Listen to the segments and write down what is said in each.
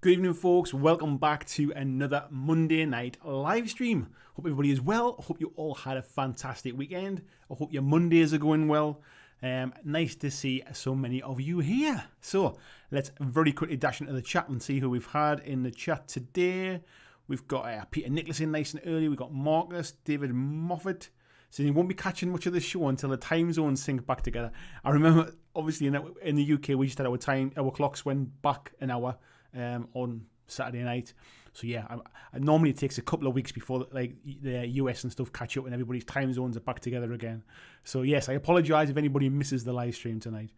Good evening, folks. Welcome back to another Monday night live stream. Hope everybody is well. Hope you all had a fantastic weekend. I hope your Mondays are going well. Nice to see so many of you here. So let's very quickly dash into the chat and see who we've had in the chat today. We've got Peter Nicholas in nice and early. We've got Marcus, David Moffat. So you won't be catching much of the show until the time zones sync back together. I remember, obviously, in the UK, we just had our clocks went back an hour on Saturday night. So yeah, normally it takes a couple of weeks before the US and stuff catch up and everybody's time zones are back together again. So yes, I apologise if anybody misses the live stream tonight.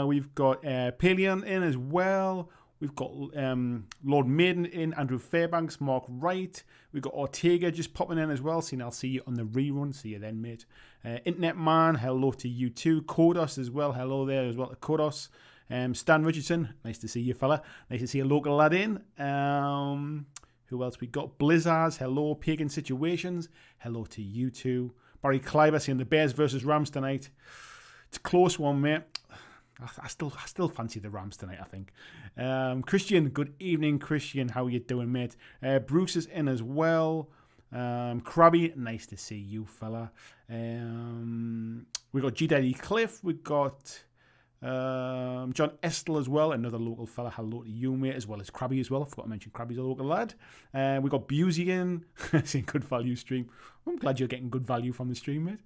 We've got Palion in as well. We've got Lord Maiden in, Andrew Fairbanks, Mark Wright. We've got Ortega just popping in as well. So I'll see you on the rerun. See you then, mate. Internet Man, hello to you too. Kodos as well, hello there as well to Kodos. Stan Richardson, nice to see you, fella. Nice to see a local lad in. Who else we got? Blizzards, hello. Pagan Situations, hello to you too. Barry Kleiber seeing the Bears versus Rams tonight. It's a close one, mate. I still fancy the Rams tonight, I think. Christian, good evening, Christian. How are you doing, mate? Bruce is in as well. Krabby, nice to see you, fella. We got G Daddy Cliff. We got John Estel as well, another local fella. Hello to you, mate, as well as Krabby as well. I forgot to mention Krabby's a local lad. We got Busey in, seeing good value stream. I'm glad you're getting good value from the stream, mate.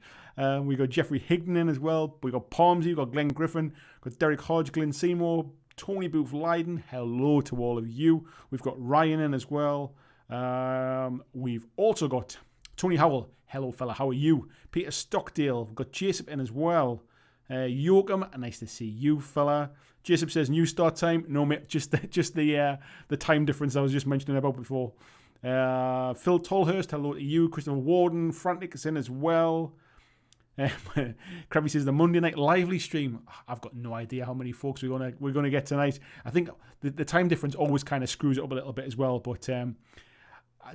We got Jeffrey Higdon in as well. We got Palmsy, we got Glenn Griffin, got Derek Hodge, Glenn Seymour, Tony Booth Leiden. Hello to all of you. We've got Ryan in as well. We've also got Tony Howell. Hello, fella. How are you? Peter Stockdale. We've got Jason in as well. Yoakum, nice to see you, fella. Jacob says new start time. No, mate, just the time difference I was just mentioning about before. Phil Tolhurst, hello to you. Christopher Warden, Frantic is in as well. Krabby says the Monday night lively stream. I've got no idea how many folks we're gonna get tonight. I think the time difference always kind of screws it up a little bit as well. But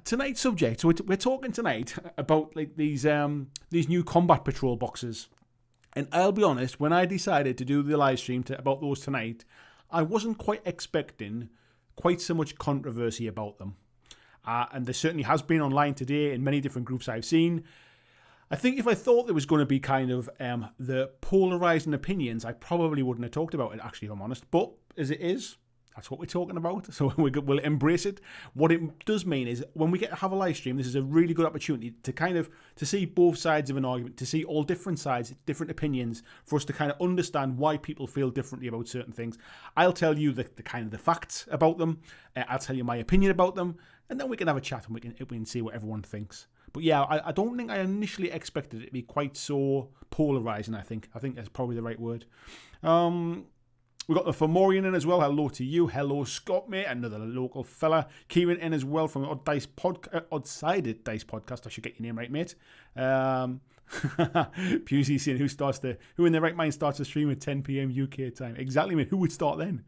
tonight's subject, so we're talking tonight about like these new combat patrol boxes. And I'll be honest, when I decided to do the live stream about those tonight, I wasn't quite expecting quite so much controversy about them. And there certainly has been online today in many different groups I've seen. I think if I thought there was going to be kind of the polarising opinions, I probably wouldn't have talked about it, actually, if I'm honest. But as it is, that's what we're talking about, so we'll embrace it. What it does mean is when we get to have a live stream, this is a really good opportunity to see both sides of an argument, to see all different sides, different opinions, for us to kind of understand why people feel differently about certain things. I'll tell you the kind of the facts about them. I'll tell you my opinion about them, and then we can have a chat and we can see what everyone thinks. But yeah, I don't think I initially expected it to be quite so polarising. I think that's probably the right word. We got the Fomorian in as well. Hello to you. Hello, Scott, mate. Another local fella. Kieran in as well from Odd-Sided Dice Podcast. I should get your name right, mate. Pusey saying who in their right mind starts a stream at 10 p.m. UK time. Exactly, mate. Who would start then?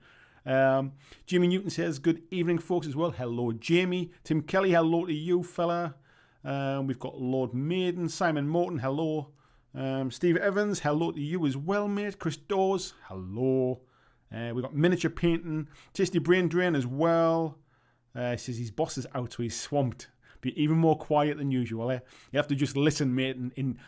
Jimmy Newton says, good evening, folks, as well. Hello, Jamie. Tim Kelly, hello to you, fella. We've got Lord Maiden. Simon Morton, hello. Steve Evans, hello to you as well, mate. Chris Dawes, hello. We've got Miniature Painting. Tasty Brain Drain as well. He says his boss is out, so he's swamped. Be even more quiet than usual. You have to just listen, mate, and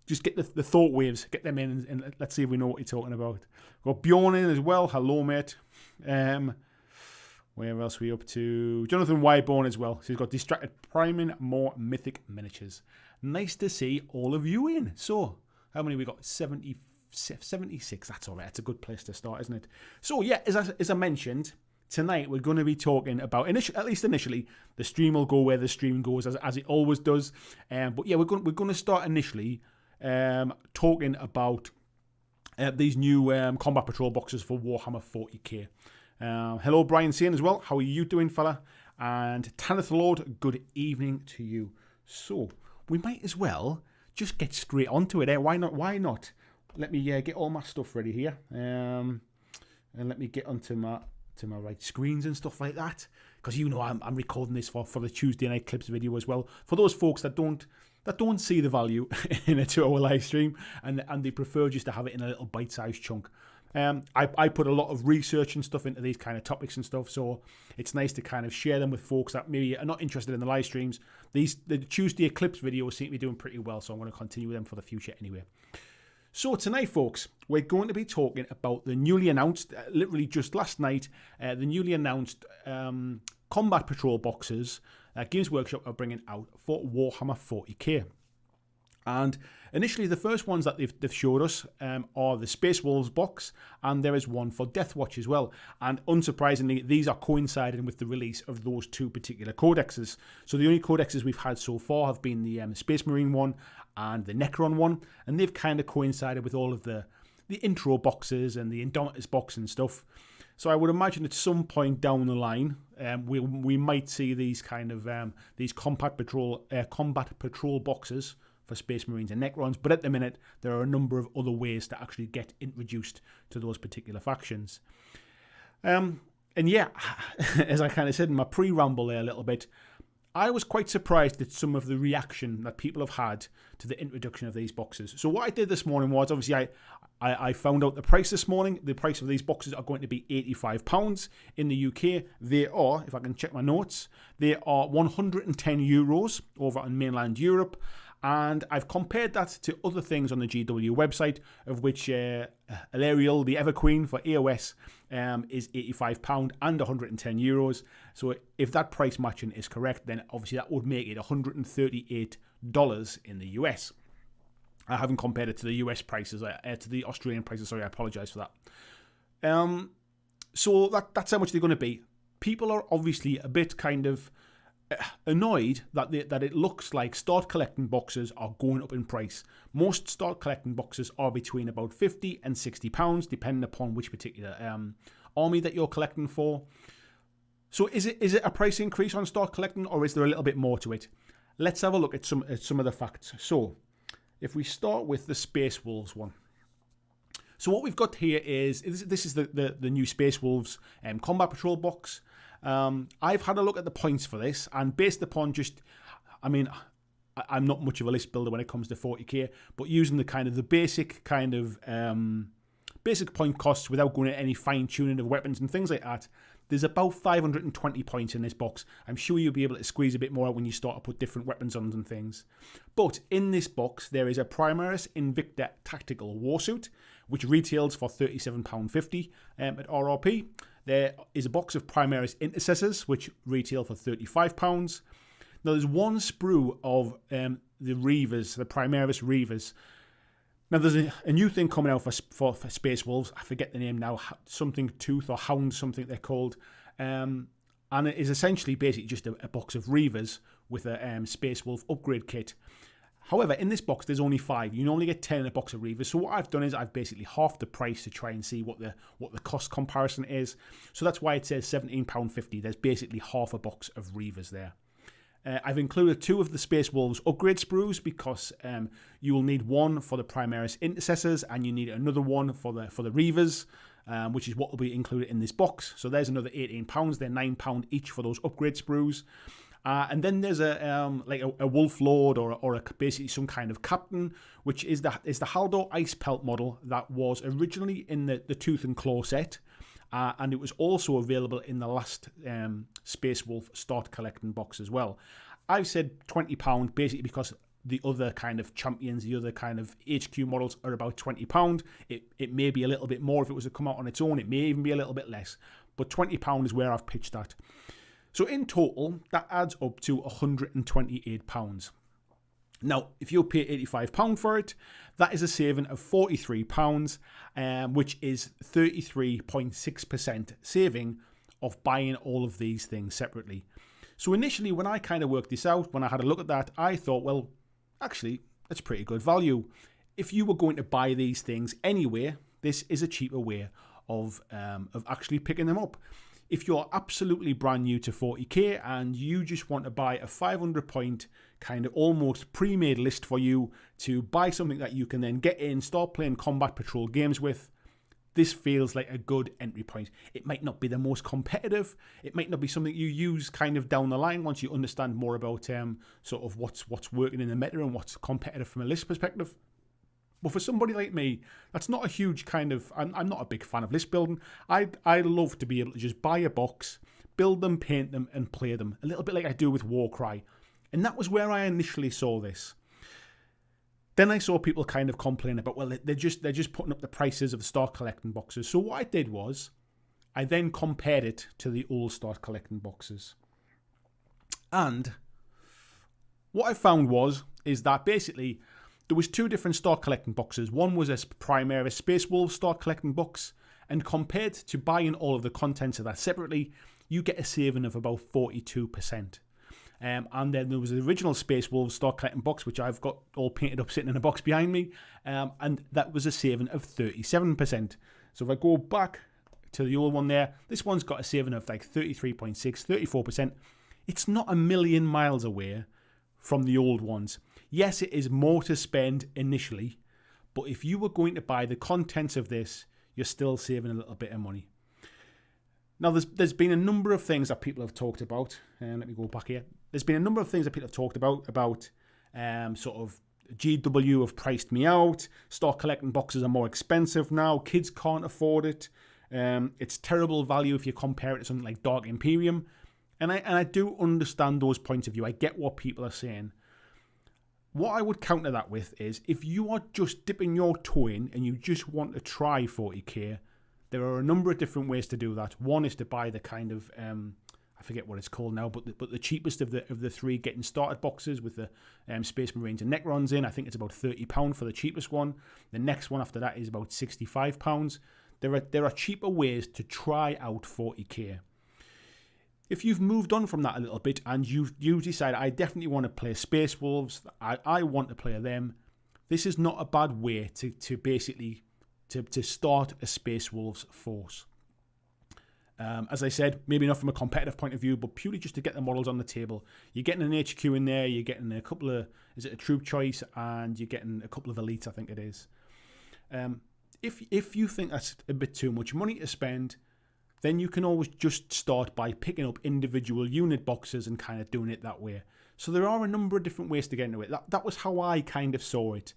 just get the thought waves, get them in, and let's see if we know what you're talking about. We've got Bjorn in as well. Hello, mate. Where else are we up to? Jonathan Wyborn as well. So he's got Distracted Priming, more Mythic Miniatures. Nice to see all of you in. So, how many we got? 76. That's all right. It's a good place to start, isn't it? So, yeah, as I mentioned, tonight we're going to be talking about, at least initially, the stream will go where the stream goes, as it always does. But yeah, we're going to start initially talking about these new Combat Patrol boxes for Warhammer 40K. Hello, Brian Sane as well. How are you doing, fella? And Tanith Lord, good evening to you. So, we might as well just get straight onto it. Why not? Let me get all my stuff ready here. And let me get onto my right screens and stuff like that. Because I'm recording this for the Tuesday night clips video as well. For those folks that don't see the value in a 2-hour live stream and they prefer just to have it in a little bite-sized chunk. I put a lot of research and stuff into these kind of topics and stuff, so it's nice to kind of share them with folks that maybe are not interested in the live streams. The Tuesday Eclipse videos seem to be doing pretty well, so I'm going to continue with them for the future anyway. So tonight, folks, we're going to be talking about the newly announced, literally just last night, the newly announced Combat Patrol boxes Games Workshop are bringing out for Warhammer 40K. And initially, the first ones that they've showed us are the Space Wolves box, and there is one for Death Watch as well. And unsurprisingly, these are coinciding with the release of those two particular codexes. So the only codexes we've had so far have been the Space Marine one and the Necron one, and they've kind of coincided with all of the intro boxes and the Indomitus box and stuff. So I would imagine at some point down the line, we might see these kind of these Combat Patrol boxes for Space Marines and Necrons, but at the minute there are a number of other ways to actually get introduced to those particular factions. And yeah, as I kind of said in my pre-ramble there a little bit, I was quite surprised at some of the reaction that people have had to the introduction of these boxes. So what I did this morning was, obviously I found out the price this morning. The price of these boxes are going to be £85 in the UK. They are, if I can check my notes, they are €110 over on mainland Europe. And I've compared that to other things on the GW website, of which Alariel, the Everqueen for AOS, is £85 and €110. So if that price matching is correct, then obviously that would make it $138 in the US. I haven't compared it to the US prices, to the Australian prices. Sorry, I apologise for that. So that's how much they're going to be. People are obviously a bit kind of annoyed that it looks like start collecting boxes are going up in price. Most start collecting boxes are between about £50 and £60, depending upon which particular army that you're collecting for. So is it a price increase on start collecting, or is there a little bit more to it? Let's have a look at some of the facts. So if we start with the Space Wolves one. So what we've got here is this is the new Space Wolves Combat Patrol box. I've had a look at the points for this, and based upon I'm not much of a list builder when it comes to 40k, but using the basic basic point costs without going at any fine tuning of weapons and things like that, there's about 520 points in this box. I'm sure you'll be able to squeeze a bit more out when you start to put different weapons on and things. But in this box, there is a Primaris Invicta Tactical Warsuit, which retails for £37.50 at RRP. There is a box of Primaris Intercessors, which retail for £35. Now, there's one sprue of the Reavers, the Primaris Reavers. Now, there's a new thing coming out for Space Wolves. I forget the name now. Something Tooth or Hound, something they're called. And it is essentially basically just a box of Reavers with a Space Wolf upgrade kit. However, in this box, there's only 5. You normally get 10 in a box of Reavers. So what I've done is I've basically halved the price to try and see what the cost comparison is. So that's why it says £17.50. There's basically half a box of Reavers there. I've included 2 of the Space Wolves upgrade sprues because you will need one for the Primaris Intercessors and you need another one for the Reavers, which is what will be included in this box. So there's another £18. They're £9 each for those upgrade sprues. And then there's a Wolf Lord or basically some kind of captain, which is the Haldor Ice Pelt model that was originally in the Tooth and Claw set. And it was also available in the last Space Wolf start collecting box as well. I've said £20 basically because the other kind of champions, the other kind of HQ models are about £20. It may be a little bit more if it was to come out on its own. It may even be a little bit less. But £20 is where I've pitched that. So in total, that adds up to £128. Now, if you pay £85 for it, that is a saving of £43, which is 33.6% saving of buying all of these things separately. So initially, when I kind of worked this out, when I had a look at that, I thought, well, actually, that's pretty good value. If you were going to buy these things anyway, this is a cheaper way of actually picking them up. If you're absolutely brand new to 40k and you just want to buy a 500 point kind of almost pre-made list for you to buy something that you can then get in, start playing Combat Patrol games with, this feels like a good entry point. It might not be the most competitive. It might not be something you use kind of down the line once you understand more about sort of what's working in the meta and what's competitive from a list perspective. But for somebody like me, that's not a huge kind of... I'm not a big fan of list building. I love to be able to just buy a box, build them, paint them, and play them. A little bit like I do with Warcry. And that was where I initially saw this. Then I saw people kind of complain about, well, they're just putting up the prices of the start collecting boxes. So what I did was, I then compared it to the old start collecting boxes. And what I found is that basically there was two different start collecting boxes. One was a Primaris Space Wolves start collecting box, and compared to buying all of the contents of that separately, you get a saving of about 42%. And then there was the original Space Wolves start collecting box, which I've got all painted up sitting in a box behind me, and that was a saving of 37%. So if I go back to the old one there, this one's got a saving of like 33.6, 34%. It's not a million miles away from the old ones. Yes, it is more to spend initially, but if you were going to buy the contents of this, you're still saving a little bit of money. Now, there's been a number of things that people have talked about, and let me go back here. There's been a number of things that people have talked about sort of GW have priced me out, start collecting boxes are more expensive now, kids can't afford it, it's terrible value if you compare it to something like Dark Imperium. And I do understand those points of view. I get what people are saying. What I would counter that with is, if you are just dipping your toe in and you just want to try 40k, there are a number of different ways to do that. One is to buy the kind of, I forget what it's called now, but the cheapest of the three getting started boxes with the Space Marines and Necrons in. I think it's about £30 for the cheapest one. The next one after that is about £65. There are cheaper ways to try out 40k. If you've moved on from that a little bit and you decide, I definitely want to play Space Wolves, I want to play them, this is not a bad way to basically to start a Space Wolves force. As I said, maybe not from a competitive point of view, but purely just to get the models on the table. You're getting an HQ in there, you're getting a couple of, is it a troop choice, and you're getting a couple of elites, I think it is. If you think that's a bit too much money to spend, then you can always just start by picking up individual unit boxes and kind of doing it that way. So there are a number of different ways to get into it. That was how I kind of saw it.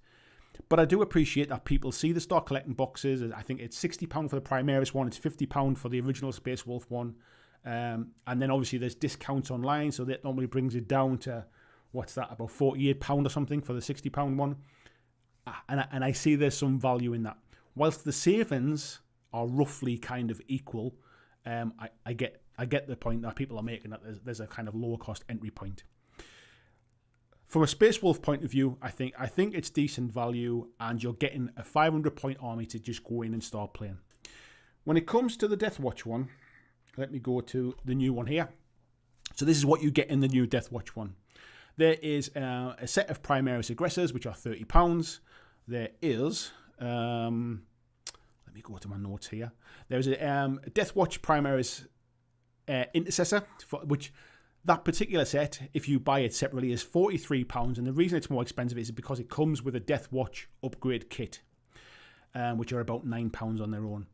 But I do appreciate that people see the start collecting boxes. I think it's £60 for the Primaris one. It's £50 for the original Space Wolf one. And then obviously there's discounts online. So that normally brings it down to, what's that, about £48 or something for the £60 one. And I see there's some value in that. Whilst the savings are roughly kind of equal, I get the point that people are making, that there's a kind of lower cost entry point. From a Space Wolf point of view, I think it's decent value, and you're getting a 500 point army to just go in and start playing. When it comes to the Death Watch one, let me go to the new one here. So this is what you get in the new Death Watch one. There is a set of Primaris Aggressors, which are £30. There is, let me go to my notes here. There's a Death Watch Primaris Intercessor, which that particular set, if you buy it separately, is £43. And the reason it's more expensive is because it comes with a Death Watch upgrade kit, which are about £9 on their own.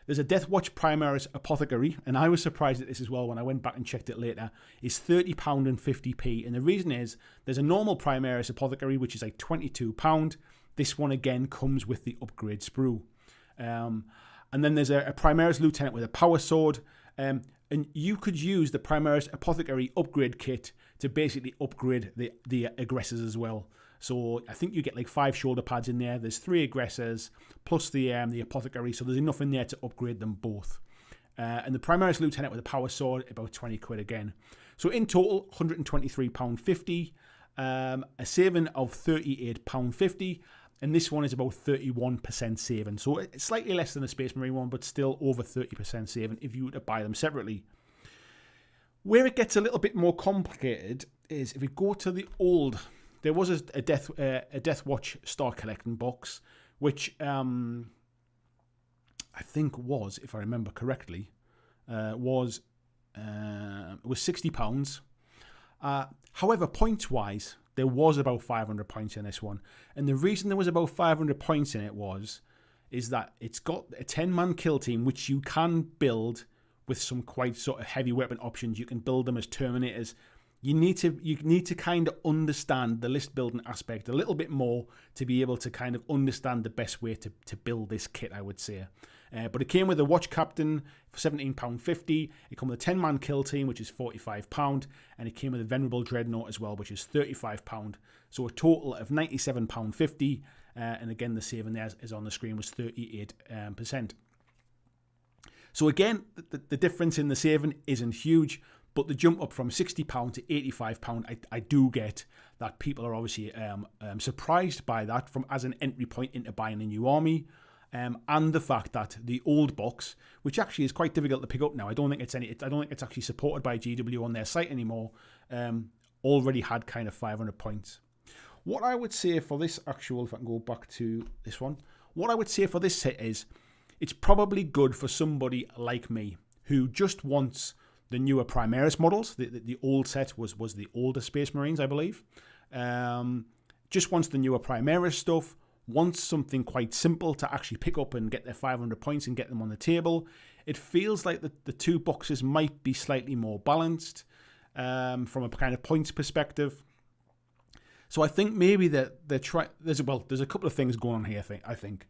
There's a Death Watch Primaris Apothecary, and I was surprised at this as well when I went back and checked it later, is £30 and 50p. And the reason is, there's a normal Primaris Apothecary, which is like £22. This one again comes with the upgrade sprue. And then there's a Primaris Lieutenant with a power sword, and you could use the Primaris Apothecary upgrade kit to basically upgrade the aggressors as well. So I think you get like 5 shoulder pads in there. There's 3 aggressors plus the Apothecary, so there's enough in there to upgrade them both. And the Primaris Lieutenant with a power sword, about 20 quid again. So in total, £123.50, a saving of £38.50. And this one is about 31% saving. So it's slightly less than the Space Marine one, but still over 30% saving if you were to buy them separately. Where it gets a little bit more complicated is if we go to the old... There was a Death Watch Star Collecting box, which I think was, if I remember correctly, was £60. However, points-wise, there was about 500 points in this one. And the reason there was about 500 points in it is that it's got a 10-man kill team, which you can build with some quite sort of heavy weapon options. You can build them as Terminators. you need to kind of understand the list building aspect a little bit more to be able to kind of understand the best way to build this kit, I would say. But it came with a watch captain for £17.50. It came with a 10-man kill team, which is £45, and it came with a venerable dreadnought as well, which is £35. So a total of £97.50. And again, the saving there is on the screen was 38%. So again, the difference in the saving isn't huge, but the jump up from £60 to £85, I do get that people are obviously surprised by that as an entry point into buying a new army. And the fact that the old box, which actually is quite difficult to pick up now, I don't think it's actually supported by GW on their site anymore, already had kind of 500 points. What I would say for this actual, if I can go back to this one, what I would say for this set is it's probably good for somebody like me who just wants the newer Primaris models. The old set was the older Space Marines, I believe. Just wants the newer Primaris stuff. Wants something quite simple to actually pick up and get their 500 points and get them on the table. It feels like the two boxes might be slightly more balanced from a kind of points perspective. So I think maybe that they're trying. There's a couple of things going on here. I think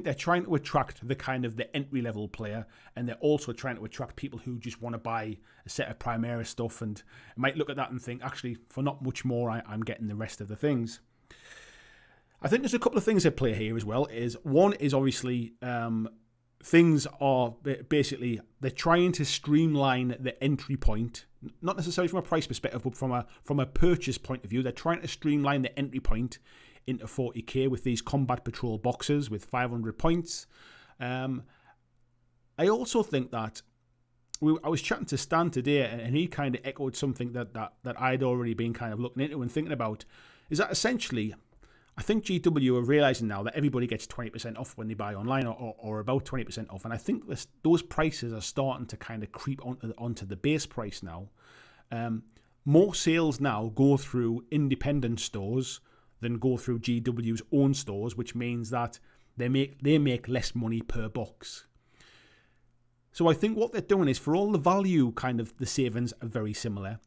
they're trying to attract the kind of the entry level player, and they're also trying to attract people who just want to buy a set of Primaris stuff and might look at that and think, actually, for not much more, I'm getting the rest of the things. I think there's a couple of things at play here as well. One is obviously things are basically they're trying to streamline the entry point, not necessarily from a price perspective, but from a purchase point of view. They're trying to streamline the entry point into 40k with these combat patrol boxes with 500 points. I also think that I was chatting to Stan today, and he kind of echoed something that I'd already been kind of looking into and thinking about. Is that essentially, I think GW are realising now that everybody gets 20% off when they buy online, or about 20% off. And I think those prices are starting to kind of creep onto the base price now. More sales now go through independent stores than go through GW's own stores, which means that they make less money per box. So I think what they're doing is, for all the value, kind of the savings are very similar.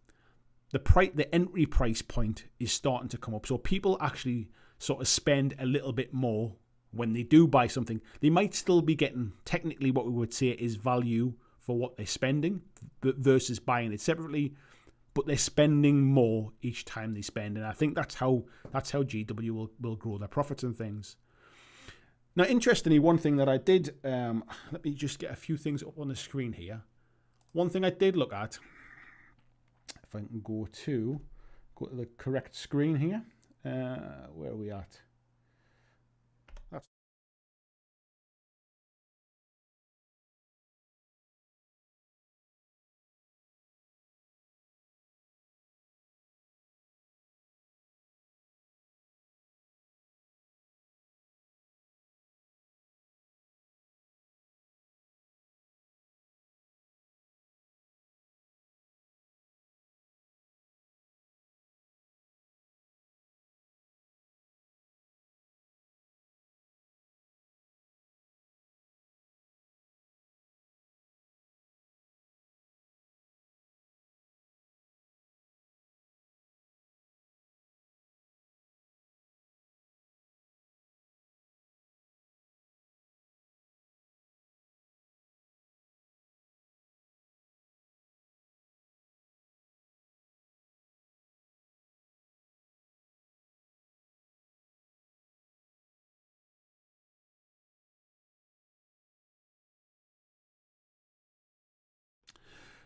The entry price point is starting to come up. So people actually sort of spend a little bit more when they do buy something. They might still be getting technically what we would say is value for what they're spending versus buying it separately, but they're spending more each time they spend. And I think that's how GW will grow their profits and things. Now, interestingly, one thing that I did, let me just get a few things up on the screen here. One thing I did look at, if I can go to the correct screen here. Where are we at?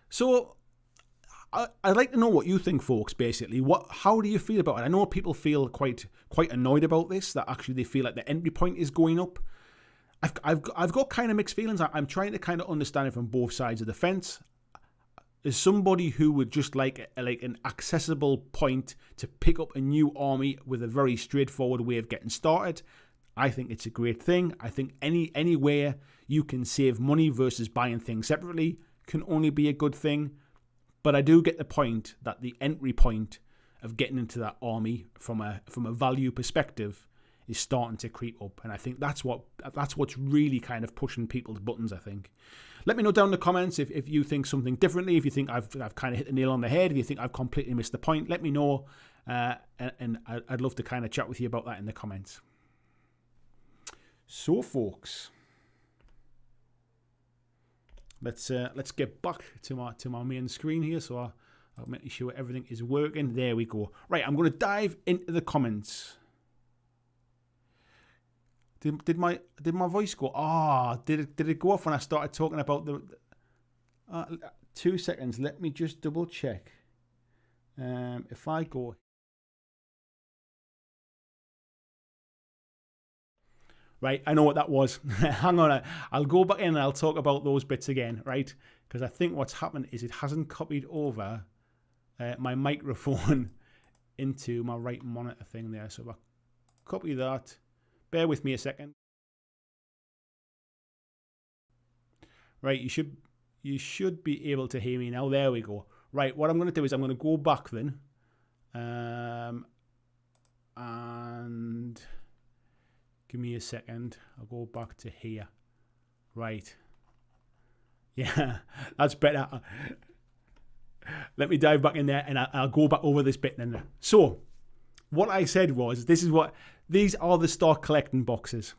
So I'd like to know what you think, folks, basically. How do you feel about it? I know people feel quite annoyed about this, that actually they feel like the entry point is going up. I've got kind of mixed feelings. I'm trying to kind of understand it from both sides of the fence. As somebody who would just like an accessible point to pick up a new army with a very straightforward way of getting started, I think it's a great thing. I think anywhere you can save money versus buying things separately can only be a good thing. But I do get the point that the entry point of getting into that army from a value perspective is starting to creep up, and I think that's what's really kind of pushing people's buttons, I think. Let me know down in the comments if you think something differently, if you think I've kind of hit the nail on the head, if you think I've completely missed the point. Let me know, and I'd love to kind of chat with you about that in the comments. So, folks, let's get back to my main screen here. So I'll make sure everything is working. There we go. Right, I'm going to dive into the comments. Did my voice go? Did it go off when I started talking about the? 2 seconds. Let me just double check. If I go. Right, I know what that was. Hang on, I'll go back in and I'll talk about those bits again, right? Because I think what's happened is it hasn't copied over my microphone into my right monitor thing there. So if I copy that, bear with me a second. Right, you should be able to hear me now. There we go. Right, what I'm going to do is I'm going to go back then, and give me a second. I'll go back to here. Right. Yeah, that's better. Let me dive back in there and I'll go back over this bit then. So, what I said was, these are the start collecting boxes.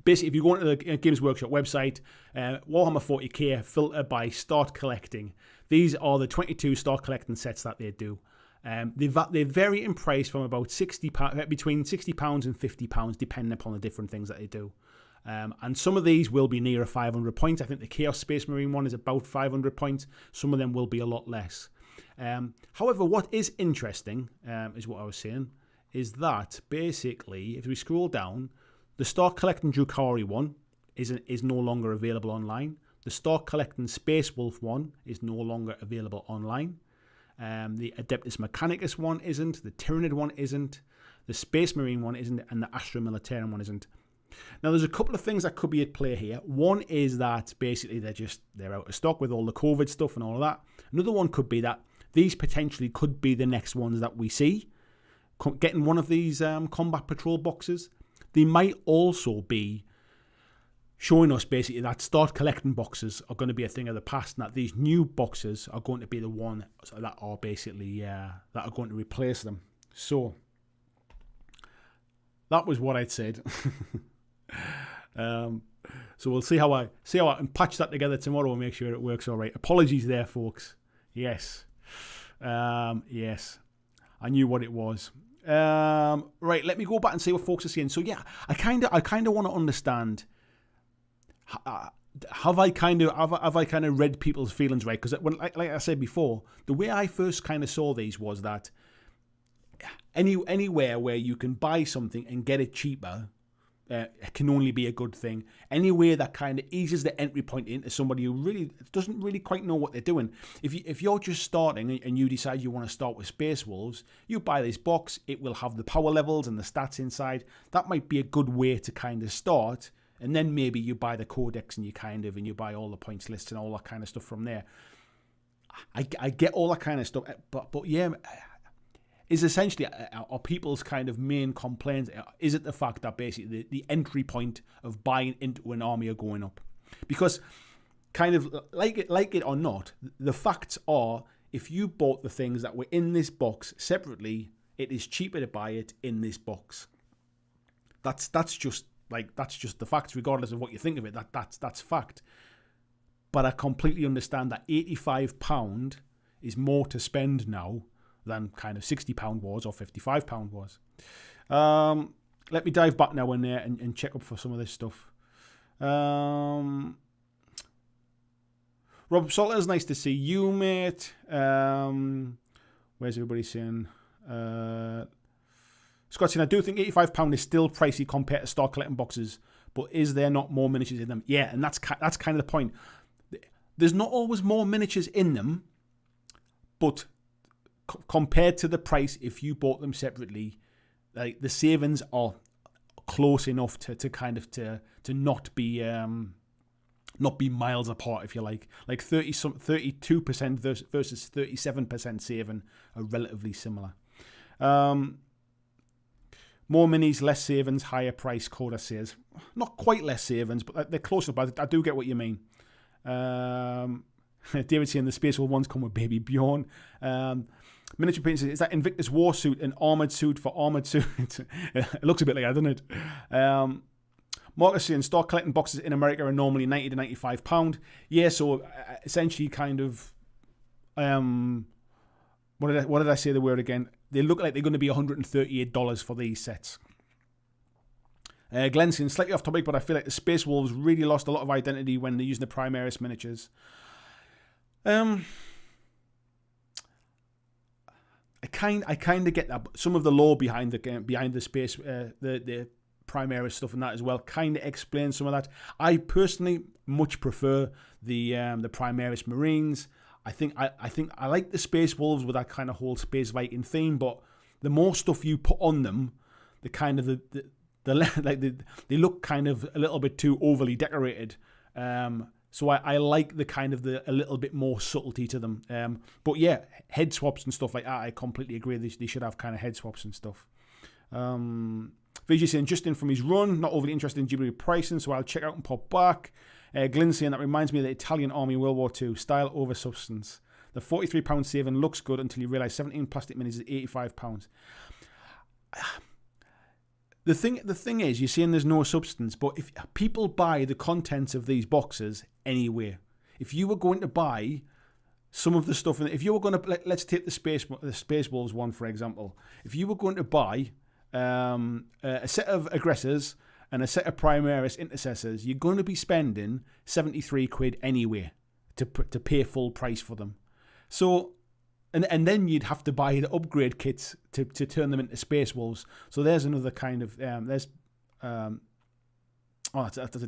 Basically, if you go into the Games Workshop website, Warhammer 40K, filter by start collecting. These are the 22 start collecting sets that they do. They vary in price from about between £60 and £50, depending upon the different things that they do. And some of these will be nearer 500 points. I think the Chaos Space Marine one is about 500 points. Some of them will be a lot less. However, what is interesting, is what I was saying, is that basically, if we scroll down, the Start Collecting Drukhari one is no longer available online. The Start Collecting Space Wolf one is no longer available online. The Adeptus Mechanicus one isn't. The Tyranid one isn't. The Space Marine one isn't. And the Astra Militarum one isn't. Now, there's a couple of things that could be at play here. One is that basically they're out of stock with all the COVID stuff and all of that. Another one could be that these potentially could be the next ones that we see. Getting one of these combat patrol boxes. They might also be showing us basically that start collecting boxes are going to be a thing of the past, and that these new boxes are going to be the one that are basically that are going to replace them. So that was what I'd said. So we'll see how I can patch that together tomorrow and make sure it works all right. Apologies there, folks. Yes. Yes. I knew what it was. Right, let me go back and see what folks are saying. So yeah, I kind of want to understand. Have I kind of read people's feelings right? Because like I said before, the way I first kind of saw these was that anywhere where you can buy something and get it cheaper can only be a good thing. Anywhere that kind of eases the entry point into somebody who really doesn't really quite know what they're doing. If you're just starting and you decide you want to start with Space Wolves, you buy this box. It will have the power levels and the stats inside. That might be a good way to kind of start. And then maybe you buy the codex and you buy all the points lists and all that kind of stuff from there. I get all that kind of stuff, but yeah, is essentially are people's kind of main complaints. Is it the fact that basically the entry point of buying into an army are going up? Because kind of like it or not, the facts are if you bought the things that were in this box separately, it is cheaper to buy it in this box. That's just the facts, regardless of what you think of it. That's fact. But I completely understand that £85 is more to spend now than kind of £60 was or £55 was. Let me dive back now in there and check up for some of this stuff. Rob Salter's nice to see you, mate. Where's everybody saying? Scott saying, I do think £85 is still pricey compared to start collecting boxes, but is there not more miniatures in them? Yeah, and that's kind of the point. There's not always more miniatures in them, but compared to the price, if you bought them separately, like the savings are close enough to kind of to not be miles apart, if you like 32% versus 37% saving are relatively similar. More minis, less savings, higher price, Coda says. Not quite less savings, but they're close enough. I do get what you mean. David saying the Space Wolf ones come with Baby Bjorn. Miniature Paint says, is that Invictus War Suit an armoured suit for armoured suit? It looks a bit like that, doesn't it? Marcus saying, start collecting boxes in America are normally £90 to £95. Yeah, so essentially kind of... What did I say the word again? They look like they're going to be $138 for these sets. Glenn saying, slightly off topic, but I feel like the Space Wolves really lost a lot of identity when they're using the Primaris miniatures. I kind of get that. But some of the lore behind the game, behind the space, the Primaris stuff and that as well, kind of explains some of that. I personally much prefer the Primaris Marines. I think I like the Space Wolves with that kind of whole Space Viking theme, but the more stuff you put on them, the kind of they look kind of a little bit too overly decorated. So I like the kind of a little bit more subtlety to them. But yeah, head swaps and stuff like that, I completely agree. They should have kind of head swaps and stuff. Vijay saying, just in from his run, not overly interested in Ghibli pricing, so I'll check out and pop back. Glyn saying, that reminds me of the Italian army in World War II, style over substance. The £43 saving looks good until you realise 17 plastic minis is £85. The thing is, you're saying there's no substance, but if people buy the contents of these boxes anyway, if you were going to buy some of the stuff, if you were going to, let's take the Space Wolves one for example, if you were going to buy a set of aggressors and a set of Primaris intercessors, you're going to be spending 73 quid anyway to pay full price for them. So, and then you'd have to buy the upgrade kits to turn them into Space Wolves. So there's another kind of, that's a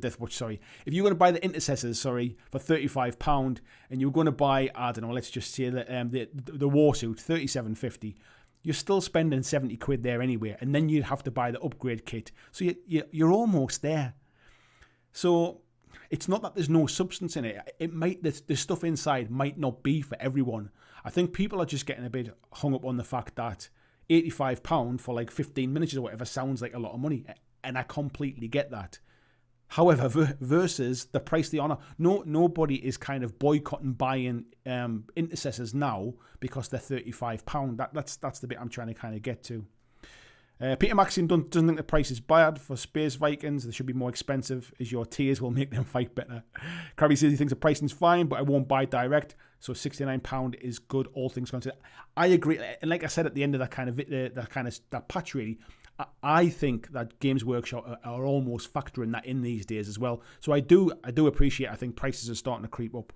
Death Watch, sorry. If you're going to buy the intercessors, for £35, and you're going to buy, I don't know, let's just say that the war suit, £37.50, you're still spending 70 quid there anyway, and then you'd have to buy the upgrade kit. So you're almost there. So it's not that there's no substance in it. It might, the stuff inside might not be for everyone. I think people are just getting a bit hung up on the fact that £85 for like 15 miniatures or whatever sounds like a lot of money, and I completely get that. However, versus the price they honour, nobody is kind of boycotting buying intercessors now because they're £35. That's the bit I'm trying to kind of get to. Peter Maxine doesn't think the price is bad for Space Vikings. They should be more expensive, as your tiers will make them fight better. Krabby says he thinks the pricing's fine, but I won't buy direct, so £69 is good, all things considered. I agree, and like I said at the end of that patch, really, I think that Games Workshop are almost factoring that in these days as well. So I do appreciate. I think prices are starting to creep up.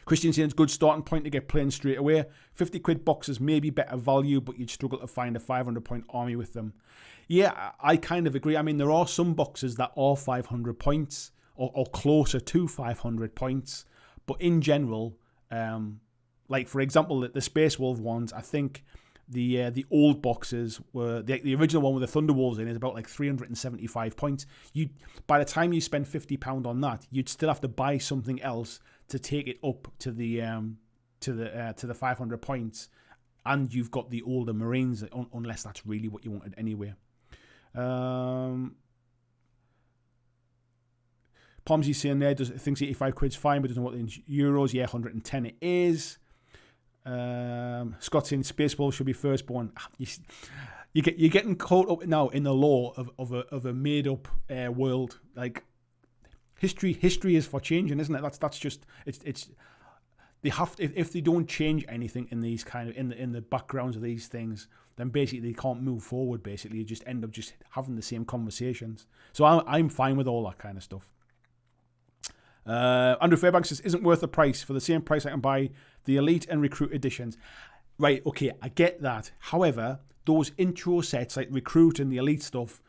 Christian saying it's a good starting point to get playing straight away. 50 quid boxes may be better value, but you'd struggle to find a 500 point army with them. Yeah, I kind of agree. I mean, there are some boxes that are 500 points or closer to 500 points, but in general, like for example, the Space Wolf ones, I think the old boxes were the original one with the Thunderwolves in is about like 375 points. By the time you spend £50 on that, you'd still have to buy something else to take it up to the 500 points, and you've got the older Marines unless that's really what you wanted anyway. Pomsey's saying there thinks 85 quid's fine, but doesn't know what in euros. Yeah, 110 it is. Scott saying Space Wolves should be firstborn. You're getting caught up now in the lore of a made up world. Like history is for changing, isn't it? That's just it's they have to, if they don't change anything in these kind of in the backgrounds of these things, then basically they can't move forward. Basically, you just end up just having the same conversations. So I'm fine with all that kind of stuff. Andrew Fairbanks says, isn't worth the price. For the same price I can buy the Elite and Recruit editions. Right, okay, I get that. However, those intro sets like Recruit and the Elite stuff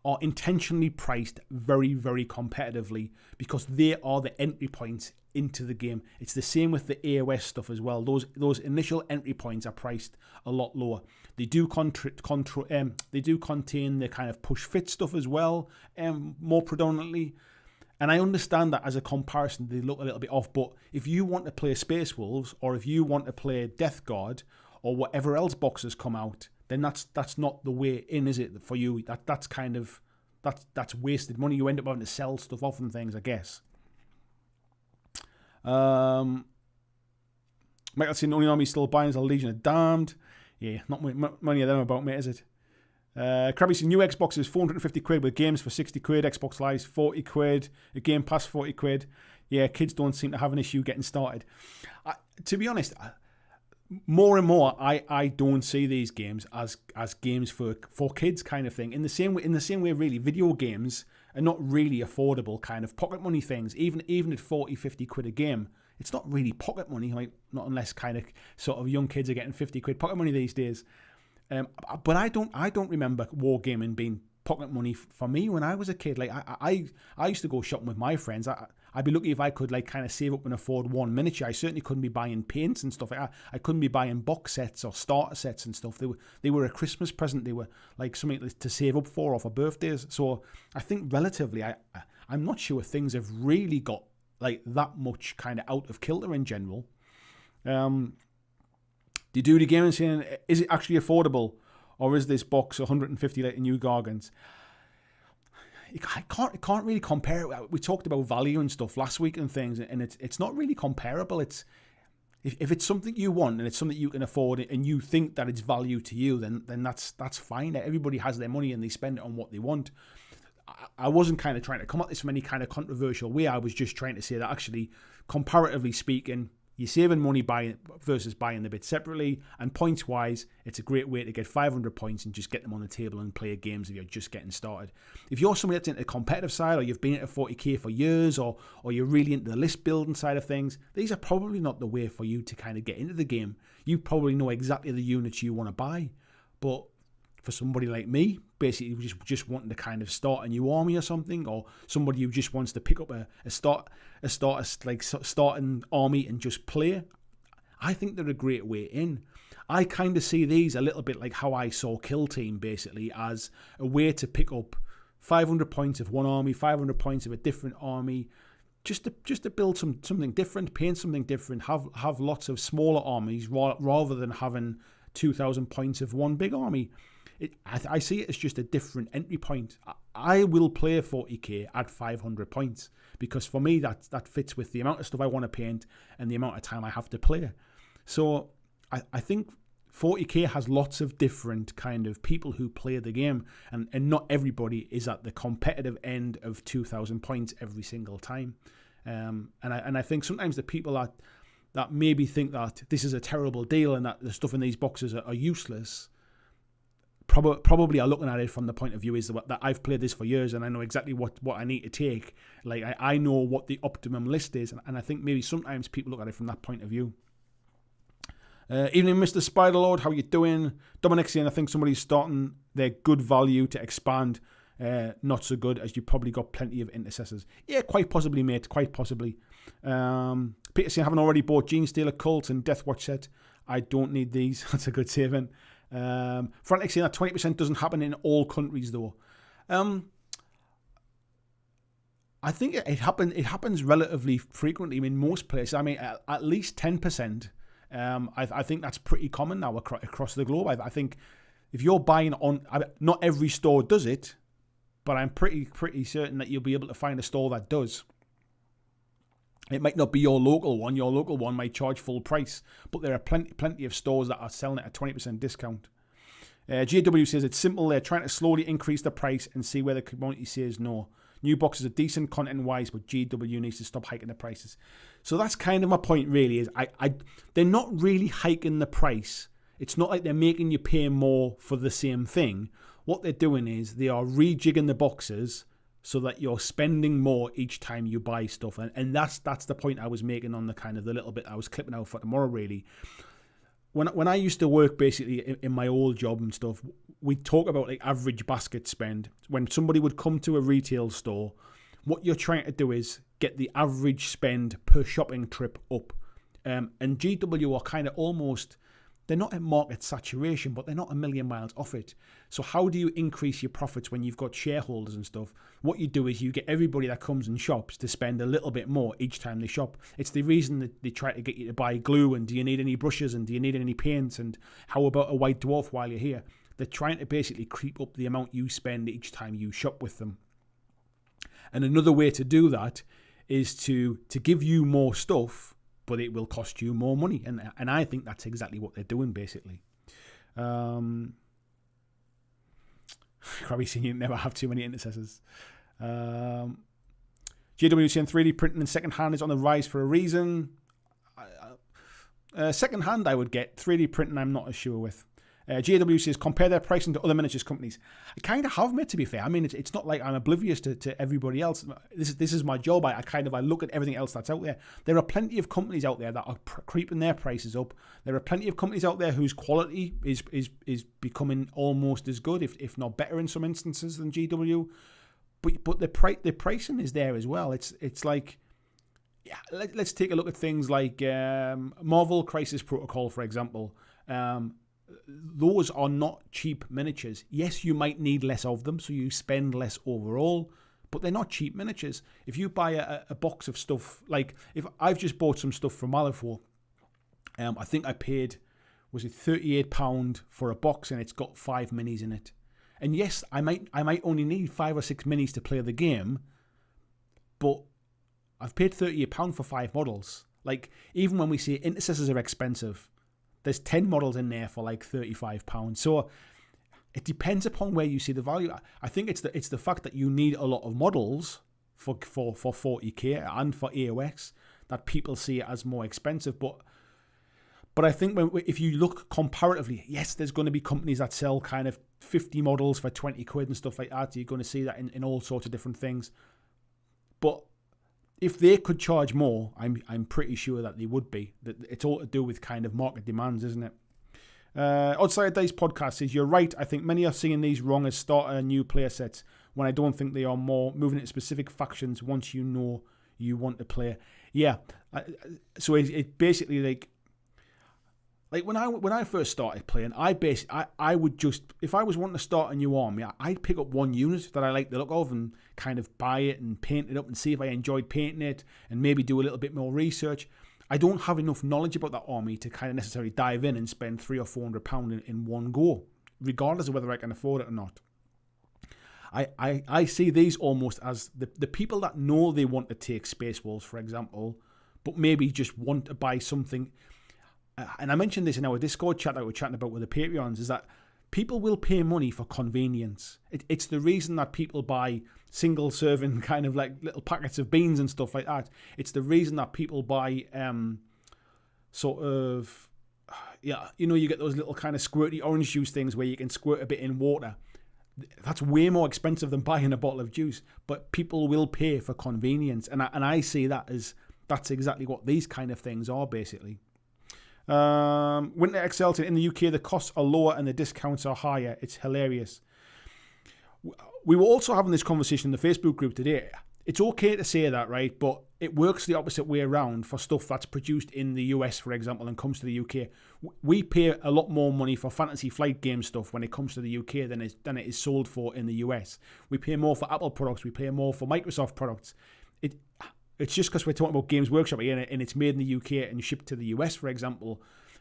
are intentionally priced very, very competitively because they are the entry points into the game. It's the same with the AOS stuff as well. Those initial entry points are priced a lot lower. They do they do contain the kind of push fit stuff as well, more predominantly. And I understand that as a comparison, they look a little bit off. But if you want to play Space Wolves, or if you want to play Death Guard, or whatever else boxes come out, then that's not the way in, is it, for you? That's kind of that's wasted money. You end up having to sell stuff off and things, I guess. Michael saying the only army still buying is a Legion of Damned. Yeah, not many of them about, mate, is it? Krabby saying new Xbox is 450 quid with games for 60 quid. Xbox Live's 40 quid. A Game Pass 40 quid. Yeah, kids don't seem to have an issue getting started. To be honest, more and more, I don't see these games as games for kids kind of thing. In the same way, really, video games are not really affordable kind of pocket money things. Even at 40, 50 quid a game, it's not really pocket money. Like, not unless kind of sort of young kids are getting 50 quid pocket money these days. But I don't remember wargaming being pocket money for me when I was a kid. Like I used to go shopping with my friends. I'd be lucky if I could like kind of save up and afford one miniature. I certainly couldn't be buying paints and stuff. I couldn't be buying box sets or starter sets and stuff. They were a Christmas present. They were like something to save up for or for birthdays. So I think relatively, I'm not sure things have really got like that much kind of out of kilter in general. The Duty Gaming saying, is it actually affordable, or is this box 150 like new Gargants? I can't really compare it. We talked about value and stuff last week and things, and it's not really comparable. It's if it's something you want and it's something you can afford and you think that it's value to you, then that's fine. Everybody has their money and they spend it on what they want. I wasn't kind of trying to come at this from any kind of controversial way. I was just trying to say that actually, comparatively speaking, you're saving money buying versus buying the bit separately, and points-wise, it's a great way to get 500 points and just get them on the table and play games if you're just getting started. If you're somebody that's into the competitive side, or you've been into 40k for years, or you're really into the list building side of things, these are probably not the way for you to kind of get into the game. You probably know exactly the units you want to buy, but for somebody like me, basically just wanting to kind of start a new army or something, or somebody who just wants to pick up a starting army and just play, I think they're a great way in. I kind of see these a little bit like how I saw Kill Team, basically as a way to pick up 500 points of one army, 500 points of a different army, just to build something different, paint something different, have lots of smaller armies rather than having 2,000 points of one big army. I see it as just a different entry point. I will play 40k at 500 points because for me that fits with the amount of stuff I want to paint and the amount of time I have to play. So I think 40k has lots of different kind of people who play the game, and not everybody is at the competitive end of 2,000 points every single time. And I think sometimes the people that maybe think that this is a terrible deal and that the stuff in these boxes are useless, probably are looking at it from the point of view is that I've played this for years and I know exactly what I need to take. Like I know what the optimum list is, and I think maybe sometimes people look at it from that point of view. Evening, Mr. Spiderlord, how you doing? Dominic saying, I think somebody's starting their good value to expand. Not so good, as you probably got plenty of intercessors. Yeah, quite possibly, mate, quite possibly. Peter saying, haven't already bought Genestealer Cult and Deathwatch set. I don't need these. That's a good saving. Frantic saying that 20% doesn't happen in all countries though. I think it happens relatively frequently in most places. I mean, at least 10%. I think that's pretty common now across the globe. I think if you're buying not every store does it, but I'm pretty certain that you'll be able to find a store that does. It might not be your local one. Your local one might charge full price, but there are plenty of stores that are selling it at 20% discount. GW says it's simple. They're trying to slowly increase the price and see where the community says no. New boxes are decent content-wise, but GW needs to stop hiking the prices. So that's kind of my point, really. Is they're not really hiking the price. It's not like they're making you pay more for the same thing. What they're doing is they are rejigging the boxes so that you're spending more each time you buy stuff. And that's the point I was making on the kind of the little bit I was clipping out for tomorrow, really. When I used to work basically in my old job and stuff, we'd talk about like average basket spend. When somebody would come to a retail store, what you're trying to do is get the average spend per shopping trip up. And GW are kind of almost they're not at market saturation, but they're not a million miles off it. So how do you increase your profits when you've got shareholders and stuff? What you do is you get everybody that comes and shops to spend a little bit more each time they shop. It's the reason that they try to get you to buy glue, and do you need any brushes, and do you need any paints, and how about a white dwarf while you're here? They're trying to basically creep up the amount you spend each time you shop with them. And another way to do that is to give you more stuff, but it will cost you more money. And I think that's exactly what they're doing, basically. Probably saying you never have too many intercessors. JW saying 3D printing and second-hand is on the rise for a reason. Second-hand I would get. 3D printing I'm not as sure with. JW says, compare their pricing to other miniatures companies. I kind of have, mate, to be fair. I mean, it's not like I'm oblivious to everybody else. This is my job. I look at everything else that's out there. There are plenty of companies out there that are creeping their prices up. There are plenty of companies out there whose quality is becoming almost as good, if not better in some instances, than GW. But the pricing is there as well. It's like, yeah, let's take a look at things like Marvel Crisis Protocol, for example. Those are not cheap miniatures. Yes, you might need less of them, so you spend less overall, but they're not cheap miniatures. If you buy a box of stuff, like if I've just bought some stuff from Malifaux, I think I paid, was it £38 for a box, and it's got 5 minis in it. And yes, I might only need 5 or 6 minis to play the game, but I've paid £38 for 5 models. Like, even when we say intercessors are expensive, there's 10 models in there for like £35. So it depends upon where you see the value. I think it's the fact that you need a lot of models for 40k and for AOX that people see it as more expensive. But I think if you look comparatively, yes, there's going to be companies that sell kind of 50 models for 20 quid and stuff like that. You're going to see that in all sorts of different things. But if they could charge more, I'm pretty sure that they would be. That it's all to do with kind of market demands, isn't it? Outside Dice Podcast says, you're right. I think many are seeing these wrong as starter new player sets, when I don't think they are more moving into specific factions once you know you want to play. Yeah. So it basically like when I first started playing, I would just, if I was wanting to start a new army, I'd pick up one unit that I like the look of and kind of buy it and paint it up and see if I enjoyed painting it and maybe do a little bit more research. I don't have enough knowledge about that army to kind of necessarily dive in and spend £300 or £400 in one go, regardless of whether I can afford it or not. I see these almost as the people that know they want to take Space Wolves, for example, but maybe just want to buy something. And I mentioned this in our Discord chat that we're chatting about with the Patreons, is that people will pay money for convenience. It's the reason that people buy single serving kind of like little packets of beans and stuff like that. It's the reason that people buy sort of, yeah, you know, you get those little kind of squirty orange juice things where you can squirt a bit in water. That's way more expensive than buying a bottle of juice, but people will pay for convenience. And I see that as, that's exactly what these kind of things are, basically. Winter Excelted, in the UK the costs are lower and the discounts are higher. It's hilarious. We were also having this conversation in the Facebook group today. It's okay to say that, right? But it works the opposite way around for stuff that's produced in the US, for example, and comes to the UK. We pay a lot more money for Fantasy Flight game stuff when it comes to the UK than it is sold for in the US. We pay more for Apple products. We pay more for Microsoft products. It's just because we're talking about Games Workshop here and it's made in the UK and shipped to the US, for example.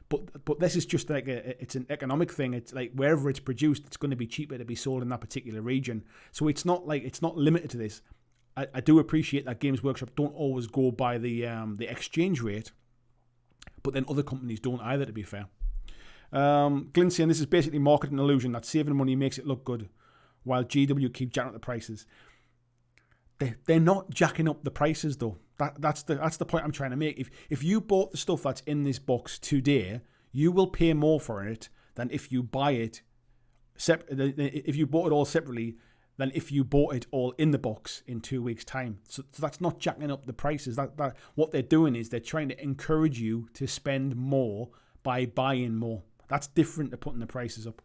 But this is just like it's an economic thing. It's like wherever it's produced, it's going to be cheaper to be sold in that particular region. So it's not limited to this. I do appreciate that Games Workshop don't always go by the exchange rate, but then other companies don't either, to be fair. Glyn saying this is basically marketing illusion that saving money makes it look good, while GW keep jacking up the prices. They're not jacking up the prices though. That's the point I'm trying to make. If you bought the stuff that's in this box today, you will pay more for it than if you buy it. If you bought it all separately, than if you bought it all in the box in 2 weeks' time. So that's not jacking up the prices. That what they're doing is they're trying to encourage you to spend more by buying more. That's different to putting the prices up.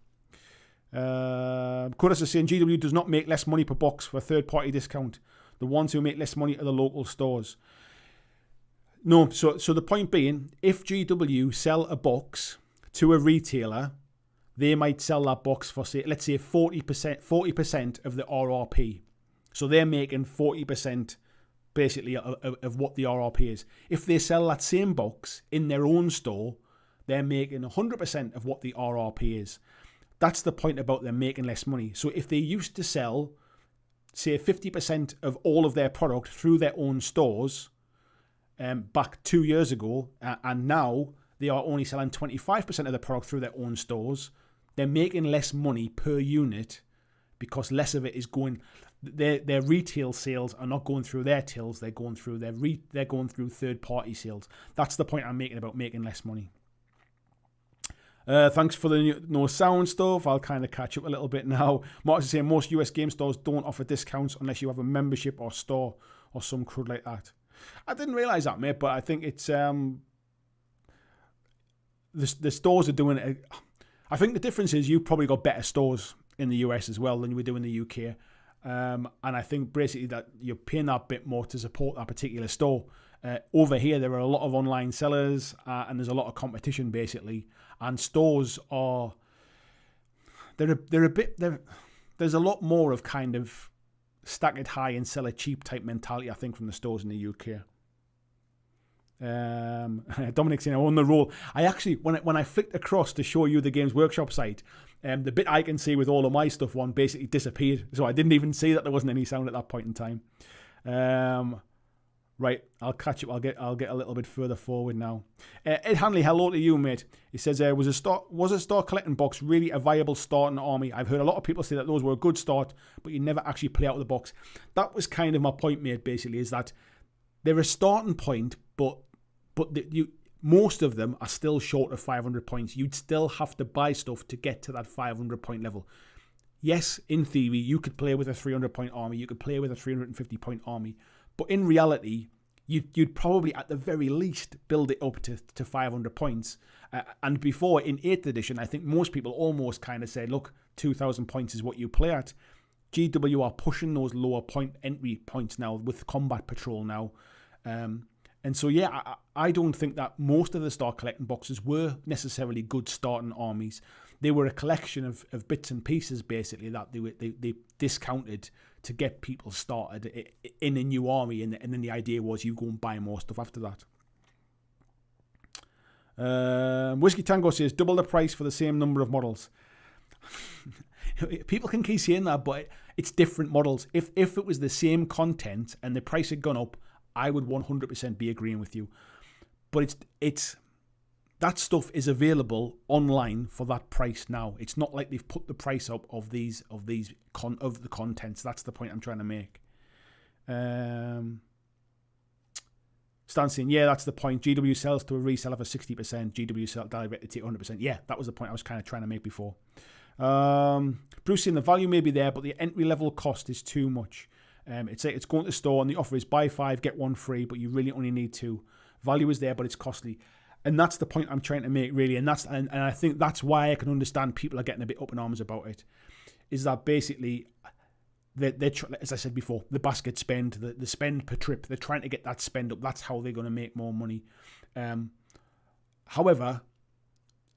Curtis is saying GW does not make less money per box for a third-party discount. The ones who make less money are the local stores. No, so the point being, if GW sell a box to a retailer, they might sell that box for, say, let's say 40% of the RRP. So they're making 40% basically of what the RRP is. If they sell that same box in their own store, they're making 100% of what the RRP is. That's the point about them making less money. So if they used to sell, say, 50% of all of their product through their own stores back 2 years ago, and now they are only selling 25% of the product through their own stores, they're making less money per unit because less of it is going. Their retail sales are not going through their tills; they're going through they're going through third-party sales. That's the point I'm making about making less money. Thanks for the no sound stuff. I'll kind of catch up a little bit now. Mark's is saying most US game stores don't offer discounts unless you have a membership or store or some crud like that. I didn't realise that, mate, but I think it's the stores are doing it. I think the difference is you've probably got better stores in the US as well than we do in the UK. And I think basically that you're paying that bit more to support that particular store. Over here, there are a lot of online sellers and there's a lot of competition basically. And stores are, there's a lot more of kind of stack it high and sell it cheap type mentality, I think, from the stores in the UK. Dominic's saying, I'm on the roll. I actually, when I flicked across to show you the Games Workshop site, the bit I can see with all of my stuff on basically disappeared. So I didn't even see that there wasn't any sound at that point in time. Right, I'll catch up. I'll get a little bit further forward now. Ed Hanley, hello to you, mate. He says, was a star collecting box really a viable starting army? I've heard a lot of people say that those were a good start, but you never actually play out of the box. That was kind of my point, mate, basically, is that they're a starting point, but most of them are still short of 500 points. You'd still have to buy stuff to get to that 500 point level. Yes, in theory, you could play with a 300 point army. You could play with a 350 point army. But in reality, you'd probably at the very least build it up to 500 points. And before, in 8th edition, I think most people almost kind of said, look, 2,000 points is what you play at. GW are pushing those lower entry points now with Combat Patrol now. And so, yeah, I don't think that most of the star collecting boxes were necessarily good starting armies. They were a collection of bits and pieces, basically, that they discounted to get people started in a new army. And then the idea was you go and buy more stuff after that. Whiskey Tango says, double the price for the same number of models. People can keep saying that, but it's different models. If it was the same content and the price had gone up, I would 100% be agreeing with you. But it's that stuff is available online for that price now. It's not like they've put the price up of the contents. That's the point I'm trying to make. Stan saying, yeah, that's the point. GW sells to a reseller for 60%. GW sells directly to 100%. Yeah, that was the point I was kind of trying to make before. Bruce saying the value may be there, but the entry level cost is too much. It's going to the store and the offer is buy 5, get 1 free, but you really only need 2. Value is there, but it's costly. And that's the point I'm trying to make, really. And I think that's why I can understand people are getting a bit up in arms about it. Is that basically, they're as I said before, the basket spend, the spend per trip, they're trying to get that spend up. That's how they're going to make more money. However,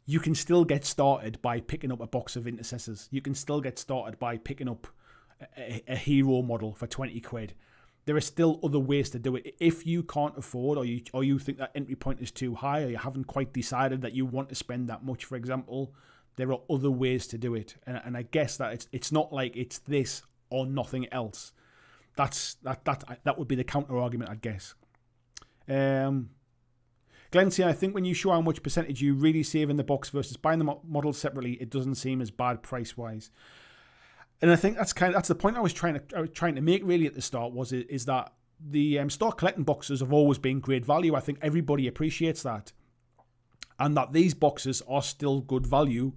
you can still get started by picking up a box of intercessors. You can still get started by picking up a hero model for 20 quid. There are still other ways to do it. If you can't afford, or you think that entry point is too high, or you haven't quite decided that you want to spend that much, for example, there are other ways to do it. And I guess that it's not like it's this or nothing else. That would be the counter argument, I guess. Glenn saying, I think when you show how much percentage you really save in the box versus buying the models separately, it doesn't seem as bad price wise. And I think that's the point I was trying to make really at the start is that the star collecting boxes have always been great value. I think everybody appreciates that, and that these boxes are still good value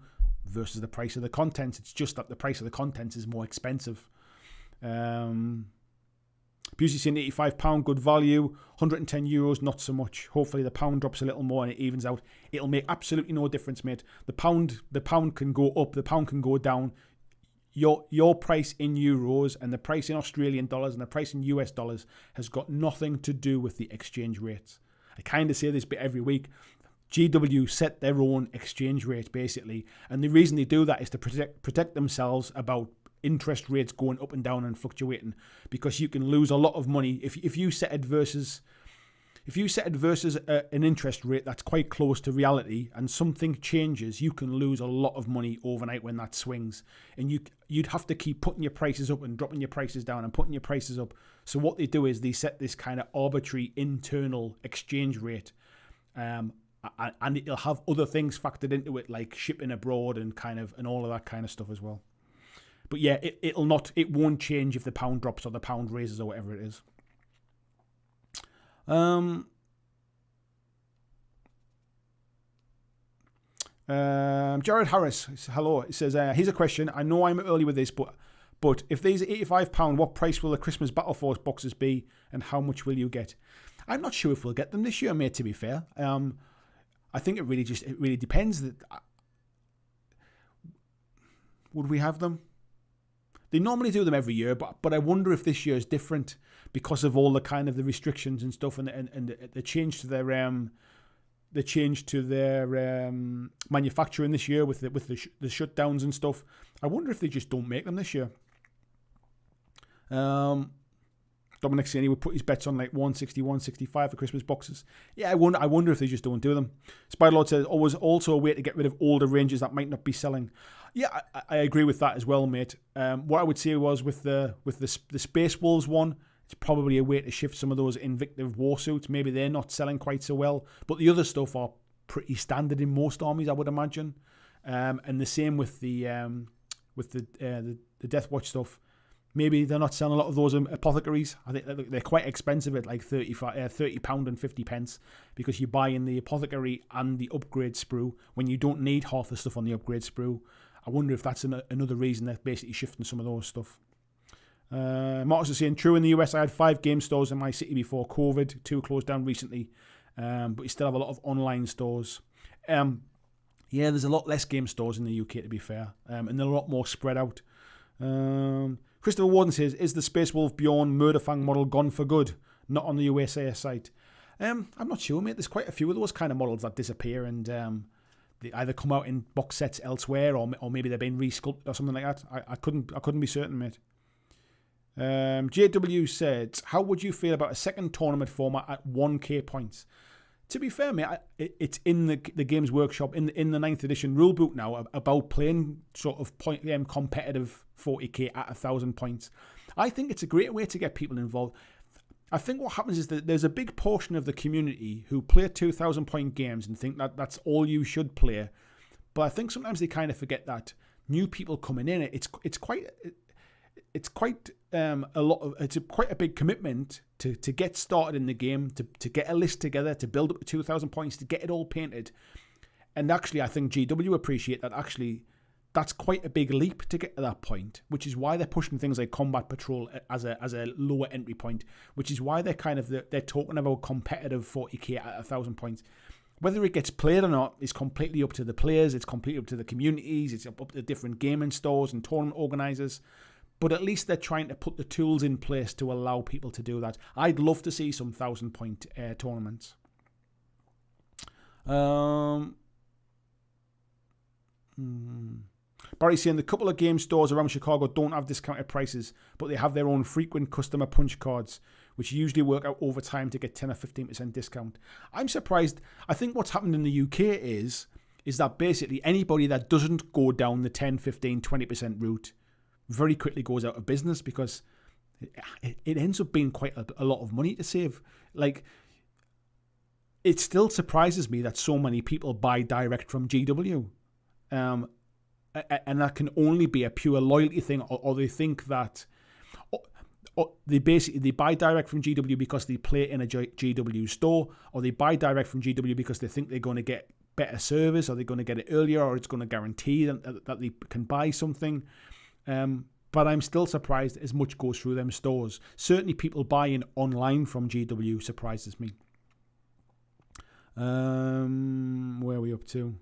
versus the price of the contents. It's just that the price of the contents is more expensive. Busey saying £85 good value, €110 not so much. Hopefully the pound drops a little more and it evens out. It'll make absolutely no difference, mate. The pound can go up, the pound can go down. Your price in euros and the price in Australian dollars and the price in US dollars has got nothing to do with the exchange rates. I kind of say this bit every week. GW set their own exchange rate, basically. And the reason they do that is to protect themselves about interest rates going up and down and fluctuating, because you can lose a lot of money if you set it versus an interest rate that's quite close to reality and something changes. You can lose a lot of money overnight when that swings, and you'd have to keep putting your prices up and dropping your prices down and putting your prices up. So what they do is they set this kind of arbitrary internal exchange rate, and it'll have other things factored into it, like shipping abroad and all of that kind of stuff as well. But yeah, it won't change if the pound drops or the pound raises or whatever it is. Jared Harris, hello. He says, here's a question. I know I'm early with this, but if these are £85, what price will the Christmas Battle Force boxes be, and how much will you get? I'm not sure if we'll get them this year, mate, to be fair. I think it really depends. Would we have them? They normally do them every year, but I wonder if this year is different because of all the kind of the restrictions and stuff, and the change to their manufacturing this year with the shutdowns and stuff. I wonder if they just don't make them this year. Dominic saying he would put his bets on like 160, 165 for Christmas boxes. Yeah, I wonder if they just don't do them. Spiderlord says, always also a way to get rid of older ranges that might not be selling. Yeah, I agree with that as well, mate. What I would say was with the Space Wolves one, it's probably a way to shift some of those Invictive war suits. Maybe they're not selling quite so well, but the other stuff are pretty standard in most armies, I would imagine. And the same with the Death Watch stuff. Maybe they're not selling a lot of those apothecaries. I think they're quite expensive at like £30 and 50 pence, because you buy in the apothecary and the upgrade sprue when you don't need half the stuff on the upgrade sprue. I wonder if that's another reason they're basically shifting some of those stuff. Marcus is saying, true, in the US I had 5 game stores in my city before COVID. 2 closed down recently, but you still have a lot of online stores. Yeah, there's a lot less game stores in the UK, to be fair, and they're a lot more spread out. Christopher Warden says, is the Space Wolf Bjorn Murderfang model gone for good? Not on the USA site. I'm not sure, mate. There's quite a few of those kind of models that disappear, and they either come out in box sets elsewhere, or maybe they're being resculpted or something like that. I couldn't be certain, mate. JW said, how would you feel about a second tournament format at 1k points? To be fair, mate, it's in the Games Workshop in the 9th edition rulebook now about playing sort of competitive 40k at 1,000 points. I think it's a great way to get people involved. I think what happens is that there's a big portion of the community who play 2,000 point games and think that that's all you should play. But I think sometimes they kind of forget that new people coming in, it's quite a big commitment to get started in the game, to get a list together, to build up to 2,000 points, to get it all painted. And actually, I think GW appreciate that. Actually, that's quite a big leap to get to that point, which is why they're pushing things like Combat Patrol as a lower entry point, which is why they're talking about competitive 40k at 1,000 points. Whether it gets played or not is completely up to the players, it's completely up to the communities, it's up to different gaming stores and tournament organisers. But at least they're trying to put the tools in place to allow people to do that. I'd love to see some 1,000 point tournaments. Barry's saying the couple of game stores around Chicago don't have discounted prices, but they have their own frequent customer punch cards, which usually work out over time to get 10 or 15% discount. I'm surprised. I think what's happened in the UK is that basically anybody that doesn't go down the 10, 15, 20% route very quickly goes out of business, because it ends up being quite a lot of money to save. Like, it still surprises me that so many people buy direct from GW. And that can only be a pure loyalty thing, or they think that they buy direct from GW because they play in a GW store, or they buy direct from GW because they think they're going to get better service, or they're going to get it earlier, or it's going to guarantee that they can buy something. But I'm still surprised as much goes through them stores. Certainly people buying online from GW surprises me. Where are we up to?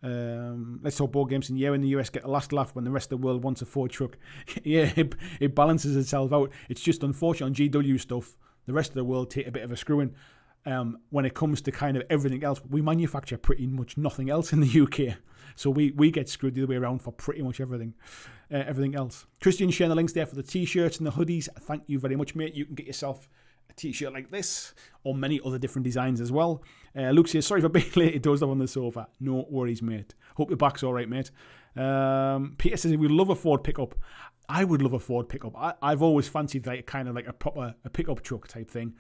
Let's talk board games. And yeah, in the US get the last laugh when the rest of the world wants a Ford truck. Yeah, it balances itself out. It's just unfortunate on GW stuff, the rest of the world take a bit of a screwing. when it comes to kind of everything else, we manufacture pretty much nothing else in the UK. So we get screwed the other way around for pretty much everything else. Christian sharing the links there for the t-shirts and the hoodies. Thank you very much, mate. You can get yourself a t-shirt like this or many other different designs as well. Luke says, sorry for being late. It does up on the sofa. No worries, mate. Hope your back's all right, mate. Peter says, we'd love a Ford pickup. I would love a Ford pickup. I've always fancied like kind of like a pickup truck type thing.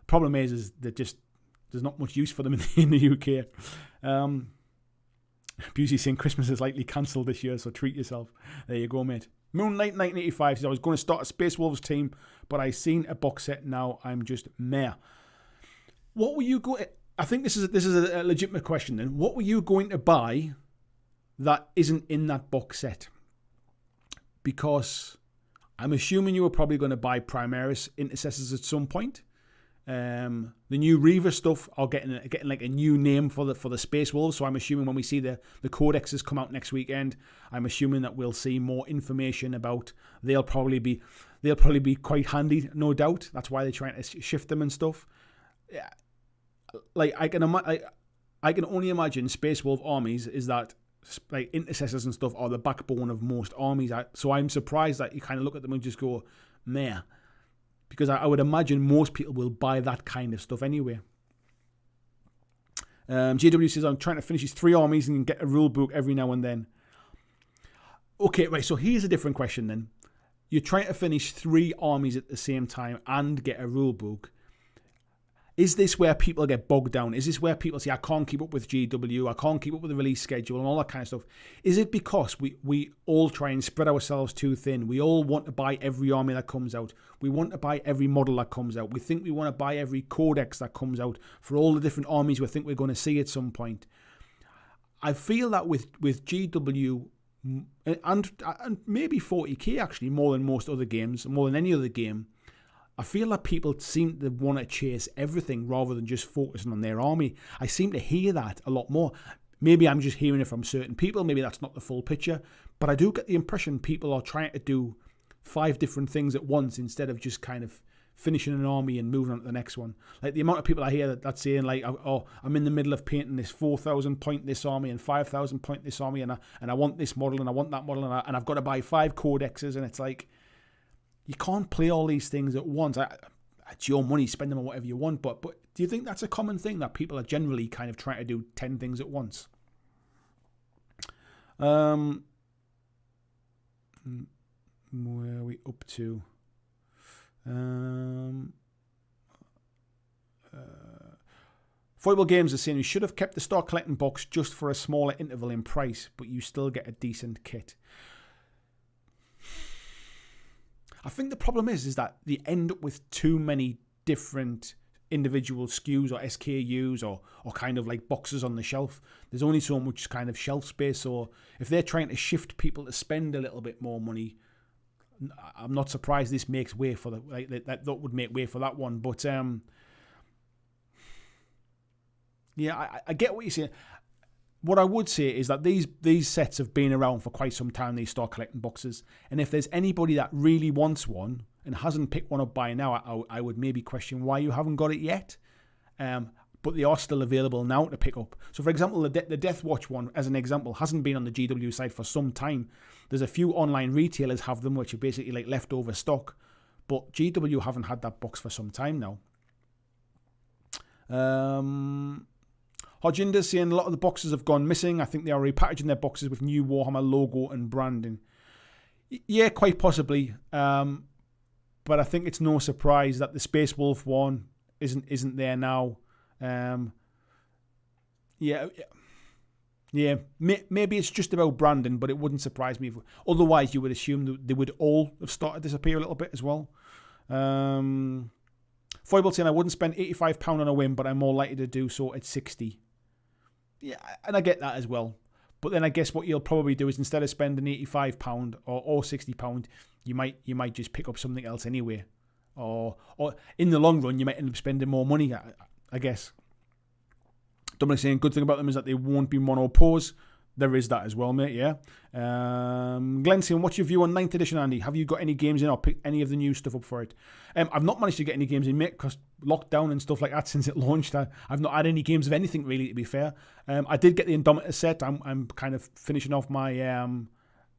Problem is that just there's not much use for them in the UK. Busey saying Christmas is likely cancelled this year, so treat yourself. There you go, mate. Moonlight 1985 says, I was going to start a Space Wolves team, but I seen a box set now. I'm just meh. What were you going? I think this is a legitimate question. Then, what were you going to buy that isn't in that box set? Because I'm assuming you were probably going to buy Primaris Intercessors at some point. The new Reaver stuff are getting like a new name for the Space Wolves. So I'm assuming when we see the codexes come out next weekend, I'm assuming that we'll see more information about. They'll probably be quite handy, no doubt. That's why they're trying to shift them and stuff. Yeah, like I can only imagine Space Wolf armies is that like Intercessors and stuff are the backbone of most armies. So I'm surprised that you kind of look at them and just go, meh. Because I would imagine most people will buy that kind of stuff anyway. JW says, I'm trying to finish these 3 armies and get a rule book every now and then. Okay, right, so here's a different question then. You're trying to finish 3 armies at the same time and get a rule book. Is this where people get bogged down? Is this where people say, I can't keep up with GW, I can't keep up with the release schedule and all that kind of stuff? Is it because we all try and spread ourselves too thin? We all want to buy every army that comes out. We want to buy every model that comes out. We think we want to buy every codex that comes out for all the different armies we think we're going to see at some point. I feel that with GW and maybe 40k actually, more than most other games, more than any other game, I feel that people seem to want to chase everything rather than just focusing on their army. I seem to hear that a lot more. Maybe I'm just hearing it from certain people. Maybe that's not the full picture. But I do get the impression people are trying to do 5 different things at once instead of just kind of finishing an army and moving on to the next one. Like the amount of people I hear that's saying like, oh, I'm in the middle of painting this 4,000 point this army and 5,000 point this army and I want this model and I want that model and I've got to buy 5 codexes, and it's like, you can't play all these things at once. It's your money, spend them on whatever you want. But do you think that's a common thing that people are generally kind of trying to do 10 things at once? Where are we up to? Foible Games is saying you should have kept the Start Collecting box just for a smaller interval in price, but you still get a decent kit. I think the problem is that they end up with too many different individual SKUs or SKUs or kind of like boxes on the shelf. There's only so much kind of shelf space. So if they're trying to shift people to spend a little bit more money, I'm not surprised this makes way for that would make way for that one. But yeah, I get what you're saying. What I would say is that these sets have been around for quite some time, these Start Collecting boxes. And if there's anybody that really wants one and hasn't picked one up by now, I would maybe question why you haven't got it yet. But they are still available now to pick up. So, for example, the Death Watch one, as an example, hasn't been on the GW side for some time. There's a few online retailers have them, which are basically like leftover stock. But GW haven't had that box for some time now. Hodginder's saying a lot of the boxes have gone missing. I think they are repackaging their boxes with new Warhammer logo and branding. Yeah, quite possibly. But I think it's no surprise that the Space Wolf one isn't there now. Yeah. Maybe it's just about branding, but it wouldn't surprise me. Otherwise, you would assume that they would all have started to disappear a little bit as well. Foible saying I wouldn't spend £85 on a whim, but I'm more likely to do so at 60. Yeah, and I get that as well. But then I guess what you'll probably do is instead of spending £85 or £60, you might just pick up something else anyway. Or in the long run, you might end up spending more money, I guess. Dominic saying good thing about them is that they won't be mono pose. There is that as well, mate, yeah. Glenn saying, what's your view on 9th edition, Andy? Have you got any games in or picked any of the new stuff up for it? I've not managed to get any games in, mate, because lockdown and stuff like that since it launched. I've not had any games of anything, really, to be fair. I did get the Indomitus set. I'm kind of finishing off my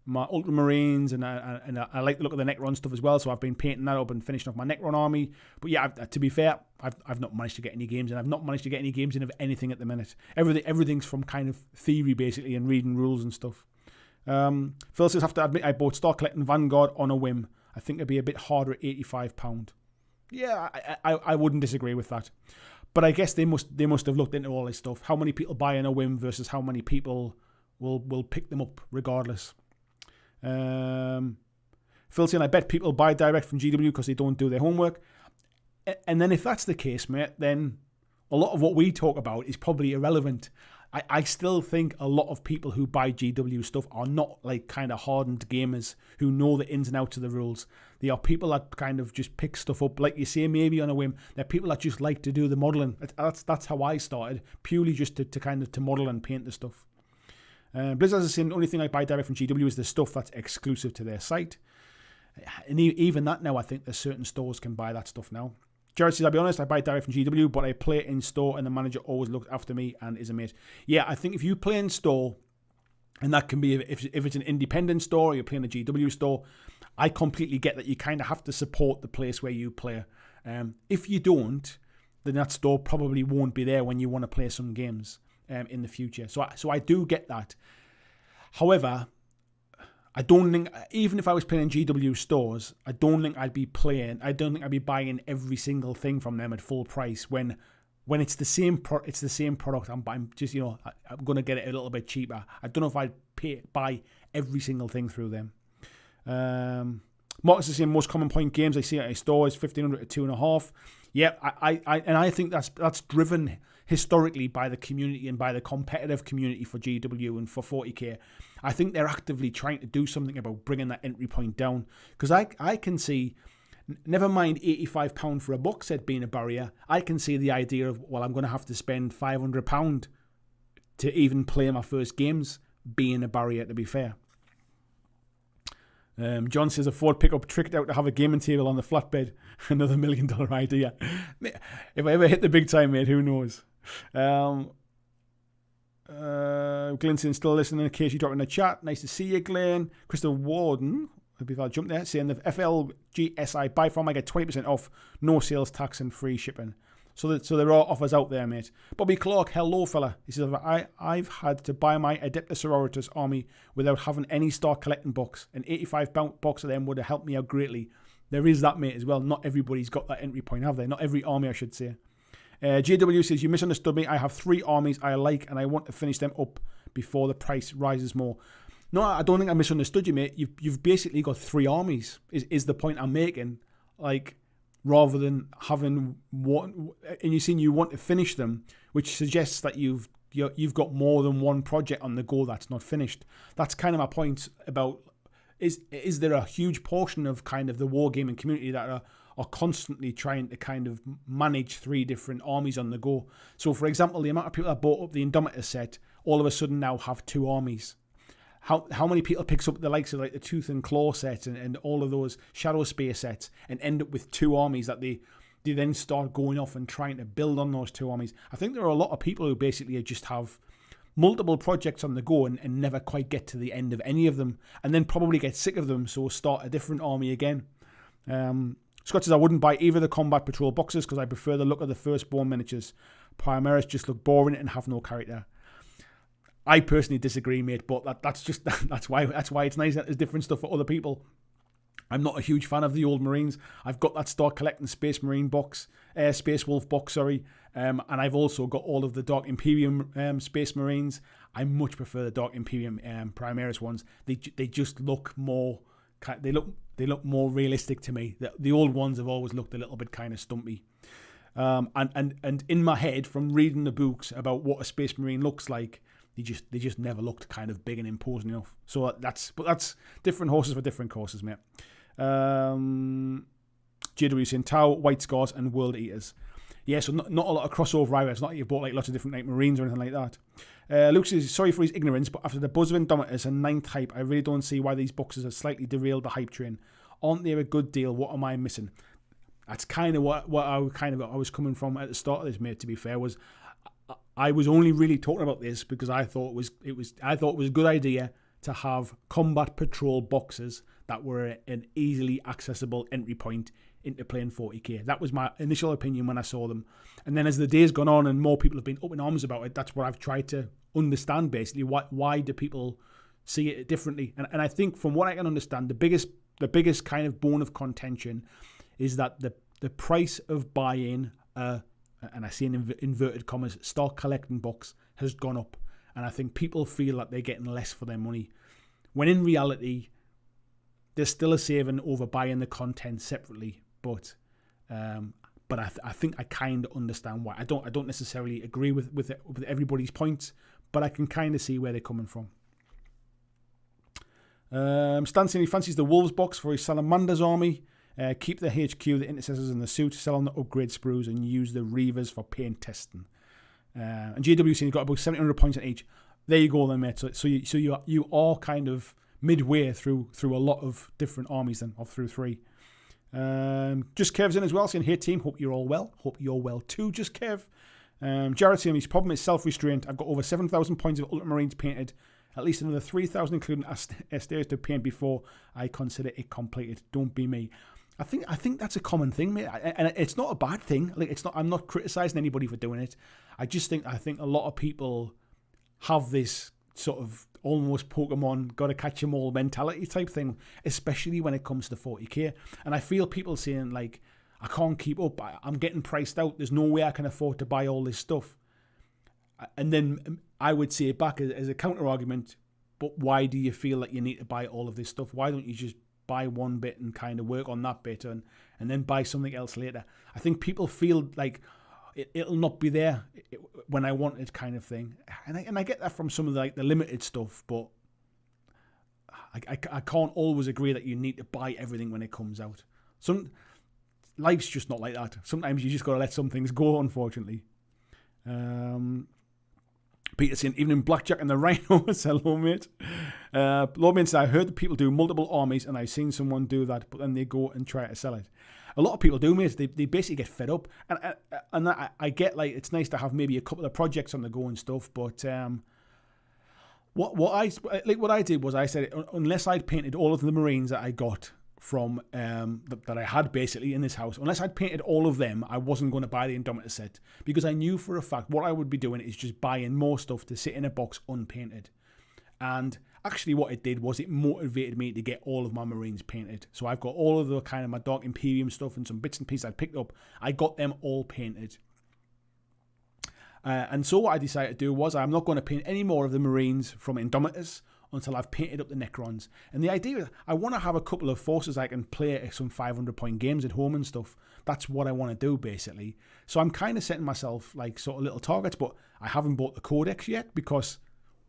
my Ultramarines, and I like the look of the Necron stuff as well, so I've been painting that up and finishing off my Necron army. But yeah, to be fair, I've not managed to get any games, and I've not managed to get any games in of anything at the minute. Everything's from kind of theory, basically, and reading rules and stuff. Phil says, have to admit, I bought Star Collecting Vanguard on a whim. I think it'd be a bit harder at £85. Yeah, I wouldn't disagree with that. But I guess they must have looked into all this stuff. How many people buy on a whim versus how many people will pick them up regardless. Phil saying, I bet people buy direct from GW because they don't do their homework. And then if that's the case, mate, then a lot of what we talk about is probably irrelevant. I still think a lot of people who buy GW stuff are not like kind of hardened gamers who know the ins and outs of the rules. They are people that kind of just pick stuff up, like you say, maybe on a whim. They're people that just like to do the modelling. That's how I started, purely just to model and paint the stuff. Blizzard is saying the only thing I buy direct from GW is the stuff that's exclusive to their site. And even that now, I think there's certain stores can buy that stuff now. Jared says, I'll be honest, I buy direct from GW, but I play it in store and the manager always looks after me and is a mate. Yeah, I think if you play in store, and that can be if it's an independent store or you're playing a GW store, I completely get that you kind of have to support the place where you play. If you don't, then that store probably won't be there when you want to play some games in the future. So I do get that. However, I don't think, even if I was playing in GW stores, I don't think I'd be buying every single thing from them at full price when it's the same product. I'm just, I'm going to get it a little bit cheaper. I don't know if I'd buy every single thing through them. Marcus is saying most common point games I see at a store is 1,500 to 2.5. Yeah, I think that's driven historically by the community and by the competitive community for GW and for 40k. I think they're actively trying to do something about bringing that entry point down, because I can see, never mind £85 for a box set being a barrier, I can see the idea of, well, I'm going to have to spend £500 to even play my first games being a barrier, to be fair. John says a Ford pickup tricked out to have a gaming table on the flatbed. Another $1 million idea. If I ever hit the big time, mate, who knows? Glinton still listening in case you drop in the chat. Nice to see you, Glenn. Christopher Warden, if I jump there, saying the FLGSI buy from I get 20% off, no sales tax and free shipping. So there are offers out there, mate. Bobby Clark, hello, fella. He says, I've had to buy my Adeptus Sororitas army without having any Star Collecting box. An 85 box of them would have helped me out greatly. There is that, mate, as well. Not everybody's got that entry point, have they? Not every army, I should say. JW says, you misunderstood me. I have 3 armies I like and I want to finish them up before the price rises more. No, I don't think I misunderstood you, mate. You've basically got 3 armies, is the point I'm making. Like, rather than having one, and you're saying you want to finish them, which suggests that you've got more than one project on the go that's not finished. That's kind of my point about, is there a huge portion of kind of the wargaming community that are constantly trying to kind of manage 3 different armies on the go. So, for example, the amount of people that bought up the Indomitus set all of a sudden now have 2 armies. How many people picks up the likes of like the Tooth and Claw set and all of those Shadow Spear sets and end up with 2 armies that they then start going off and trying to build on those 2 armies. I think there are a lot of people who basically just have multiple projects on the go and never quite get to the end of any of them, and then probably get sick of them, so start a different army again. Scott says, I wouldn't buy either of the Combat Patrol boxes because I prefer the look of the Firstborn miniatures. Primaris just look boring and have no character. I personally disagree, mate, but that's why it's nice that there's different stuff for other people. I'm not a huge fan of the old Marines. I've got that Star Collecting Space Marine box, Space Wolf box, sorry, and I've also got all of the Dark Imperium Space Marines. I much prefer the Dark Imperium Primaris ones. They just look more. They look more realistic to me. The old ones have always looked a little bit kind of stumpy. And in my head, from reading the books about what a Space Marine looks like, they just never looked kind of big and imposing enough. So that's different horses for different courses, mate. JW saying Tau, White Scars, and World Eaters. Yeah, so not a lot of crossover either. It's not like you've bought like lots of different like Marines or anything like that. Luke says, sorry for his ignorance, but after the buzz of Indomitus and 9th hype, I really don't see why these boxes have slightly derailed the hype train. Aren't they a good deal? What am I missing? That's kind of what I was coming from at the start of this, mate. To be fair, was I was only really talking about this because I thought it was a good idea to have combat patrol boxes that were an easily accessible entry point into playing 40k. That was my initial opinion when I saw them. And then as the days gone on and more people have been up in arms about it, that's what I've tried to understand basically. Why do people see it differently? And I think from what I can understand, the biggest kind of bone of contention is that the price of buying and I see in inverted commas, stock collecting box has gone up. And I think people feel like they're getting less for their money. When in reality, there's still a saving over buying the content separately. But I think I kind of understand why. I don't necessarily agree with everybody's points, but I can kind of see where they're coming from. Stan saying he fancies the Wolves box for his Salamander's army. Keep the HQ, the Intercessors, and the suit. Sell on the upgrade sprues and use the Reavers for paint testing. And JW saying he's got about 700 points on each. There you go then, mate. So you are kind of midway through a lot of different armies then, or through 3. Just Kev's in as well, saying, hey team, hope you're all well. Hope you're well too, Just Kev. Jared saying his problem is self-restraint. I've got over 7,000 points of Ultramarines painted. At least another 3,000 including stairs to paint before I consider it completed. Don't be me. I think that's a common thing, mate, and it's not a bad thing. Like it's not. I'm not criticizing anybody for doing it. I think a lot of people have this sort of almost Pokemon got to catch 'em all mentality type thing, especially when it comes to 40k. And I feel people saying like, I can't keep up. I'm getting priced out. There's no way I can afford to buy all this stuff. And then I would say it back as a counter argument. But why do you feel like you need to buy all of this stuff? Why don't you just buy one bit and kind of work on that bit and then buy something else later? I think people feel like it'll not be there when I want it, kind of thing. And I get that from some of the limited stuff, but I can't always agree that you need to buy everything when it comes out. Life's just not like that. Sometimes you just got to let some things go, unfortunately. Peter saying, even in BlackJack and the Rhinos, hello mate. Lord said, I heard that people do multiple armies and I've seen someone do that, but then they go and try to sell it. A lot of people do, mate. They basically get fed up. And I get like, it's nice to have maybe a couple of projects on the go and stuff, but what I did was I said, unless I'd painted all of the Marines that I got from that I had basically in this house, unless I'd painted all of them, I wasn't going to buy the Indomitus set, because I knew for a fact what I would be doing is just buying more stuff to sit in a box unpainted. And actually what it did was it motivated me to get all of my Marines painted. So I've got all of the kind of my Dark Imperium stuff and some bits and pieces I picked up. I got them all painted. And so what I decided to do was I'm not going to paint any more of the Marines from Indomitus until I've painted up the Necrons. And the idea is I want to have a couple of forces I can play some 500-point games at home and stuff. That's what I want to do, basically. So I'm kind of setting myself like sort of little targets, but I haven't bought the Codex yet, because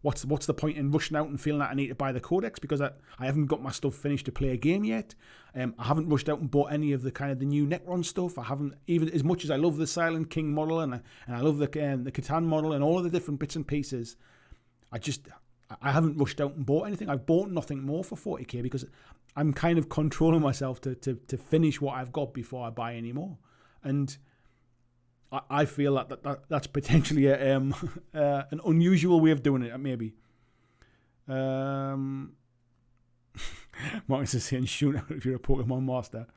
what's the point in rushing out and feeling that I need to buy the Codex, because I haven't got my stuff finished to play a game yet. I haven't rushed out and bought any of the kind of the new Necron stuff. I haven't, even as much as I love the Silent King model and I love the Catan model and all of the different bits and pieces. I haven't rushed out and bought anything. I've bought nothing more for 40k because I'm kind of controlling myself to finish what I've got before I buy any more. And I feel that's potentially an unusual way of doing it, maybe. Marcus is saying, shoot out if you're a Pokemon master.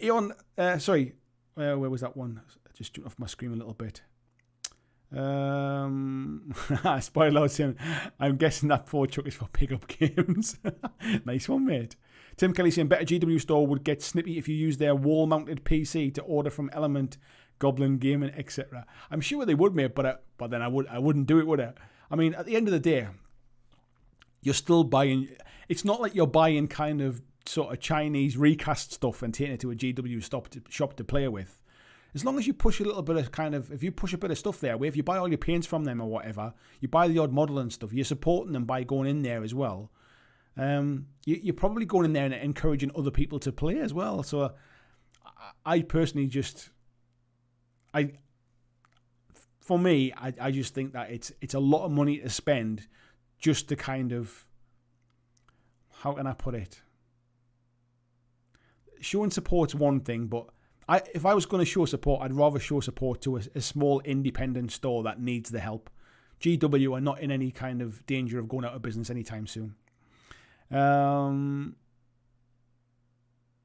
Eon, sorry, where was that one? I just jumped off my screen a little bit. Spoiler out saying, I'm guessing that 4-chuck is for pickup games. Nice one, mate. Tim Kelly saying, better GW store would get snippy if you use their wall-mounted PC to order from Element, Goblin Gaming, etc. I'm sure they would, mate, but then I wouldn't do it, would I? I mean, at the end of the day, you're still buying. It's not like you're buying kind of sort of Chinese recast stuff and taking it to a GW shop to play with. As long as you push a little bit of kind of, if you push a bit of stuff their way, if you buy all your paints from them or whatever, you buy the odd model and stuff, you're supporting them by going in there as well. You're probably going in there and encouraging other people to play as well. So I personally for me, I just think that it's a lot of money to spend just to kind of, how can I put it? Showing support's one thing, but if I was going to show support, I'd rather show support to a small independent store that needs the help. GW are not in any kind of danger of going out of business anytime soon.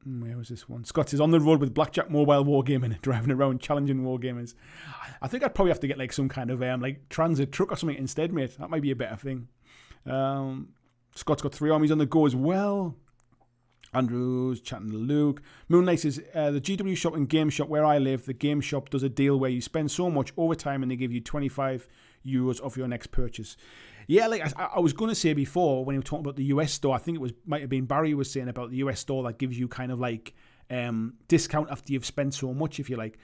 Where was this one? Scott says, on the road with BlackJack mobile wargaming, driving around challenging wargamers. I think I'd probably have to get like some kind of like transit truck or something instead, mate. That might be a better thing. Scott's got 3 armies on the go as well. Andrew's chatting to Luke. Moonlight says, the GW shop and game shop where I live, the game shop does a deal where you spend so much overtime and they give you 25 euros off your next purchase. Yeah, like I was going to say before when you were talking about the US store, I think might have been Barry was saying about the US store that gives you kind of like discount after you've spent so much, if you like.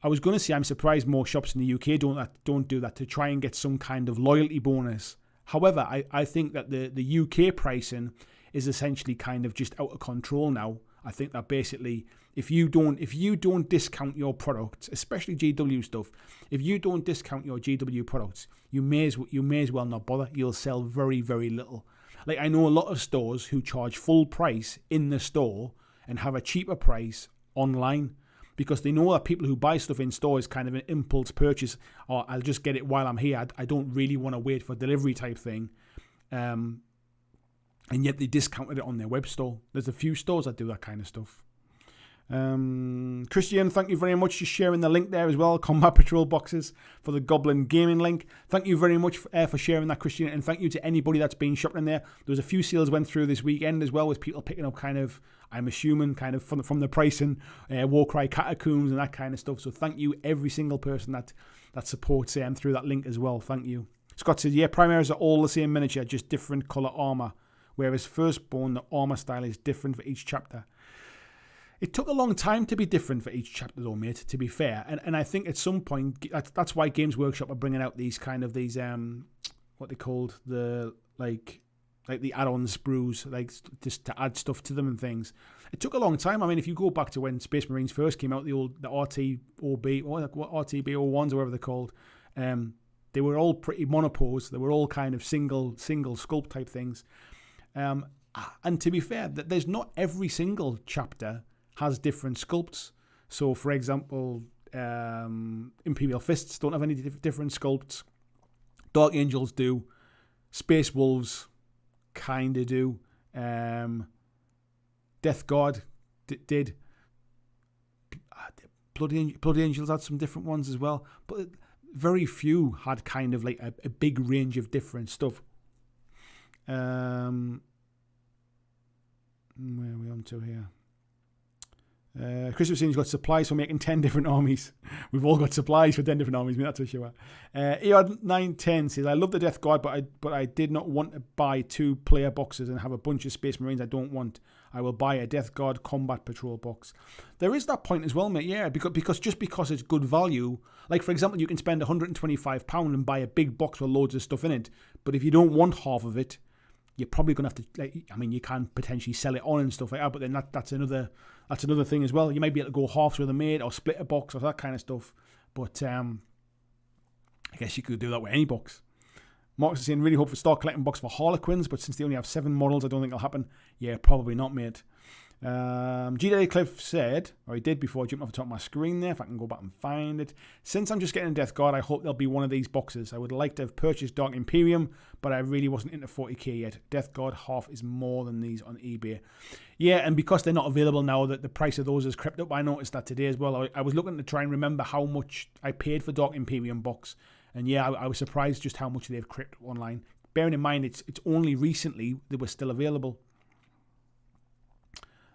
I was going to say I'm surprised more shops in the UK don't do that to try and get some kind of loyalty bonus. However, I think that the UK pricing is essentially kind of just out of control now. I think that basically if you don't discount your products, especially GW stuff, if you don't discount your GW products, you may as well not bother. You'll sell very, very little. Like I know a lot of stores who charge full price in the store and have a cheaper price online because they know that people who buy stuff in store is kind of an impulse purchase, or I'll just get it while I'm here. I don't really want to wait for delivery type thing. And yet they discounted it on their web store. There's a few stores that do that kind of stuff. Christian, thank you very much for sharing the link there as well. Combat Patrol boxes for the Goblin Gaming link. Thank you very much for sharing that, Christian. And thank you to anybody that's been shopping there. There was a few sales went through this weekend as well with people picking up kind of, I'm assuming, kind of from the pricing, Warcry Catacombs and that kind of stuff. So thank you every single person that supports through that link as well. Thank you. Scott says, yeah, Primaries are all the same miniature, just different colour armour. Whereas Firstborn, the armour style is different for each chapter. It took a long time to be different for each chapter though, mate, to be fair. And I think at some point, that's why Games Workshop are bringing out these what they called the add-on sprues, like just to add stuff to them and things. It took a long time. I mean, if you go back to when Space Marines first came out, the RTOB, or RTB01s or whatever they're called, they were all pretty monopose. They were all kind of single sculpt type things. And to be fair, there's not every single chapter has different sculpts. So, for example, Imperial Fists don't have any different sculpts. Dark Angels do. Space Wolves kind of do. Death Guard did. Blood Angels had some different ones as well. But very few had kind of like a big range of different stuff. Where are we on to here? Chris was saying he's got supplies for making 10 different armies. We've all got supplies for 10 different armies, that's for sure. EOD910 says, I love the Death Guard, but I did not want to buy 2-player boxes and have a bunch of Space Marines I don't want. I will buy a Death Guard Combat Patrol box. There is that point as well, mate, yeah, because it's good value. Like, for example, you can spend £125 and buy a big box with loads of stuff in it, but if you don't want half of it, you're probably going to have to, you can potentially sell it on and stuff like that, but then that's another thing as well. You might be able to go halves with a mate or split a box or that kind of stuff. But I guess you could do that with any box. Mark's saying, really hope for start collecting box for Harlequins, but since they only have 7 models, I don't think it'll happen. Yeah, probably not, mate. G. Cliff said, or he did before I jumped off the top of my screen there, if I can go back and find it. Since I'm just getting a Death Guard, I hope there'll be one of these boxes. I would like to have purchased Dark Imperium, but I really wasn't into 40k yet. Death Guard half is more than these on eBay. Yeah, and because they're not available now, that the price of those has crept up. I noticed that today as well. I was looking to try and remember how much I paid for Dark Imperium box, and yeah, I was surprised just how much they've crept up online. Bearing in mind, it's only recently they were still available.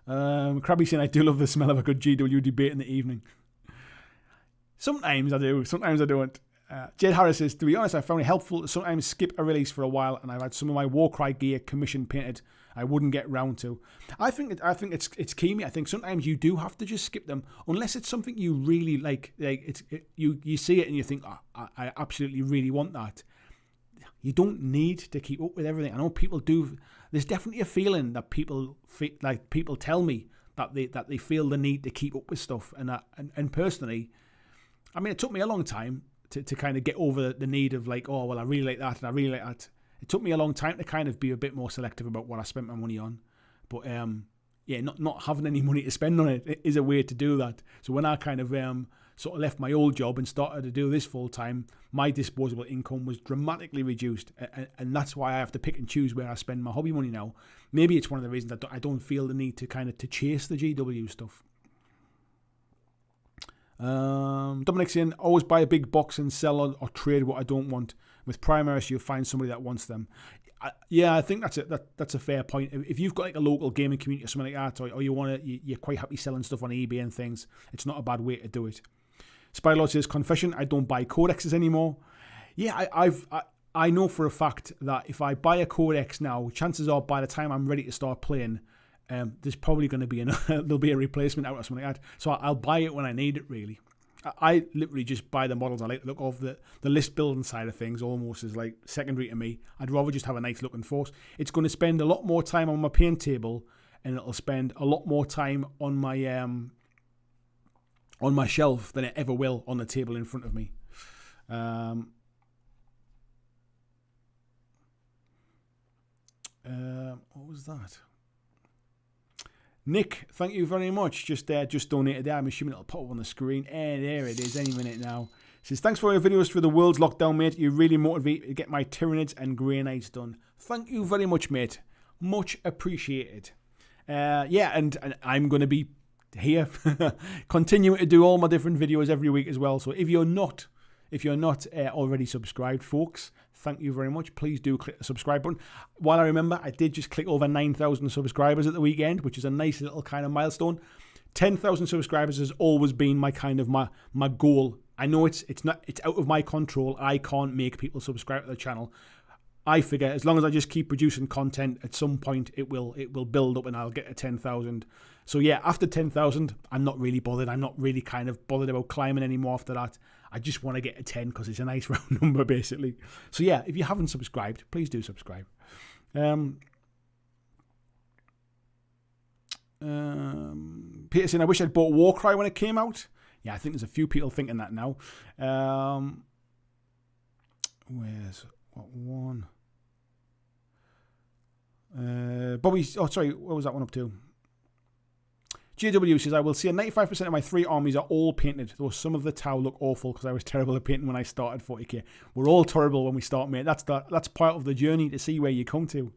Krabby saying, I do love the smell of a good GW debate in the evening. Sometimes I do, sometimes I don't. Jed Harris says, to be honest, I found it helpful to sometimes skip a release for a while, and I've had some of my Warcry gear commission painted I wouldn't get round to. I think it's key, mate. I think sometimes you do have to just skip them, unless it's something you really like you see it and you think, I absolutely really want that. You don't need to keep up with everything. I know people do. There's definitely a feeling that people tell me that they feel the need to keep up with stuff, and personally, I mean, it took me a long time to kind of get over the need of like, oh, well, I really like that and I really like that. It took me a long time to kind of be a bit more selective about what I spent my money on. But yeah, not having any money to spend on it is a way to do that. So when I kind of sort of left my old job and started to do this full time, my disposable income was dramatically reduced, and that's why I have to pick and choose where I spend my hobby money now. Maybe it's one of the reasons that I don't feel the need to kind of to chase the GW stuff. Dominic's in, always buy a big box and sell or trade what I don't want. With Primaris, you'll find somebody that wants them. Yeah, I think that's a fair point. If you've got like a local gaming community or something like that, or you're quite happy selling stuff on eBay and things, it's not a bad way to do it. Spylord says, confession, I don't buy codexes anymore. Yeah, I know for a fact that if I buy a codex now, chances are by the time I'm ready to start playing, there's probably going to be there'll be a replacement out or something like that. So I'll buy it when I need it, really. I literally just buy the models I like to look of. The list building side of things almost is like secondary to me. I'd rather just have a nice looking force. It's going to spend a lot more time on my paint table, and it'll spend a lot more time on my shelf than it ever will on the table in front of me. What was that? Nick, thank you very much. Just donated there. I'm assuming it'll pop up on the screen. And there it is, any minute now. Says, thanks for your videos for the world's lockdown, mate. You really motivate me to get my Tyranids and Grey Knights done. Thank you very much, mate. Much appreciated. Yeah, and I'm going to be here continuing to do all my different videos every week as well. So if you're not already subscribed, folks, thank you very much. Please do click the subscribe button. While I remember, I did just click over 9,000 subscribers at the weekend, which is a nice little kind of milestone. 10,000 subscribers has always been my kind of my goal. I know it's out of my control. I can't make people subscribe to the channel. I figure as long as I just keep producing content, at some point it will build up and I'll get to 10,000. So yeah, after 10,000, I'm not really bothered. I'm not really kind of bothered about climbing anymore after that. I just want to get to 10 because it's a nice round number, basically. So yeah, if you haven't subscribed, please do subscribe. Peter saying, I wish I'd bought Warcry when it came out. Yeah, I think there's a few people thinking that now. Where's what one? Bobby, oh sorry, what was that one up to? JW says, I will say 95% of my 3 armies are all painted, though some of the Tau look awful because I was terrible at painting when I started 40k. We're all terrible when we start, mate. That's part of the journey to see where you come to.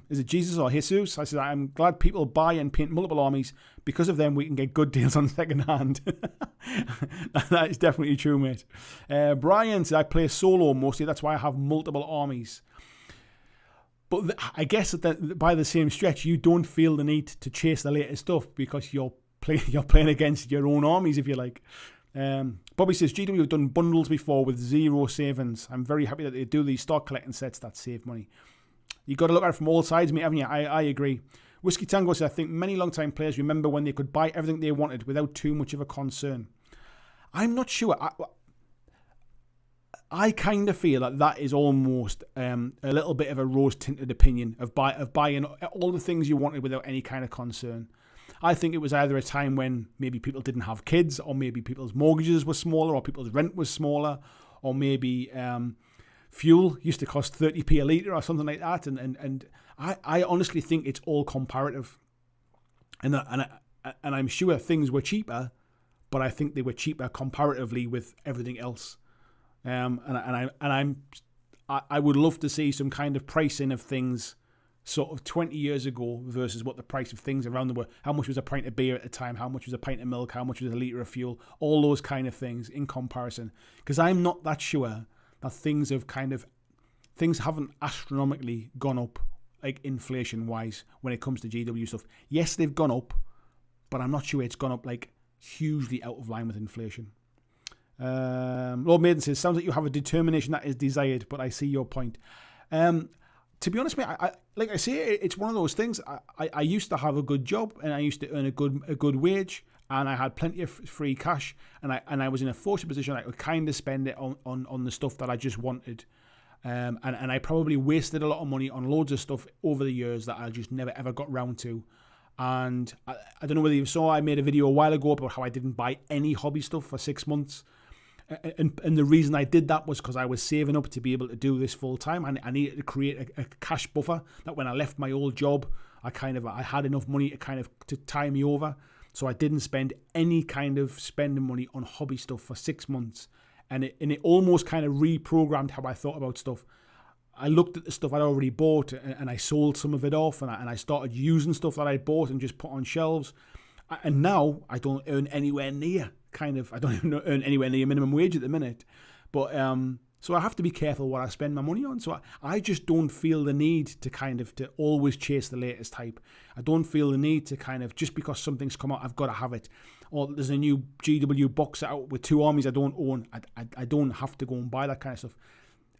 Is it Jesus or Jesus? I said, I'm glad people buy and paint multiple armies. Because of them, we can get good deals on second hand. That is definitely true, mate. Brian said, I play solo mostly. That's why I have multiple armies. But I guess that by the same stretch, you don't feel the need to chase the latest stuff because you're playing against your own armies, if you like. Bobby says, GW have done bundles before with 0 savings. I'm very happy that they do these stock collecting sets that save money. You got to look at it from all sides, mate, haven't you? I agree. Whiskey Tango says, I think many long-time players remember when they could buy everything they wanted without too much of a concern. I'm not sure. I kind of feel that is almost a little bit of a rose-tinted opinion of buying all the things you wanted without any kind of concern. I think it was either a time when maybe people didn't have kids, or maybe people's mortgages were smaller, or people's rent was smaller, or maybe fuel used to cost 30p a litre or something like that. And I honestly think it's all comparative. And I'm sure things were cheaper, but I think they were cheaper comparatively with everything else. I would love to see some kind of pricing of things sort of 20 years ago versus what the price of things around the world. How much was a pint of beer at the time? How much was a pint of milk? How much was a litre of fuel? All those kind of things in comparison. Because I'm not that sure that things haven't astronomically gone up, like inflation-wise, when it comes to GW stuff. Yes, they've gone up, but I'm not sure it's gone up like hugely out of line with inflation. Lord Maiden says, sounds like you have a determination that is desired, but I see your point. To be honest, mate, like I say, it's one of those things. I used to have a good job and I used to earn a good wage, and I had plenty of free cash, and I was in a fortunate position. I could kind of spend it on the stuff that I just wanted. And I probably wasted a lot of money on loads of stuff over the years that I just never ever got round to. And I don't know whether you saw, I made a video a while ago about how I didn't buy any hobby stuff for 6 months. And the reason I did that was because I was saving up to be able to do this full time. And I needed to create a cash buffer that when I left my old job, I had enough money to tie me over. So I didn't spend any kind of spending money on hobby stuff for 6 months. And it almost kind of reprogrammed how I thought about stuff. I looked at the stuff I'd already bought and I sold some of it off, and I started using stuff that I bought and just put on shelves. And now I don't earn anywhere near I don't even earn anywhere near minimum wage at the minute. But so I have to be careful what I spend my money on. So I just don't feel the need to always chase the latest hype. I don't feel the need to just because something's come out, I've got to have it. Or there's a new GW box out with 2 armies I don't own. I don't have to go and buy that kind of stuff.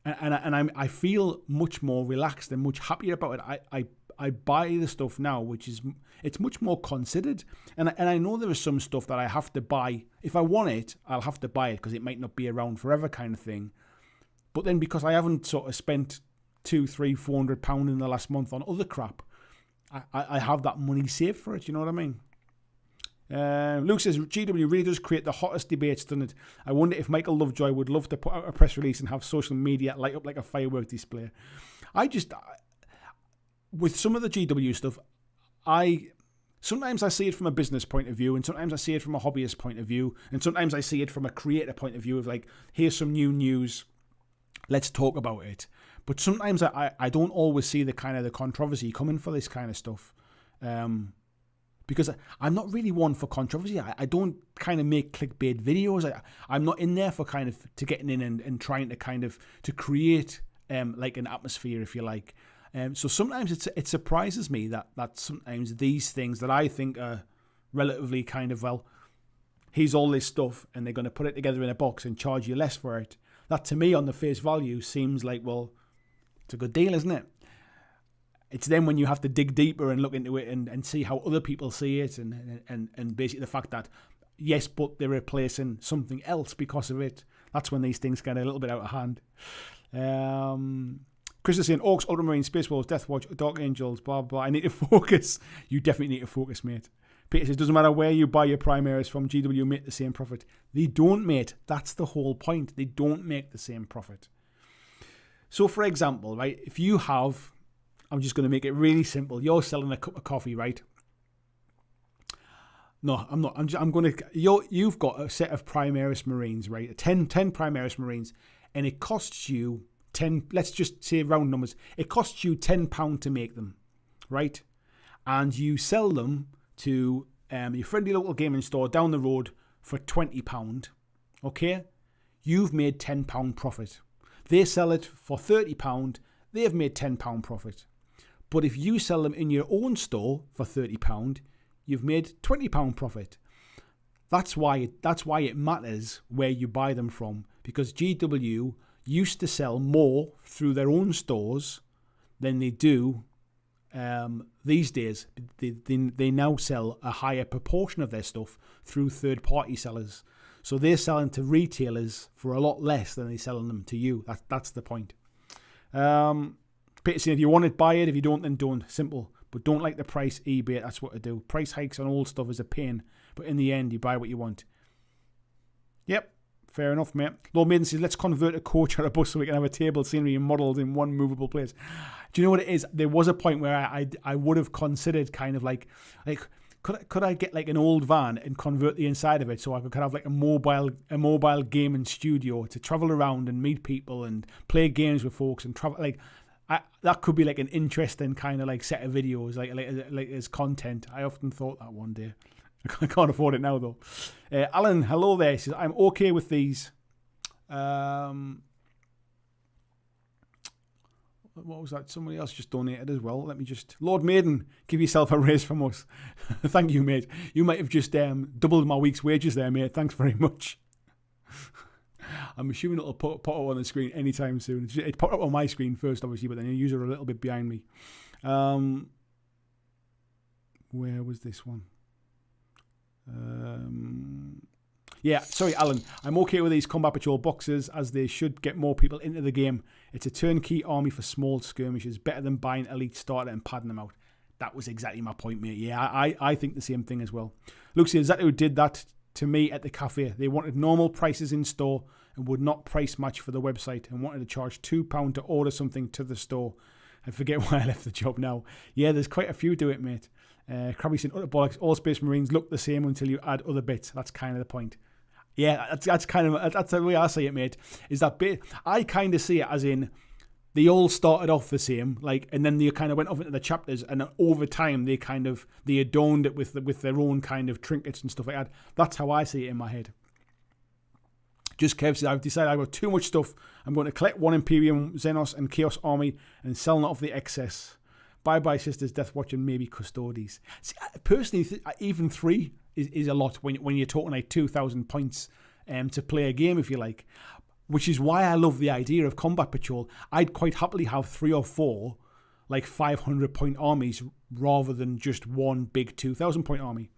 And I feel much more relaxed and much happier about it. I buy the stuff now, it's much more considered. And I know there is some stuff that I have to buy. If I want it, I'll have to buy it because it might not be around forever kind of thing. But then because I haven't sort of spent £200-400 in the last month on other crap, I have that money saved for it. You know what I mean? Luke says, GW really does create the hottest debates, doesn't it? I wonder if Michael Lovejoy would love to put out a press release and have social media light up like a firework display. With some of the GW stuff, sometimes I see it from a business point of view, and sometimes I see it from a hobbyist point of view, and sometimes I see it from a creator point of view of like, here's some new news, let's talk about it. But sometimes I don't always see the kind of the controversy coming for this kind of stuff. Because I'm not really one for controversy. I don't kind of make clickbait videos. I'm not in there for to getting in and trying to create like an atmosphere, if you like. So sometimes it surprises me that sometimes these things that I think are relatively here's all this stuff and they're going to put it together in a box and charge you less for it. That to me on the face value seems like, well, it's a good deal, isn't it? It's then when you have to dig deeper and look into it and see how other people see it and basically the fact that, yes, but they're replacing something else because of it. That's when these things get a little bit out of hand. Chris is saying, Orcs, Ultramarine, Space Wolves, Death Watch, Dark Angels, blah, blah. I need to focus. You definitely need to focus, mate. Peter says, doesn't matter where you buy your Primaris from, GW make the same profit. They don't, mate. That's the whole point. They don't make the same profit. So, for example, right, if you have... I'm just going to make it really simple. You're selling a cup of coffee, right? No, I'm not. You've got a set of Primaris Marines, right? 10 Primaris Marines, and it costs you 10. Let's just say round numbers. It costs you £10 to make them, right? And you sell them to your friendly local gaming store down the road for £20. Okay, you've made £10 profit. They sell it for £30. They've made £10 profit. But if you sell them in your own store for £30, you've made £20 profit. That's why it matters where you buy them from, because GW used to sell more through their own stores than they do these days. They now sell a higher proportion of their stuff through third-party sellers. So they're selling to retailers for a lot less than they're selling them to you. That's the point. Peter saying, if you want it, buy it. If you don't, then don't. Simple. But don't like the price eBay. That's what I do. Price hikes on old stuff is a pain. But in the end, you buy what you want. Yep. Fair enough, mate. Lord Maiden says, let's convert a coach or a bus so we can have a table scenery and models in one movable place. Do you know what it is? There was a point where I would have considered could I get like an old van and convert the inside of it so I could have like a mobile gaming studio to travel around and meet people and play games with folks and travel that could be like an interesting kind of like set of videos like as content. I often thought that one day. I can't afford it now though. Alan, hello there. He says, I'm okay with these. What was that? Somebody else just donated as well. Lord Maiden, give yourself a raise from us. Thank you, mate. You might have just doubled my week's wages there, mate. Thanks very much. I'm assuming it'll put up on the screen anytime soon. It put up on my screen first, obviously, but then you use it a little bit behind me. Where was this one? Yeah, sorry, Alan. I'm okay with these combat patrol boxes as they should get more people into the game. It's a turnkey army for small skirmishes, better than buying elite starter and padding them out. That was exactly my point, mate. Yeah, I think the same thing as well. Luke said exactly who did that to me at the cafe. They wanted normal prices in store and would not price match for the website and wanted to charge £2 to order something to the store. I forget why I left the job now. Yeah, there's quite a few do it, mate. Krabby said, utter bollocks, all Space Marines look the same until you add other bits. That's kind of the point. Yeah, that's the way I see it, mate. Is that bit? I kind of see it as in they all started off the same, like, and then they kind of went off into the chapters, and over time they adorned it with their own kind of trinkets and stuff like that. That's how I see it in my head. Just Kev said, I've decided I've got too much stuff. I'm going to collect one Imperium, Xenos, and Chaos Army and selling off the excess. Bye-bye, Sisters, Death Watch, and maybe Custodes. See, personally, even 3 is a lot when you're talking like 2,000 points to play a game, if you like. Which is why I love the idea of Combat Patrol. I'd quite happily have 3 or 4 like 500-point armies rather than just one big 2,000 point army.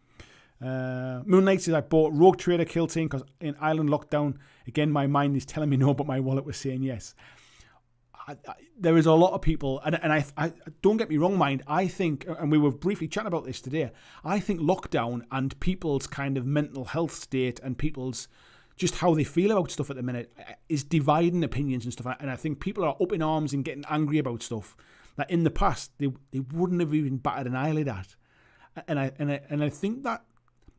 Moon Knight says, I bought Rogue Trader Kill Team because in Island Lockdown, again, my mind is telling me no, but my wallet was saying yes. There is a lot of people, and I don't get me wrong, mind, I think, and we were briefly chatting about this today, I think lockdown and people's kind of mental health state and people's just how they feel about stuff at the minute is dividing opinions and stuff. And I think people are up in arms and getting angry about stuff that in the past they wouldn't have even batted an eyelid at. And I think that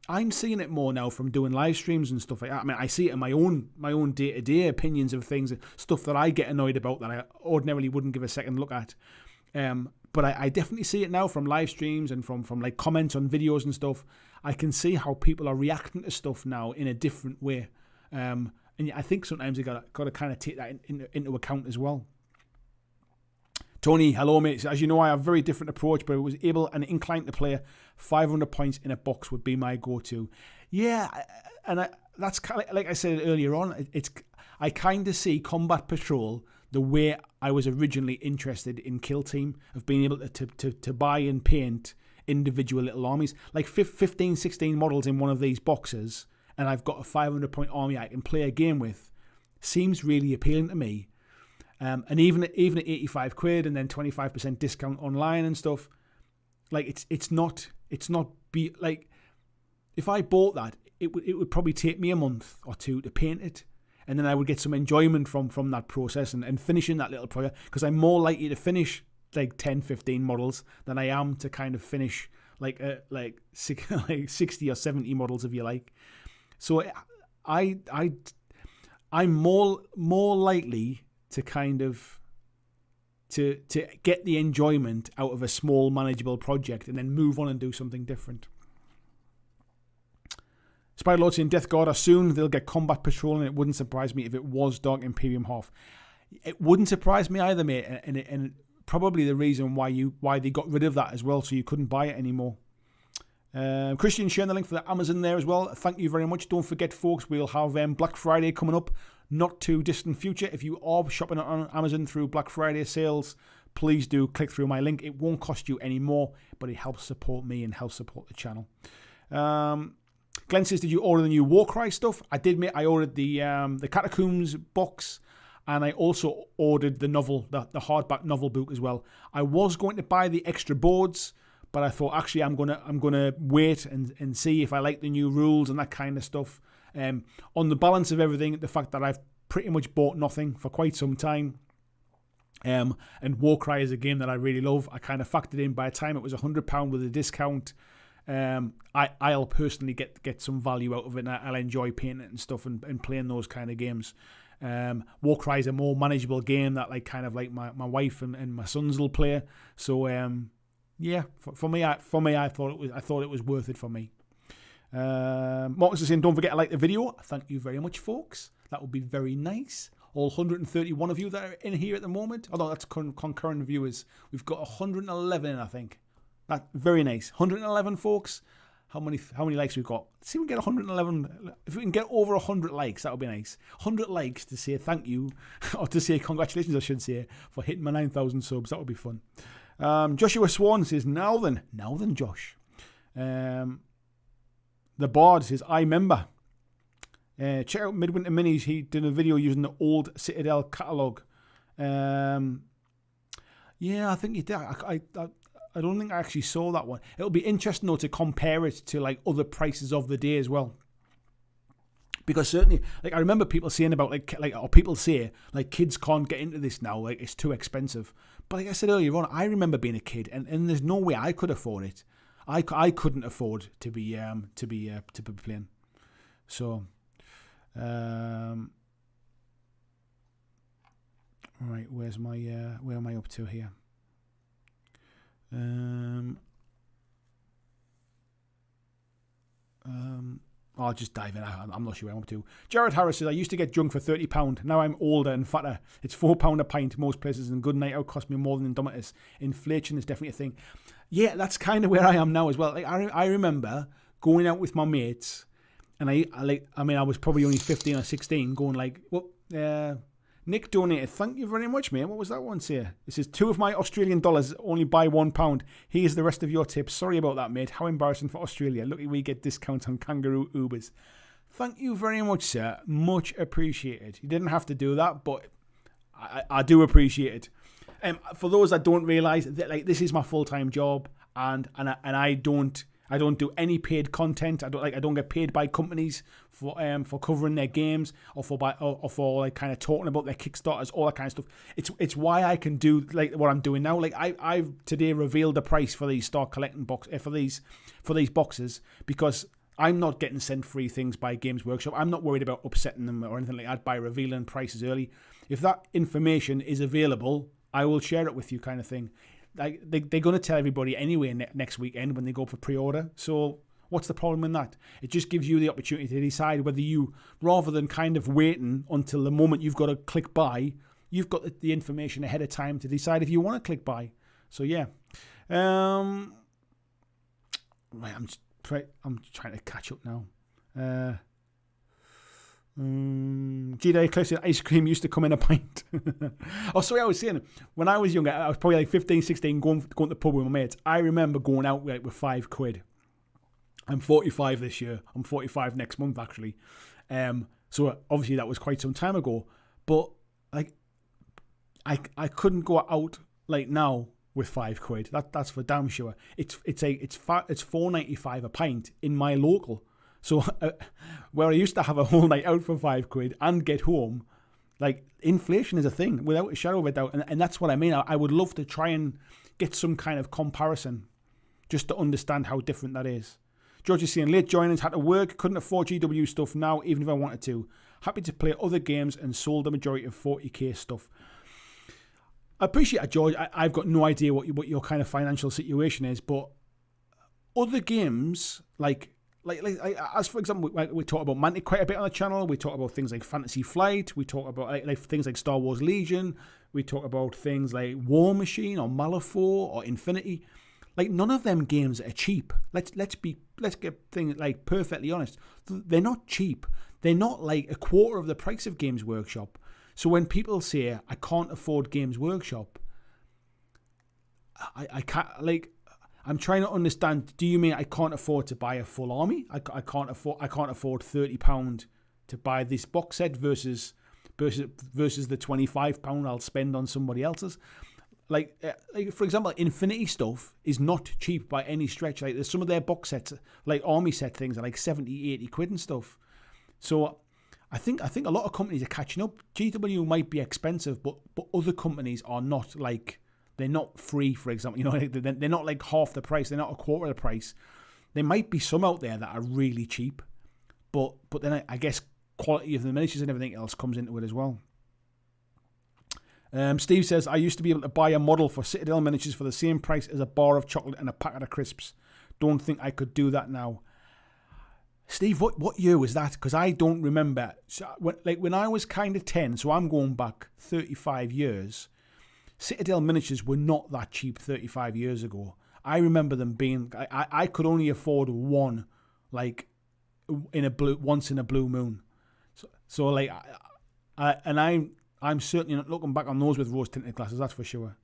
I'm seeing it more now from doing live streams and stuff like that. I mean, I see it in my own day-to-day opinions of things, stuff that I get annoyed about that I ordinarily wouldn't give a second look at. But I definitely see it now from live streams and from like comments on videos and stuff. I can see how people are reacting to stuff now in a different way. And I think sometimes you got to kind of take that into account as well. Tony, hello mate. As you know, I have a very different approach, but I was able and inclined to play 500 points in a box would be my go-to. Yeah, and that's kind of, like I said earlier on, I kind of see Combat Patrol the way I was originally interested in Kill Team, of being able to buy and paint individual little armies. Like 15, 16 models in one of these boxes, and I've got a 500-point army I can play a game with, seems really appealing to me. And even at 85 quid and then 25% discount online and stuff, like it's not like if I bought that, it would probably take me a month or two to paint it, and then I would get some enjoyment from that process and finishing that little project, because I'm more likely to finish like 10, 15 models than I am to kind of finish like 60 or 70 models if you like. So I'm more likely to kind of to get the enjoyment out of a small manageable project and then move on and do something different. Spider Lord saying Death Guard are soon, they'll get Combat Patrol, and it wouldn't surprise me if it was Dark Imperium half. It wouldn't surprise me either, mate, and probably the reason why they got rid of that as well, so you couldn't buy it anymore. Christian sharing the link for the Amazon there as well. Thank you very much. Don't forget, folks, we'll have Black Friday coming up, not too distant future. If you are shopping on Amazon through Black Friday sales, please do click through my link. It won't cost you any more, but it helps support me and helps support the channel. Glenn says, did you order the new Warcry stuff? I did, mate. I ordered the Catacombs box, and I also ordered the novel, the hardback novel book as well. I was going to buy the extra boards, but I thought actually I'm gonna wait and see if I like the new rules and that kind of stuff. On the balance of everything, the fact that I've pretty much bought nothing for quite some time, and Warcry is a game that I really love. I kind of factored in by the time it was £100 with a discount. I'll personally get some value out of it, and I'll enjoy painting it and stuff and playing those kind of games. Warcry is a more manageable game that my wife and my sons will play. So yeah, for me, I thought it was worth it for me. Marcus is saying, don't forget to like the video. Thank you very much, folks. That would be very nice. All 131 of you that are in here at the moment. Although that's concurrent viewers. We've got 111, I think. That's very nice. 111, folks. How many likes we've got? Let's see if we can get 111. If we can get over 100 likes, that would be nice. 100 likes to say thank you, or to say congratulations, I should say, for hitting my 9,000 subs. That would be fun. Joshua Swan says, now then, Josh. The Bard says, I remember. Check out Midwinter Minis. He did a video using the old Citadel catalogue. Yeah, I think he did. don't think I actually saw that one. It'll be interesting though to compare it to like other prices of the day as well. Because certainly, like I remember people saying about or people say like kids can't get into this now, like it's too expensive. But like I said earlier on, I remember being a kid, and there's no way I could afford it. I couldn't afford to be playing. So, right, where am I up to here? I'll just dive in. I'm not sure where I'm up to. Jared Harris says, I used to get drunk for £30. Now I'm older and fatter. It's £4 a pint most places, and good night out cost me more than in Domitus. Inflation is definitely a thing. Yeah, that's kind of where I am now as well. Like I remember going out with my mates, and I was probably only 15 or 16, going like, well, Nick donated. Thank you very much, mate. What was that one say? It says, 2 of my Australian dollars only buy £1. Here's the rest of your tips. Sorry about that, mate. How embarrassing for Australia. Lucky we get discounts on kangaroo Ubers. Thank you very much, sir. Much appreciated. You didn't have to do that, but I do appreciate it. For those that don't realise that, like, this is my full-time job, and I don't do any paid content. I don't get paid by companies for covering their games or for like kind of talking about their Kickstarters, all that kind of stuff. It's why I can do like what I'm doing now. Like I've today revealed the price for these Start Collecting for these boxes, because I'm not getting sent free things by Games Workshop. I'm not worried about upsetting them or anything like that by revealing prices early. If that information is available, I will share it with you, kind of thing. Like they're going to tell everybody anyway next weekend when they go for pre-order. So what's the problem in that? It just gives you the opportunity to decide whether you, rather than kind of waiting until the moment you've got to click buy, you've got the information ahead of time to decide if you want to click buy. So yeah, right, I'm trying to catch up now. G-Day Cliff said ice cream used to come in a pint. Oh, sorry, I was saying, when I was younger, I was probably like 15, 16, going to the pub with my mates. I remember going out with £5. I'm 45 this year. I'm 45 next month, actually. So obviously that was quite some time ago. But like, I couldn't go out like now with £5. That's for damn sure. It's £4.95 a pint in my local. So where I used to have a whole night out for £5 and get home, like, inflation is a thing without a shadow of a doubt. And that's what I mean. I would love to try and get some kind of comparison just to understand how different that is. George is saying, late joiners, had to work, couldn't afford GW stuff now, even if I wanted to. Happy to play other games and sold the majority of 40k stuff. I appreciate it, George. I've got no idea what your kind of financial situation is, but other games, like as for example, we talk about Mantic quite a bit on the channel. We talk about things like Fantasy Flight. We talk about like things like Star Wars Legion. We talk about things like War Machine or Malifaux or Infinity. Like, none of them games are cheap. Let's get things like perfectly honest. They're not cheap. They're not like a quarter of the price of Games Workshop. So when people say I can't afford Games Workshop, I can't, like, I'm trying to understand. Do you mean I can't afford to buy a full army? I can't afford £30 to buy this box set versus the £25 I'll spend on somebody else's. Like for example, Infinity stuff is not cheap by any stretch. Like, there's some of their box sets, like army set things, are like 70, 80 quid and stuff. So I think a lot of companies are catching up. GW might be expensive, but other companies are not, like, they're not free, for example. You know, they're not like half the price. They're not a quarter of the price. There might be some out there that are really cheap, but then I guess quality of the miniatures and everything else comes into it as well. Steve says, I used to be able to buy a model for Citadel miniatures for the same price as a bar of chocolate and a packet of crisps. Don't think I could do that now. Steve, what year was that? Because I don't remember. So when I was kind of 10, so I'm going back 35 years, Citadel miniatures were not that cheap 35 years ago. I remember them being, I could only afford one, like, once in a blue moon. So like, I'm certainly not looking back on those with rose tinted glasses, that's for sure.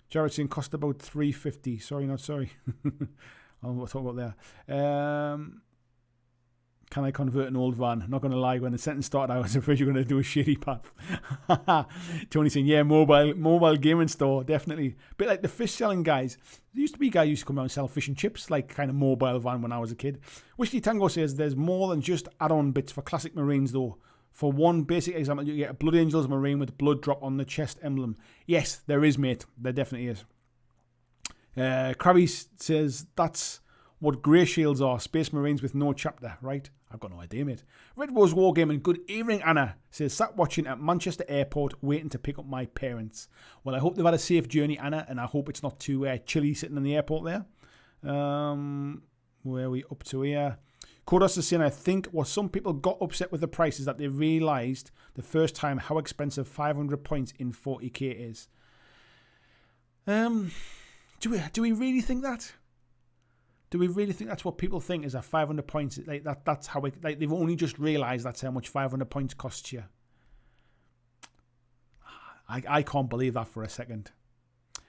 Jared saying cost about $350. Sorry, not sorry. I'll talk about there. Can I convert an old van? Not going to lie, when the sentence started, I was afraid you were going to do a shady path. Tony saying, yeah, mobile gaming store, definitely. Bit like the fish selling guys. There used to be a guy who used to come out and sell fish and chips, like kind of mobile van when I was a kid. Whiskey Tango says there's more than just add-on bits for classic Marines, though. For one basic example, you get a Blood Angels Marine with blood drop on the chest emblem. Yes, there is, mate. There definitely is. Krabby says that's what Grey Shields are. Space Marines with no chapter, right? I've got no idea, mate. Red Rose Wargaming, good evening, Anna. Says, sat watching at Manchester Airport waiting to pick up my parents. Well, I hope they've had a safe journey, Anna, and I hope it's not too chilly sitting in the airport there. Where are we up to here? Kodos is saying, I think what some people got upset with the price is that they realised the first time how expensive 500 points in 40k is. Do we really think that? Do we really think that's what people think is a 500 points? Like that's how it, like they've only just realised that's how much 500 points costs you. I can't believe that for a second.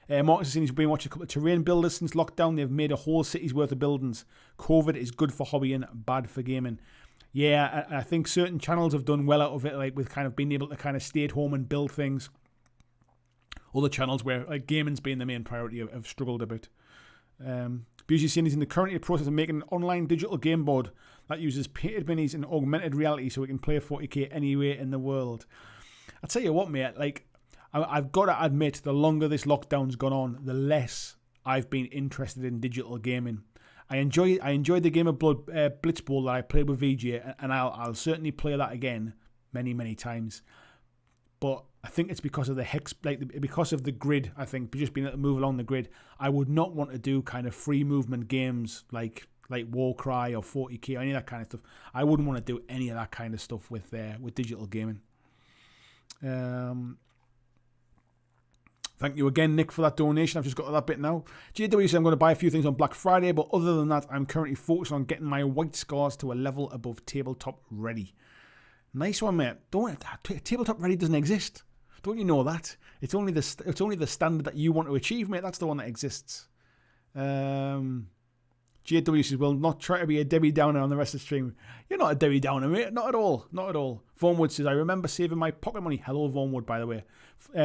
Marcus is saying he's been watching a couple of terrain builders since lockdown. They've made a whole city's worth of buildings. COVID is good for hobbying, bad for gaming. Yeah, I think certain channels have done well out of it, like with kind of being able to kind of stay at home and build things. Other channels where like gaming's been the main priority have struggled a bit. Busey saying he's in the currently process of making an online digital game board that uses painted minis and augmented reality so we can play 40k anywhere in the world. I'll tell you what, mate, like I've got to admit, the longer this lockdown's gone on, the less I've been interested in digital gaming. I enjoyed the game of Blitzball that I played with VG, and I'll certainly play that again many times. But I think it's because of because of the grid. I think just being able to move along the grid. I would not want to do kind of free movement games like Warcry or 40k or any of that kind of stuff. I wouldn't want to do any of that kind of stuff with digital gaming. Thank you again, Nick, for that donation. I've just got to that bit now. JW said I'm going to buy a few things on Black Friday, but other than that, I'm currently focused on getting my white scars to a level above tabletop ready. Nice one, mate. Tabletop ready doesn't exist. Don't you know that? It's only the standard that you want to achieve, mate. That's the one that exists. JW says, well, not try to be a Debbie Downer on the rest of the stream. You're not a Debbie Downer, mate. Not at all. Not at all. Vaughnwood says, I remember saving my pocket money. Hello, Vaughnwood, by the way.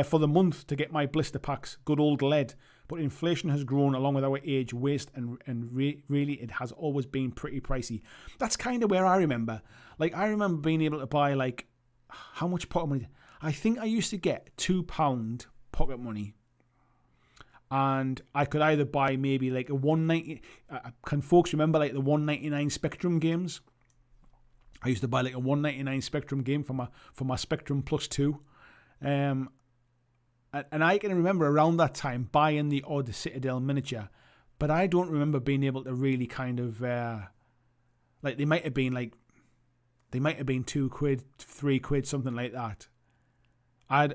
For the month to get my blister packs. Good old lead. But inflation has grown along with our age, waste, and really it has always been pretty pricey. That's kind of where I remember. Like, I remember being able to buy, like, how much pocket money? I think I used to get £2 pocket money. And I could either buy maybe like a 190. Can folks remember like the 199 Spectrum games? I used to buy like a 199 Spectrum game for my Spectrum Plus 2. And I can remember around that time buying the odd Citadel miniature, but I don't remember being able to really kind of like they might have been £2, £3, £3, something like that. I'd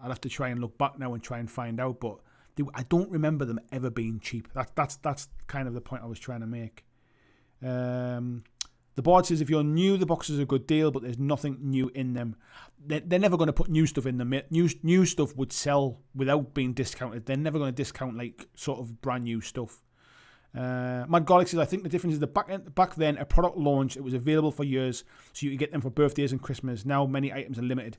have to try and look back now and try and find out, but I don't remember them ever being cheap. That's kind of the point I was trying to make. The board says if you're new, the boxes are a good deal, but there's nothing new in them. They're never going to put new stuff in them. New stuff would sell without being discounted. They're never going to discount like sort of brand new stuff. Mad Garlic says I think the difference is back then a product launched, it was available for years, so you could get them for birthdays and Christmas. Now many items are limited.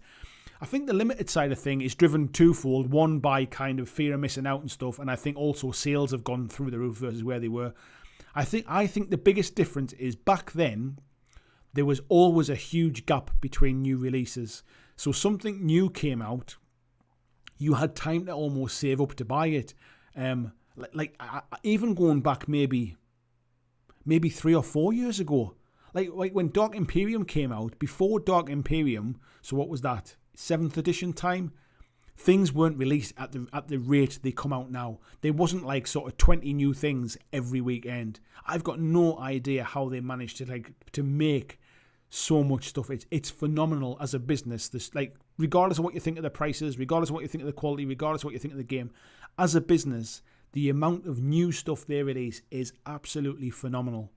I think the limited side of thing is driven twofold. One, by kind of fear of missing out and stuff, and I think also sales have gone through the roof versus where they were. I think the biggest difference is back then there was always a huge gap between new releases. So something new came out, you had time to almost save up to buy it. Even going back maybe 3 or 4 years ago, like when Dark Imperium came out. Before Dark Imperium, so what was that? 7th edition time, things weren't released at the rate they come out now. There wasn't like sort of 20 new things every weekend. I've got no idea how they managed to make so much stuff. It's phenomenal as a business. This, like, regardless of what you think of the prices, regardless of what you think of the quality, regardless of what you think of the game, as a business, the amount of new stuff they release is absolutely phenomenal.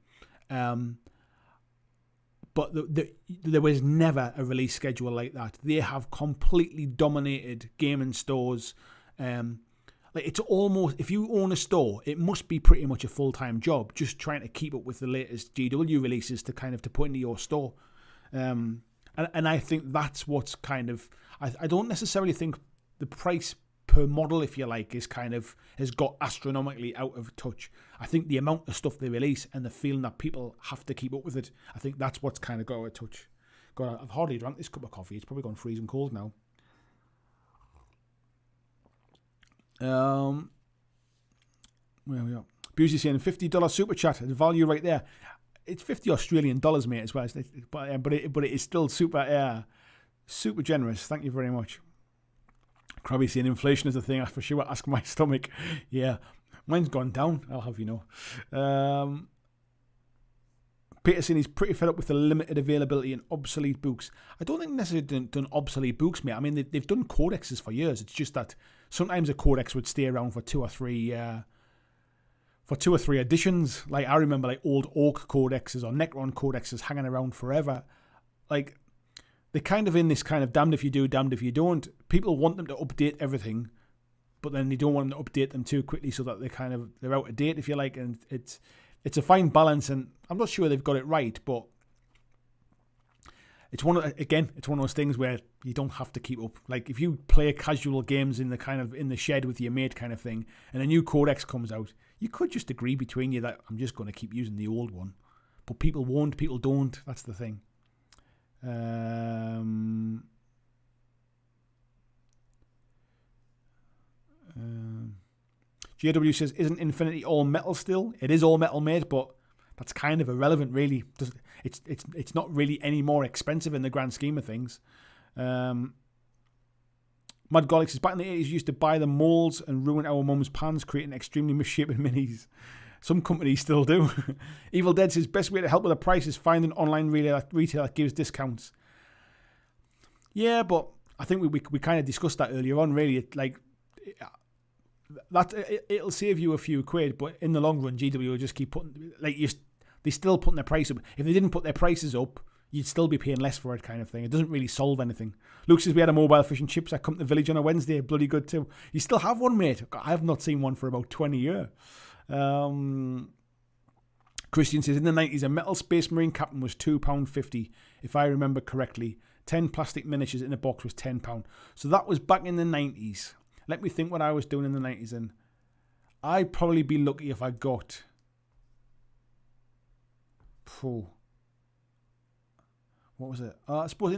But there was never a release schedule like that. They have completely dominated gaming stores. like it's almost, if you own a store, it must be pretty much a full-time job just trying to keep up with the latest GW releases to kind of to put into your store. And I think that's what's kind of, I don't necessarily think the price per model, if you like, is kind of has got astronomically out of touch. I think the amount of stuff they release and the feeling that people have to keep up with it, I think that's what's kind of got out of touch. God, I've hardly drank this cup of coffee. It's probably gone freezing cold now. Where are we at? Busey saying $50 super chat. There's value right there. It's $50 Australian dollars, mate, as well. But it is still super generous. Thank you very much. Crabby saying inflation is a thing. For sure. Ask my stomach. Yeah, mine's gone down. I'll have you know. Peterson is pretty fed up with the limited availability and obsolete books. I don't think necessarily done obsolete books, mate. I mean, they've done codexes for years. It's just that sometimes a codex would stay around for two or three editions. Like I remember, like old Orc codexes or Necron codexes hanging around forever. Like they're kind of in this kind of damned if you do, damned if you don't. People want them to update everything, but then they don't want them to update them too quickly so that they're out of date, if you like. And it's a fine balance, and I'm not sure they've got it right, but it's one of those things where you don't have to keep up. Like if you play casual games in the shed with your mate kind of thing, and a new codex comes out, you could just agree between you that I'm just going to keep using the old one. But people won't, people don't. That's the thing. JW says, isn't Infinity all metal still? It is all metal, mate, but that's kind of irrelevant, really. It's not really any more expensive in the grand scheme of things. Mad Golix says, back in the 80s, used to buy the molds and ruin our mum's pans, creating extremely misshapen minis. Some companies still do. Evil Dead says, best way to help with the price is find an online retailer that gives discounts. Yeah, but I think we kind of discussed that earlier on, really. It'll save you a few quid, but in the long run, GW will just keep putting, they're still putting their price up. If they didn't put their prices up, you'd still be paying less for it, kind of thing. It doesn't really solve anything. Luke says we had a mobile fish and chips that come to the village on a Wednesday. Bloody good too. You still have one, mate? I have not seen one for about 20 years. Christian says in the 90s, a metal Space Marine captain was £2.50, if I remember correctly. 10 plastic miniatures in a box was £10. So that was back in the 90s. Let me think what I was doing in the 90s, and I'd probably be lucky if I got... What was it? I suppose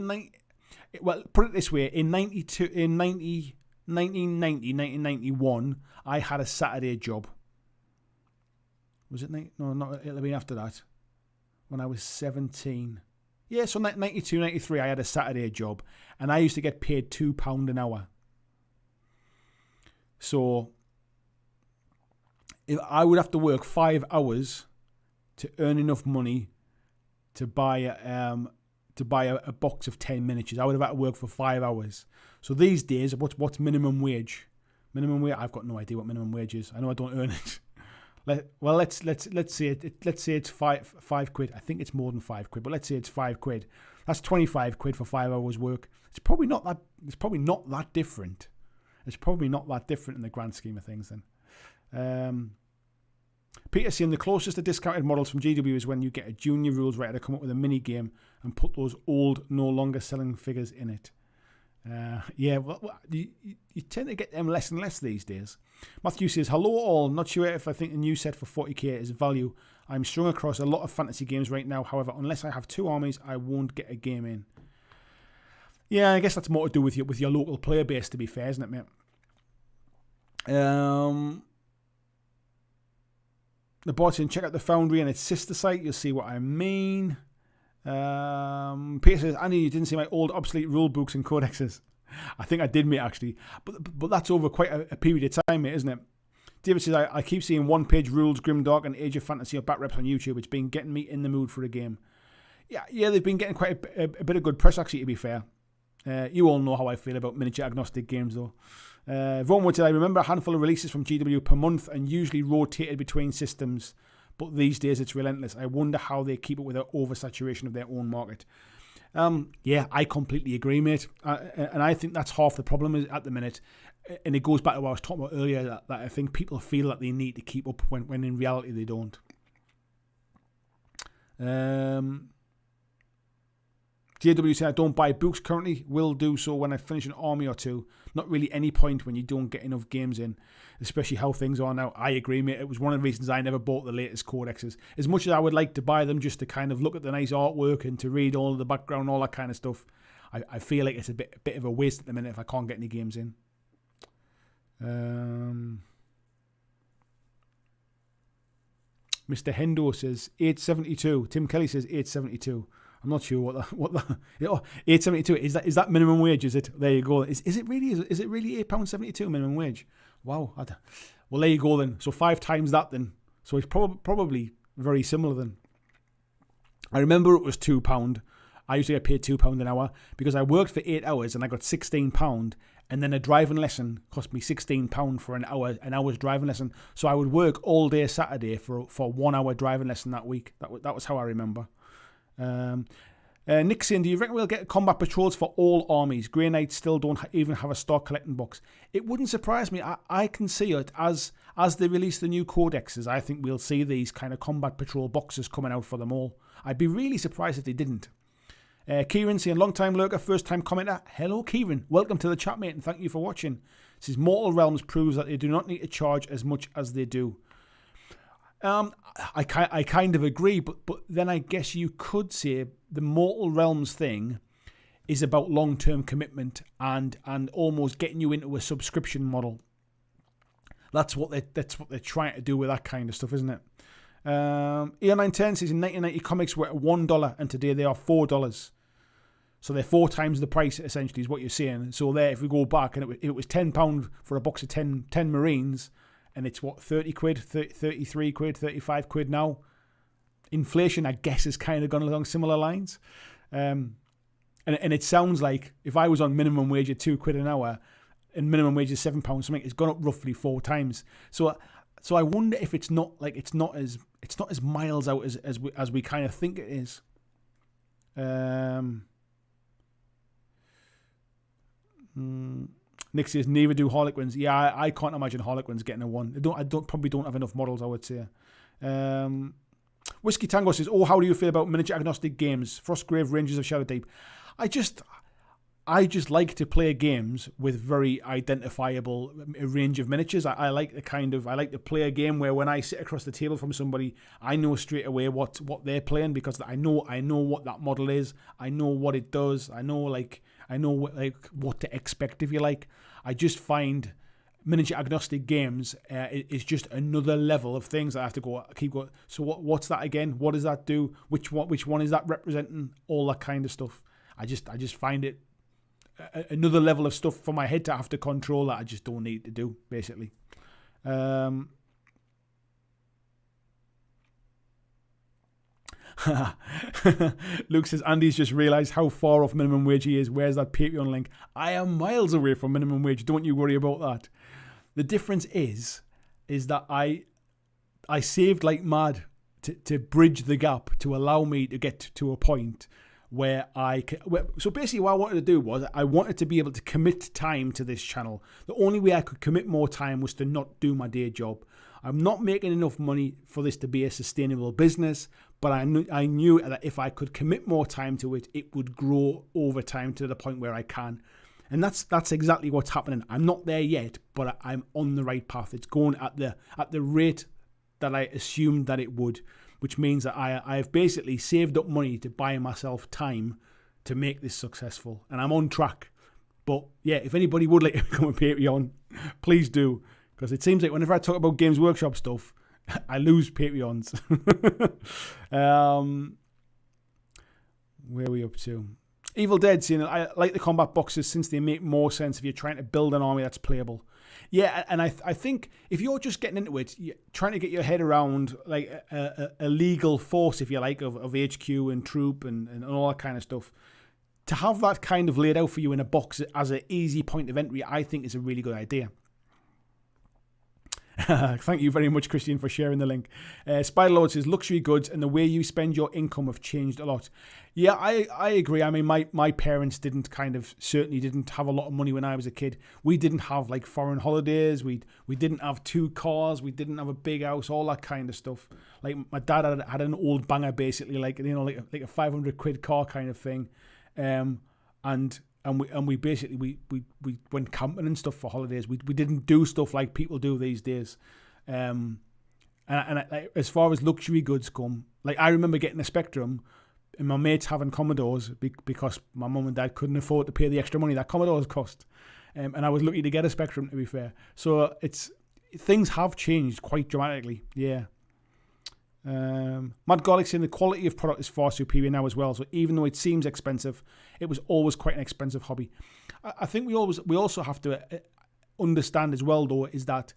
put it this way, in 1991, I had a Saturday job. Was it? No, not. It'll be after that. When I was 17. Yeah, so 92, 93, I had a Saturday job, and I used to get paid £2 an hour. So if I would have to work 5 hours to earn enough money to buy a box of 10 miniatures. I would have had to work for 5 hours. So these days, what's minimum wage? Minimum wage? I've got no idea what minimum wage is. I know I don't earn it. Let's say it's five quid. I think it's more than 5 quid, but let's say it's 5 quid. That's 25 quid for 5 hours work. It's probably not that different. It's probably not that different in the grand scheme of things then. Peter saying the closest to discounted models from GW is when you get a junior rules writer to come up with a mini game and put those old, no longer selling figures in it. You tend to get them less and less these days. Matthew says, hello all, not sure if I think the new set for 40k is value. I'm strung across a lot of fantasy games right now. However, unless I have 2 armies, I won't get a game in. Yeah, I guess that's more to do with your local player base, to be fair, isn't it, mate? The bot's in, check out the Foundry and its sister site. You'll see what I mean. Peter says, Andy, you didn't see my old obsolete rule books and codexes. I think I did, mate, actually. But that's over quite a period of time, mate, isn't it? David says, I keep seeing one-page rules, Grimdark, and Age of Fantasy or back reps on YouTube. It's been getting me in the mood for a game. Yeah, they've been getting quite a bit of good press, actually, to be fair. You all know how I feel about miniature agnostic games, though. Vaughan said, I remember a handful of releases from GW per month and usually rotated between systems, but these days it's relentless. I wonder how they keep up with the oversaturation of their own market. Yeah, I completely agree, mate. And I think that's half the problem is at the minute. And it goes back to what I was talking about earlier, that I think people feel that they need to keep up when in reality they don't. JW said, I don't buy books currently. Will do so when I finish an army or two. Not really any point when you don't get enough games in, especially how things are now. I agree, mate. It was one of the reasons I never bought the latest codexes. As much as I would like to buy them just to kind of look at the nice artwork and to read all of the background, all that kind of stuff, I feel like it's a bit of a waste at the minute if I can't get any games in. Mr. Hendo says 872. Tim Kelly says 872. I'm not sure what the 872 is that minimum wage, is it? There you go. Is it really £8.72 minimum wage? Wow. Well, there you go then. So 5 times that then. So it's probably very similar then. I remember it was £2. I used to get paid £2 an hour because I worked for 8 hours and I got £16, and then a driving lesson cost me £16 for an hour's driving lesson. So I would work all day Saturday for 1 hour driving lesson that week. That was how I remember. Nick saying, do you reckon we'll get combat patrols for all armies? Grey Knights still don't even have a stock collecting box. It wouldn't surprise me. I can see it as they release the new codexes. I think we'll see these kind of combat patrol boxes coming out for them all. I'd be really surprised if they didn't. Kieran saying, long time lurker, first time commenter. Hello Kieran, welcome to the chat, mate, and thank you for watching. This is Mortal Realms proves that they do not need to charge as much as they do. I kind of agree, but then I guess you could say the Mortal Realms thing is about long-term commitment and almost getting you into a subscription model. That's what they're trying to do with that kind of stuff, isn't it? ER910 says in 1990 comics were at $1 and today they are $4. So they're 4 times the price, essentially, is what you're saying. So there, if we go back, and it was £10 for a box of 10 Marines, and it's what, 30 quid, 33 quid, 35 quid now. Inflation, I guess, has kind of gone along similar lines. And it sounds like if I was on minimum wage at £2 an hour and minimum wage is £7 something, it's gone up roughly 4 times. So I wonder if it's not as miles out as we kind of think it is. Nick says neither do Harlequins. Yeah, I can't imagine Harlequins getting a 1. I probably don't have enough models, I would say. Whiskey Tango says, oh, how do you feel about miniature agnostic games? Frostgrave, Rangers of Shadow Deep. I just like to play games with very identifiable range of miniatures. I like to play a game where when I sit across the table from somebody, I know straight away what they're playing because I know what that model is. I know what it does. I know what to expect, if you like. I just find miniature agnostic games is just another level of things that I have to keep going. So what's that again? What does that do? Which one is that representing? All that kind of stuff. I just find it another level of stuff for my head to have to control that I just don't need to do, basically. Luke says, Andy's just realised how far off minimum wage he is. Where's that Patreon link? I am miles away from minimum wage. Don't you worry about that. The difference is that I saved like mad to bridge the gap to allow me to get to a point where so basically what I wanted to do was I wanted to be able to commit time to this channel. The only way I could commit more time was to not do my day job. I'm not making enough money for this to be a sustainable business, but I knew that if I could commit more time to it, it would grow over time to the point where I can. And that's exactly what's happening. I'm not there yet, but I'm on the right path. It's going at the rate that I assumed that it would, which means that I've basically saved up money to buy myself time to make this successful. And I'm on track. But yeah, if anybody would like to become a Patreon, please do. Because it seems like whenever I talk about Games Workshop stuff, I lose Patreons. Where are we up to? Evil Dead saying, I like the combat boxes since they make more sense if you're trying to build an army that's playable. Yeah, and I think if you're just getting into it, you're trying to get your head around like a legal force, if you like, of HQ and troop and all that kind of stuff, to have that kind of laid out for you in a box as an easy point of entry, I think is a really good idea. Thank you very much, Christian, for sharing the link. Spiderlord says, luxury goods and the way you spend your income have changed a lot. Yeah, I agree. I mean, my parents certainly didn't have a lot of money when I was a kid. We didn't have like foreign holidays. We didn't have 2 cars. We didn't have a big house, all that kind of stuff. Like my dad had an old banger, basically, like a 500 quid car kind of thing. And we basically we went camping and stuff for holidays. We didn't do stuff like people do these days. And as far as luxury goods come, like I remember getting a Spectrum and my mates having Commodores because my mum and dad couldn't afford to pay the extra money that Commodores cost. And I was lucky to get a Spectrum, to be fair. So things have changed quite dramatically. Yeah. Matt Garlick saying the quality of product is far superior now as well. So even though it seems expensive, it was always quite an expensive hobby. I think we also have to understand as well, though, is that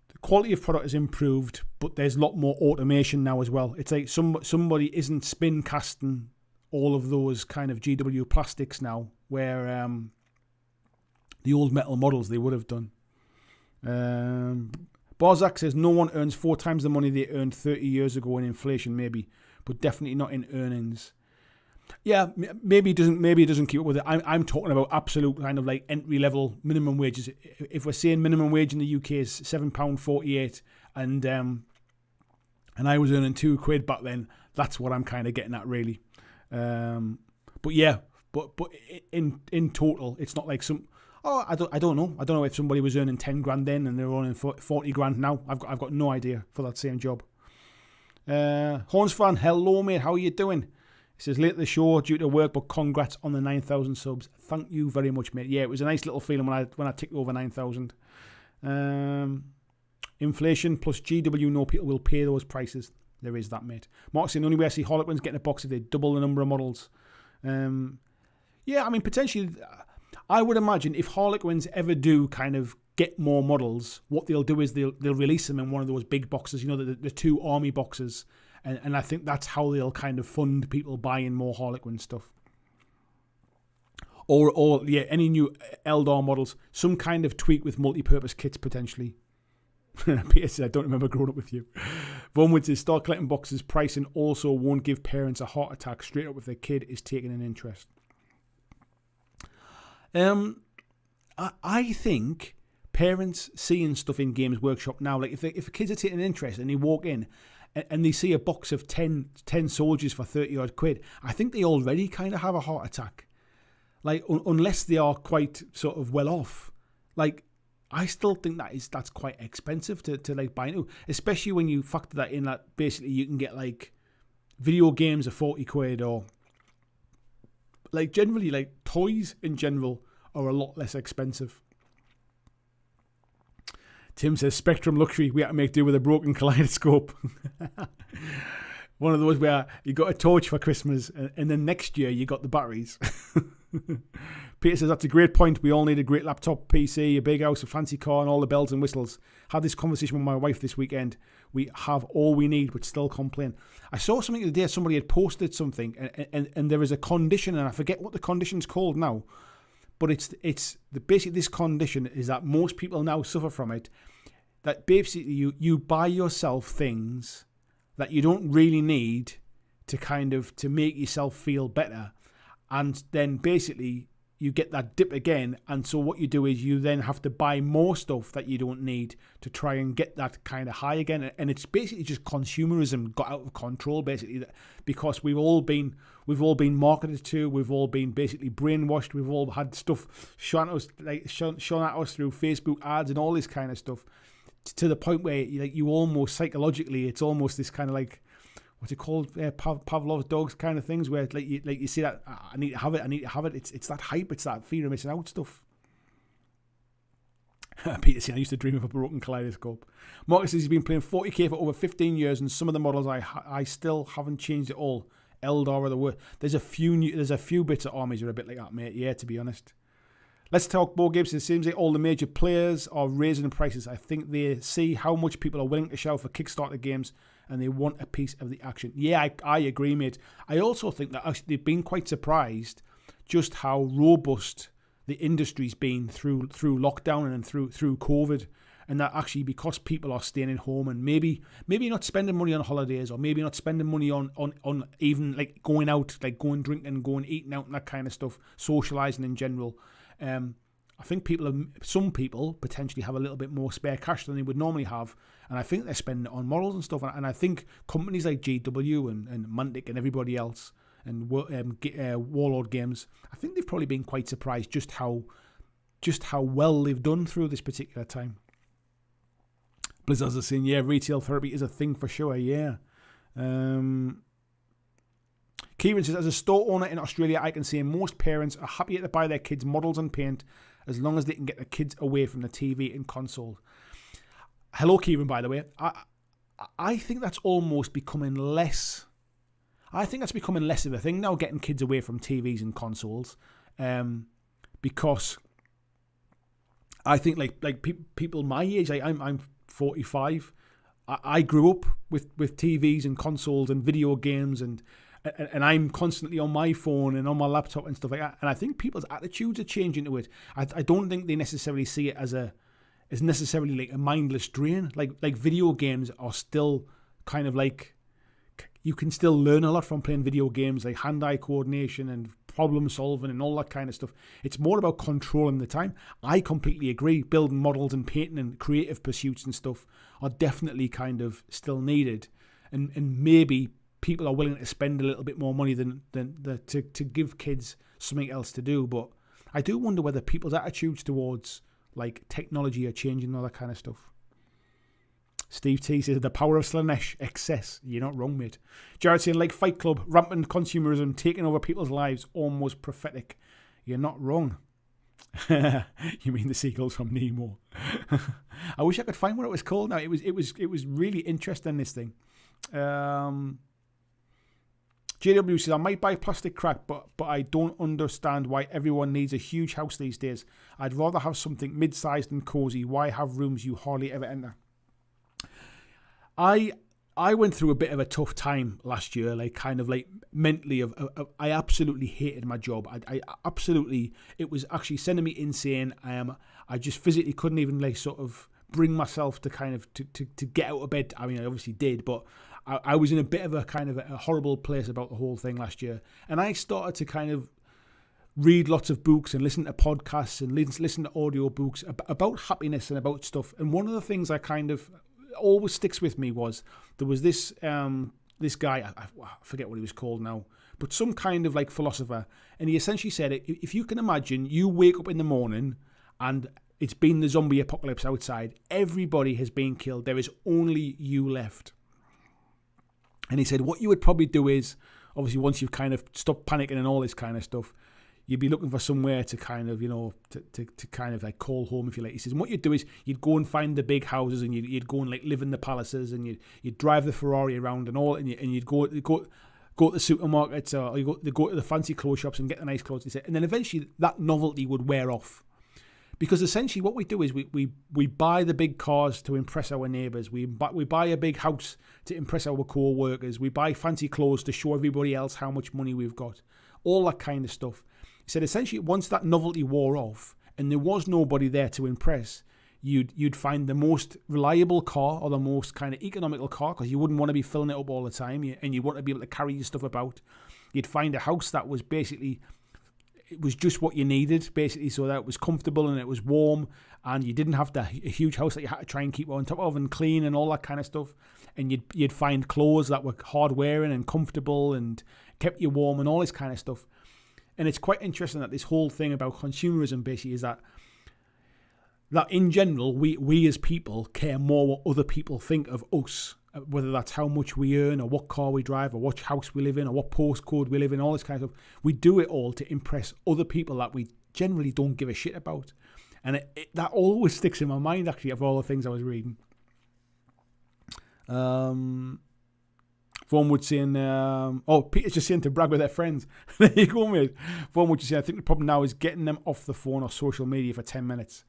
the quality of product has improved, but there's a lot more automation now as well. It's like somebody isn't spin casting all of those kind of GW plastics now, where the old metal models they would have done. Barzak says no one earns 4 times the money they earned 30 years ago in inflation, maybe, but definitely not in earnings. Yeah, maybe it doesn't keep up with it. I'm talking about absolute kind of like entry level minimum wages. If we're saying minimum wage in the UK is £7.48, and I was earning £2 back then, that's what I'm kind of getting at, really. But yeah, but in total, it's not like some. Oh, I don't know. I don't know if somebody was earning 10 grand then and they're earning 40 grand now. I've got no idea for that same job. Horns fan, hello mate, how are you doing? He says, late the show due to work, but congrats on the 9,000 subs. Thank you very much, mate. Yeah, it was a nice little feeling when I ticked over 9,000. Inflation plus GW, no people will pay those prices. There is that, mate. Mark's saying the only way I see Harlequins getting a box if they double the number of models. Yeah, I mean, potentially, I would imagine if Harlequins ever do kind of get more models, what they'll do is they'll release them in one of those big boxes, the 2 army boxes. And I think that's how they'll kind of fund people buying more Harlequin stuff. Or yeah, any new Eldar models, some kind of tweak with multi-purpose kits potentially. Peter said, I don't remember growing up with you. Vonwood says, start collecting boxes. Pricing also won't give parents a heart attack straight up if their kid is taking an interest. I think parents seeing stuff in Games Workshop now, like if kids are taking an interest and they walk in and they see a box of 10 soldiers for 30 odd quid, I think they already kind of have a heart attack. Like, unless they are quite sort of well off. Like, I still think that's quite expensive to like buy new, especially when you factor that in that basically you can get like video games are 40 quid, or like generally like toys in general are a lot less expensive. Tim says Spectrum luxury, we had to make do with a broken kaleidoscope. One of those where you got a torch for Christmas and then next year you got the batteries. Peter says that's a great point. We all need a great laptop, PC, a big house, a fancy car and all the bells and whistles. Had this conversation with my wife this weekend. We have all we need but still complain. I saw something the other day, somebody had posted something and there is a condition, and I forget what the condition's called now, but it's basically this condition is that most people now suffer from it, that basically you buy yourself things that you don't really need to make yourself feel better, and then basically you get that dip again, and so what you do is you then have to buy more stuff that you don't need to try and get that kind of high again. And it's basically just consumerism got out of control, basically, because we've all been marketed to, we've all been basically brainwashed, we've all had stuff shown at us through Facebook ads and all this kind of stuff, to the point where you almost psychologically, it's almost this kind of like, what's it called? Pavlov's dogs kind of things, where you see that I need to have it. It's that hype. It's that fear of missing out stuff. Peter saying I used to dream of a broken kaleidoscope. Marcus says he's been playing 40k for over 15 years, and some of the models I still haven't changed at all. Eldar are the worst. There's a few bits of armies that are a bit like that, mate. Yeah, to be honest. Let's talk board games. It seems like all the major players are raising prices. I think they see how much people are willing to shell for Kickstarter games, and they want a piece of the action. Yeah, I agree, mate. I also think that actually they've been quite surprised just how robust the industry's been through lockdown and through COVID, and that actually because people are staying at home and maybe not spending money on holidays, or maybe not spending money on even like going out, like going drinking, going eating out and that kind of stuff, socializing in general. I think some people potentially have a little bit more spare cash than they would normally have, and I think they're spending it on models and stuff. And I think companies like GW and Mantic and everybody else and Warlord Games, I think they've probably been quite surprised just how well they've done through this particular time. Blizzards are saying, yeah, retail therapy is a thing for sure. Yeah. Kieran says, as a store owner in Australia, I can say most parents are happy to buy their kids models and paint as long as they can get the kids away from the TV and console. Hello, Kieran, by the way. I think that's almost becoming less. I think that's becoming less of a thing now, getting kids away from TVs and consoles, because I think like people my age, like I'm 45. I grew up with TVs and consoles and video games, and I'm constantly on my phone and on my laptop and stuff like that. And I think people's attitudes are changing to it. I don't think they necessarily see it as necessarily like a mindless drain. Like video games are still kind of like, you can still learn a lot from playing video games, like hand-eye coordination and problem solving and all that kind of stuff. It's more about controlling the time. I completely agree. Building models and painting and creative pursuits and stuff are definitely kind of still needed. And maybe people are willing to spend a little bit more money to give kids something else to do. But I do wonder whether people's attitudes towards like technology are changing and all that kind of stuff. Steve T says, the power of Slanesh, excess. You're not wrong, mate. Jared saying, like Fight Club, rampant consumerism taking over people's lives, almost prophetic. You're not wrong. You mean the seagulls from Nemo? I wish I could find what it was called now. It was really interesting, this thing. JW says, I might buy plastic crack, but I don't understand why everyone needs a huge house these days. I'd rather have something mid-sized and cozy. Why have rooms you hardly ever enter? I went through a bit of a tough time last year, like kind of like mentally. I absolutely hated my job. I absolutely, it was actually sending me insane. I just physically couldn't even like sort of bring myself to kind of to get out of bed. I mean, I obviously did, but I was in a bit of a kind of a horrible place about the whole thing last year. And I started to kind of read lots of books and listen to podcasts and listen to audio books about happiness and about stuff. And one of the things I kind of always sticks with me was there was this guy, I forget what he was called now, but some kind of like philosopher, and he essentially said, if you can imagine you wake up in the morning and it's been the zombie apocalypse outside, everybody has been killed, there is only you left. And he said what you would probably do is, obviously once you've kind of stopped panicking and all this kind of stuff, you'd be looking for somewhere to kind of, you know, to kind of like call home, if you like. He says, and what you'd do is you'd go and find the big houses, and you'd go and like live in the palaces, and you'd drive the Ferrari around and all, and you'd go to the supermarkets, or you go to the fancy clothes shops and get the nice clothes. He said, and then eventually that novelty would wear off, because essentially what we do is we buy the big cars to impress our neighbours. We buy a big house to impress our co-workers. We buy fancy clothes to show everybody else how much money we've got. All that kind of stuff. He said essentially once that novelty wore off and there was nobody there to impress, you'd find the most reliable car or the most kind of economical car, because you wouldn't want to be filling it up all the time, and you want to be able to carry your stuff about. You'd find a house that was basically, it was just what you needed, basically, so that it was comfortable and it was warm, and you didn't have a huge house that you had to try and keep on top of and clean and all that kind of stuff. And you'd find clothes that were hard wearing and comfortable and kept you warm and all this kind of stuff. And it's quite interesting that this whole thing about consumerism basically is that in general, we as people care more what other people think of us, whether that's how much we earn or what car we drive or what house we live in or what postcode we live in, all this kind of stuff. We do it all to impress other people that we generally don't give a shit about. And that always sticks in my mind, actually, of all the things I was reading. Vormwood saying, Peter's just saying to brag with their friends. There you go, mate. Vormwood just saying, I think the problem now is getting them off the phone or social media for 10 minutes.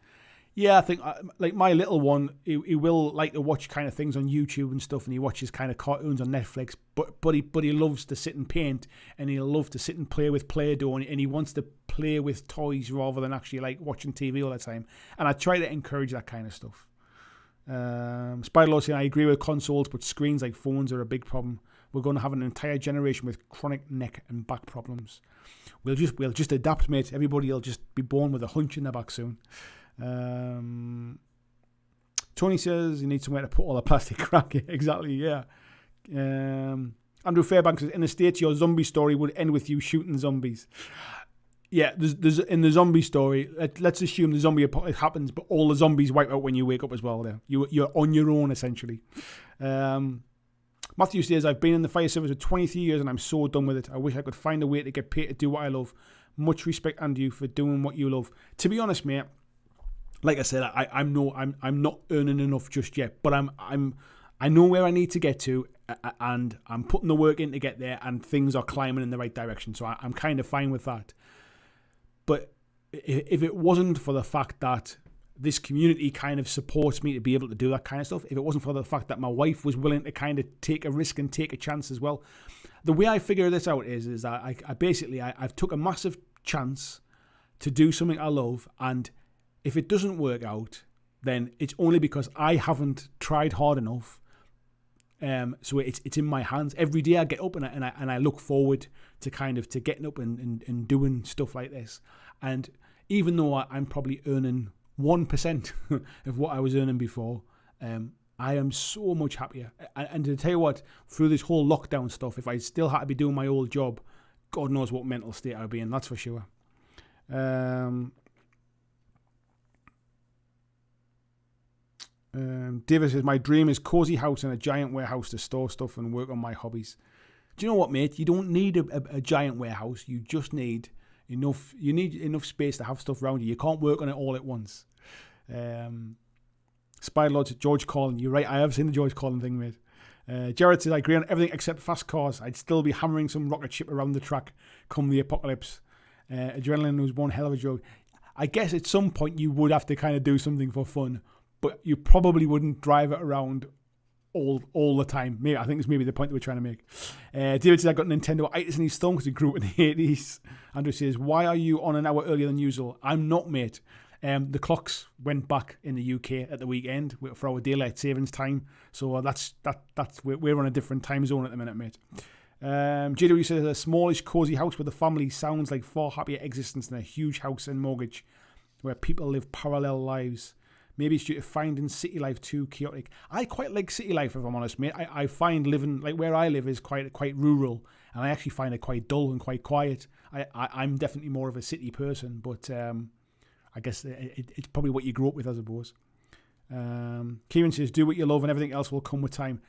Yeah, I think, like my little one, he will like to watch kind of things on YouTube and stuff, and he watches kind of cartoons on Netflix, but he loves to sit and paint, and he'll love to sit and play with Play-Doh, and he wants to play with toys rather than actually like watching TV all the time. And I try to encourage that kind of stuff. Spider-Lord saying, I agree with consoles, but screens like phones are a big problem. We're going to have an entire generation with chronic neck and back problems. We'll just adapt, mate. Everybody will just be born with a hunch in their back soon. Tony says you need somewhere to put all the plastic crap. Exactly, yeah. Andrew Fairbanks says, in the States, your zombie story would end with you shooting zombies. Yeah, there's in the zombie story, let's assume the zombie apocalypse happens, but all the zombies wipe out when you wake up as well. There, you're on your own, essentially. Matthew says, I've been in the fire service for 23 years and I'm so done with it. I wish I could find a way to get paid to do what I love. Much respect, Andrew, for doing what you love. To be honest, mate, like I said, I'm not earning enough just yet, but I know where I need to get to, and I'm putting the work in to get there, and things are climbing in the right direction. So I'm kind of fine with that. But if it wasn't for the fact that this community kind of supports me to be able to do that kind of stuff, if it wasn't for the fact that my wife was willing to kind of take a risk and take a chance as well, the way I figure this out is that I've took a massive chance to do something I love, and if it doesn't work out, then it's only because I haven't tried hard enough. So it's in my hands. Every day I get up and I look forward to to getting up and doing stuff like this. And even though I'm probably earning 1% of what I was earning before, I am so much happier. And to tell you what, through this whole lockdown stuff, if I still had to be doing my old job, God knows what mental state I'd be in, that's for sure. David says, my dream is cozy house and a giant warehouse to store stuff and work on my hobbies. Do you know what, mate? You don't need a giant warehouse. You just need enough. You need enough space to have stuff around you. You can't work on it all at once. Spider-Lord, George Carlin. You're right. I have seen the George Carlin thing, mate. Jared says, I agree on everything except fast cars. I'd still be hammering some rocket ship around the track come the apocalypse. Adrenaline was one hell of a joke. I guess at some point you would have to kind of do something for fun, but you probably wouldn't drive it around all the time. Maybe I think it's maybe the point that we're trying to make. David says, I got Nintendo-itis in his thumb because he grew up in the 80s. Andrew says, why are you on an hour earlier than usual? I'm not, mate. The clocks went back in the UK at the weekend for our daylight savings time. So that's we're on a different time zone at the minute, mate. JW says, a smallish, cozy house with a family sounds like far happier existence than a huge house and mortgage where people live parallel lives. Maybe it's due to finding city life too chaotic. I quite like city life, if I'm honest, mate. I find living, like where I live, is quite rural, and I actually find it quite dull and quite quiet. I'm definitely more of a city person, but I guess it's probably what you grew up with, I suppose. Kieran says, do what you love and everything else will come with time.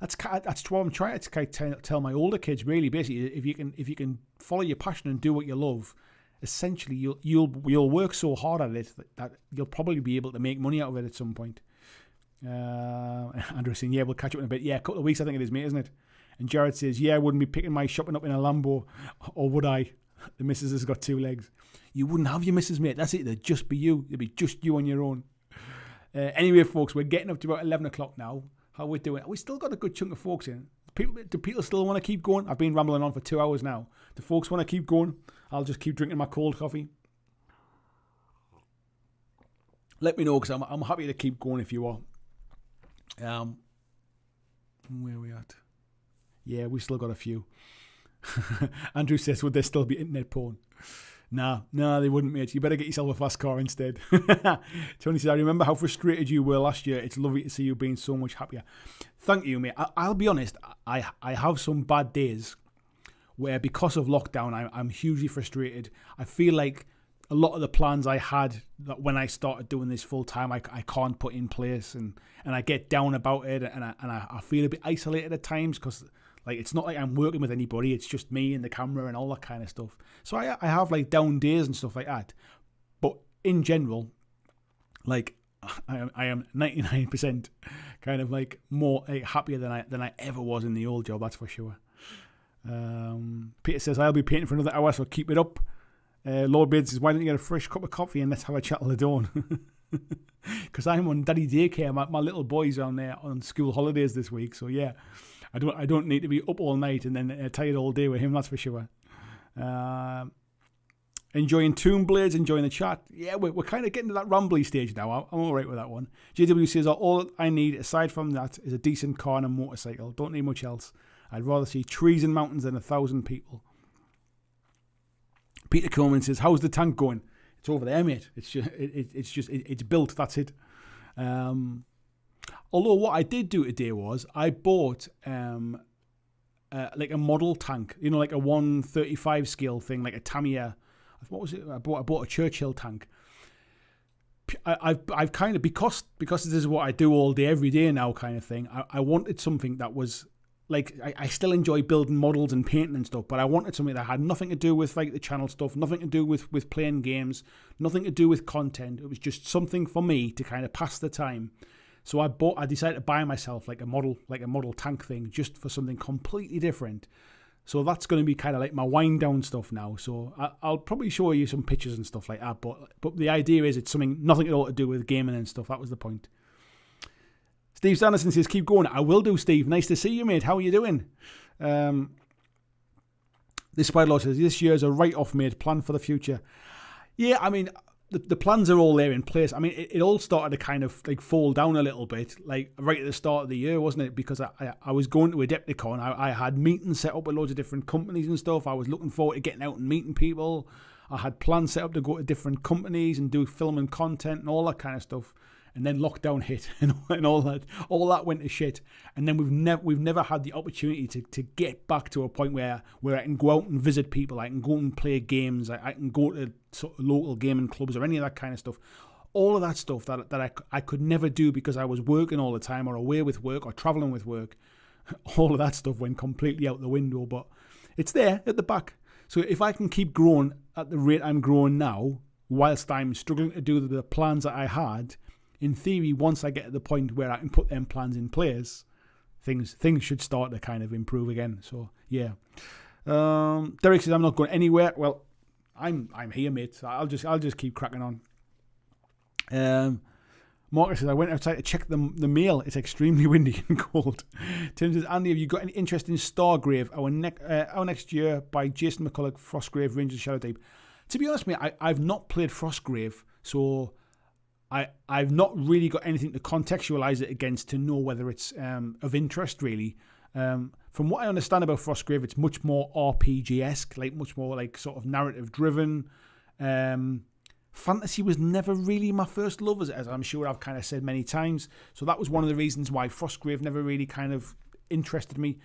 That's what I'm trying to tell my older kids, really. Basically, if you can follow your passion and do what you love, essentially you'll work so hard at it that you'll probably be able to make money out of it at some point. Andrew saying, yeah, we'll catch up in a bit. Yeah, a couple of weeks I think it is, mate, isn't it? And Jared says, yeah, I wouldn't be picking my shopping up in a Lambo, or would I? The missus has got two legs. You wouldn't have your missus, mate. That's it. There'd just be you. It'd be just you on your own. Anyway, folks, we're getting up to about 11 o'clock now. How we're doing? We still got a good chunk of folks in. Do people still want to keep going? I've been rambling on for 2 hours now. Do folks want to keep going? I'll just keep drinking my cold coffee. Let me know, because I'm happy to keep going if you are. Where are we at? Yeah, we still got a few. Andrew says, would there still be internet porn? Nah, they wouldn't, mate. You better get yourself a fast car instead. Tony says, I remember how frustrated you were last year. It's lovely to see you being so much happier. Thank you, mate. I'll be honest, I have some bad days where, because of lockdown, I'm hugely frustrated. I feel like a lot of the plans I had that when I started doing this full time, I can't put in place, and I get down about it, and I feel a bit isolated at times, because like it's not like I'm working with anybody. It's just me and the camera and all that kind of stuff. So I have like down days and stuff like that. But in general, like I am 99% kind of like more happier than I ever was in the old job. That's for sure. Peter says, I'll be painting for another hour, so keep it up. Lord Bid says, why don't you get a fresh cup of coffee and let's have a chat till the dawn? Because I'm on daddy daycare. My little boys are on there on school holidays this week. So yeah, I don't need to be up all night and then tired all day with him, that's for sure. Enjoying Tomb Blades, enjoying the chat. Yeah, we're kind of getting to that rambly stage now. I'm all right with that one. JW says, all I need aside from that is a decent car and a motorcycle. Don't need much else. I'd rather see trees and mountains than 1,000 people. Peter Coleman says, how's the tank going? It's over there, mate. It's built. That's it. Although what I did do today was I bought like a model tank, like a 135 scale thing, like a Tamiya. What was it? I bought a Churchill tank. I've kind of, because this is what I do all day, every day now kind of thing, I wanted something that was like, I still enjoy building models and painting and stuff, but I wanted something that had nothing to do with like the channel stuff, nothing to do with playing games, nothing to do with content. It was just something for me to kind of pass the time. So I decided to buy myself like a model tank thing just for something completely different. So that's going to be kind of like my wind down stuff now. So I'll probably show you some pictures and stuff like that. But the idea is it's something nothing at all to do with gaming and stuff. That was the point. Steve Sanderson says, keep going. I will do, Steve. Nice to see you, mate. How are you doing? This Spider Lord says, this year's a write-off, mate. Plan for the future. Yeah, I mean, the plans are all there in place. I mean, it all started to kind of like fall down a little bit, like right at the start of the year, wasn't it? Because I was going to Adepticon. I had meetings set up with loads of different companies and stuff. I was looking forward to getting out and meeting people. I had plans set up to go to different companies and do film and content and all that kind of stuff. And then lockdown hit and all that went to shit. And then we've never had the opportunity to get back to a point where I can go out and visit people. I can go and play games. I can go to sort of local gaming clubs or any of that kind of stuff. All of that stuff that I could never do because I was working all the time or away with work or traveling with work. All of that stuff went completely out the window. But it's there at the back. So if I can keep growing at the rate I'm growing now, whilst I'm struggling to do the plans that I had, in theory, once I get to the point where I can put them plans in place, things should start to kind of improve again. So yeah. Derek says I'm not going anywhere. Well, I'm here, mate. So I'll just keep cracking on. Marcus says I went outside to check the mail. It's extremely windy and cold. Tim says, Andy, have you got any interest in Stargrave? Our next year by Jason McCulloch, Frostgrave, Rangers Shadow Deep. To be honest, mate, I've not played Frostgrave, so I've not really got anything to contextualize it against to know whether it's of interest, really. From what I understand about Frostgrave, it's much more RPG-esque, like much more like sort of narrative-driven. Fantasy was never really my first love, as I'm sure I've kind of said many times. So that was one of the reasons why Frostgrave never really kind of interested me.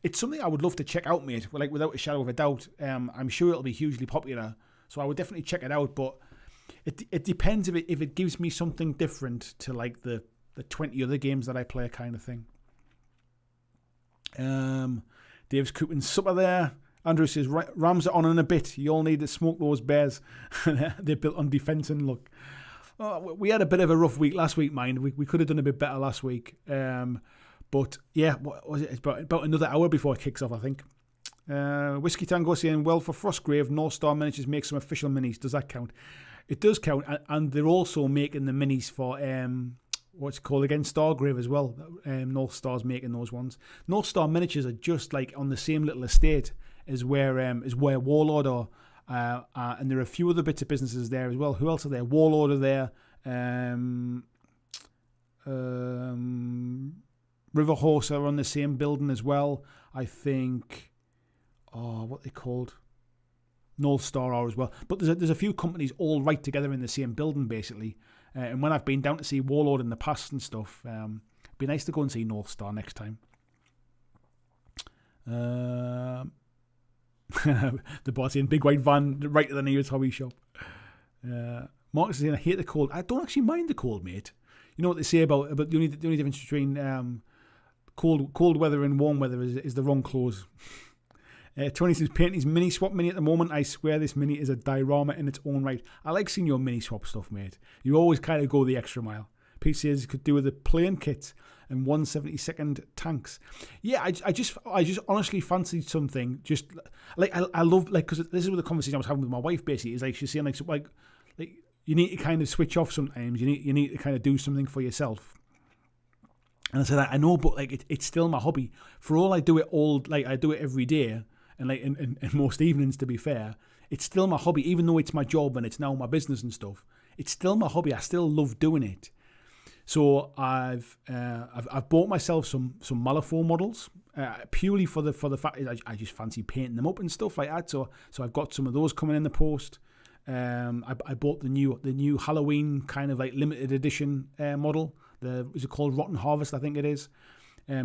It's something I would love to check out, mate, like without a shadow of a doubt. I'm sure it'll be hugely popular, so I would definitely check it out, but it depends if it gives me something different to like the 20 other games that I play kind of thing. Dave's cooking supper there. Andrew says, Rams are on in a bit. You all need to smoke those bears. They're built on defence and luck. Oh, we had a bit of a rough week last week, mind. We could have done a bit better last week. But yeah, what was it? It's about another hour before it kicks off, I think. Whiskey Tango saying, well, for Frostgrave, North Star Miniatures make some official minis. Does that count? It does count, and they're also making the minis for what's it called again, Stargrave as well. North Star's making those ones. North Star Miniatures are just like on the same little estate as where Warlord are, and there are a few other bits of businesses there as well. Who else are there? Warlord are there. River Horse are on the same building as well. I think. Oh, what they called? North Star are as well. But there's a few companies all right together in the same building, basically. And when I've been down to see Warlord in the past and stuff, it'd be nice to go and see North Star next time. The boss in big white van right to the nearest hobby shop. Marcus is saying, I hate the cold. I don't actually mind the cold, mate. You know what they say about the only difference between cold weather and warm weather is the wrong clothes. Tony says, painting his mini swap mini at the moment. I swear this mini is a diorama in its own right. I like seeing your mini swap stuff, mate. You always kind of go the extra mile. Pete says could do with a plane kit and 172nd tanks. Yeah, I just honestly fancied something. Just like I love, like, because this is what the conversation I was having with my wife basically is like she's saying like you need to kind of switch off sometimes. You need to kind of do something for yourself. And I said, I know, but like it's still my hobby. For all I do it I do it every day. And like in most evenings, to be fair, it's still my hobby, even though it's my job and it's now my business and stuff. It's still my hobby. I still love doing it. So I've bought myself some Malifaux models purely for the fact that I just fancy painting them up and stuff like that. So I've got some of those coming in the post. I bought the new Halloween kind of like limited edition model. Is it called Rotten Harvest? I think it is.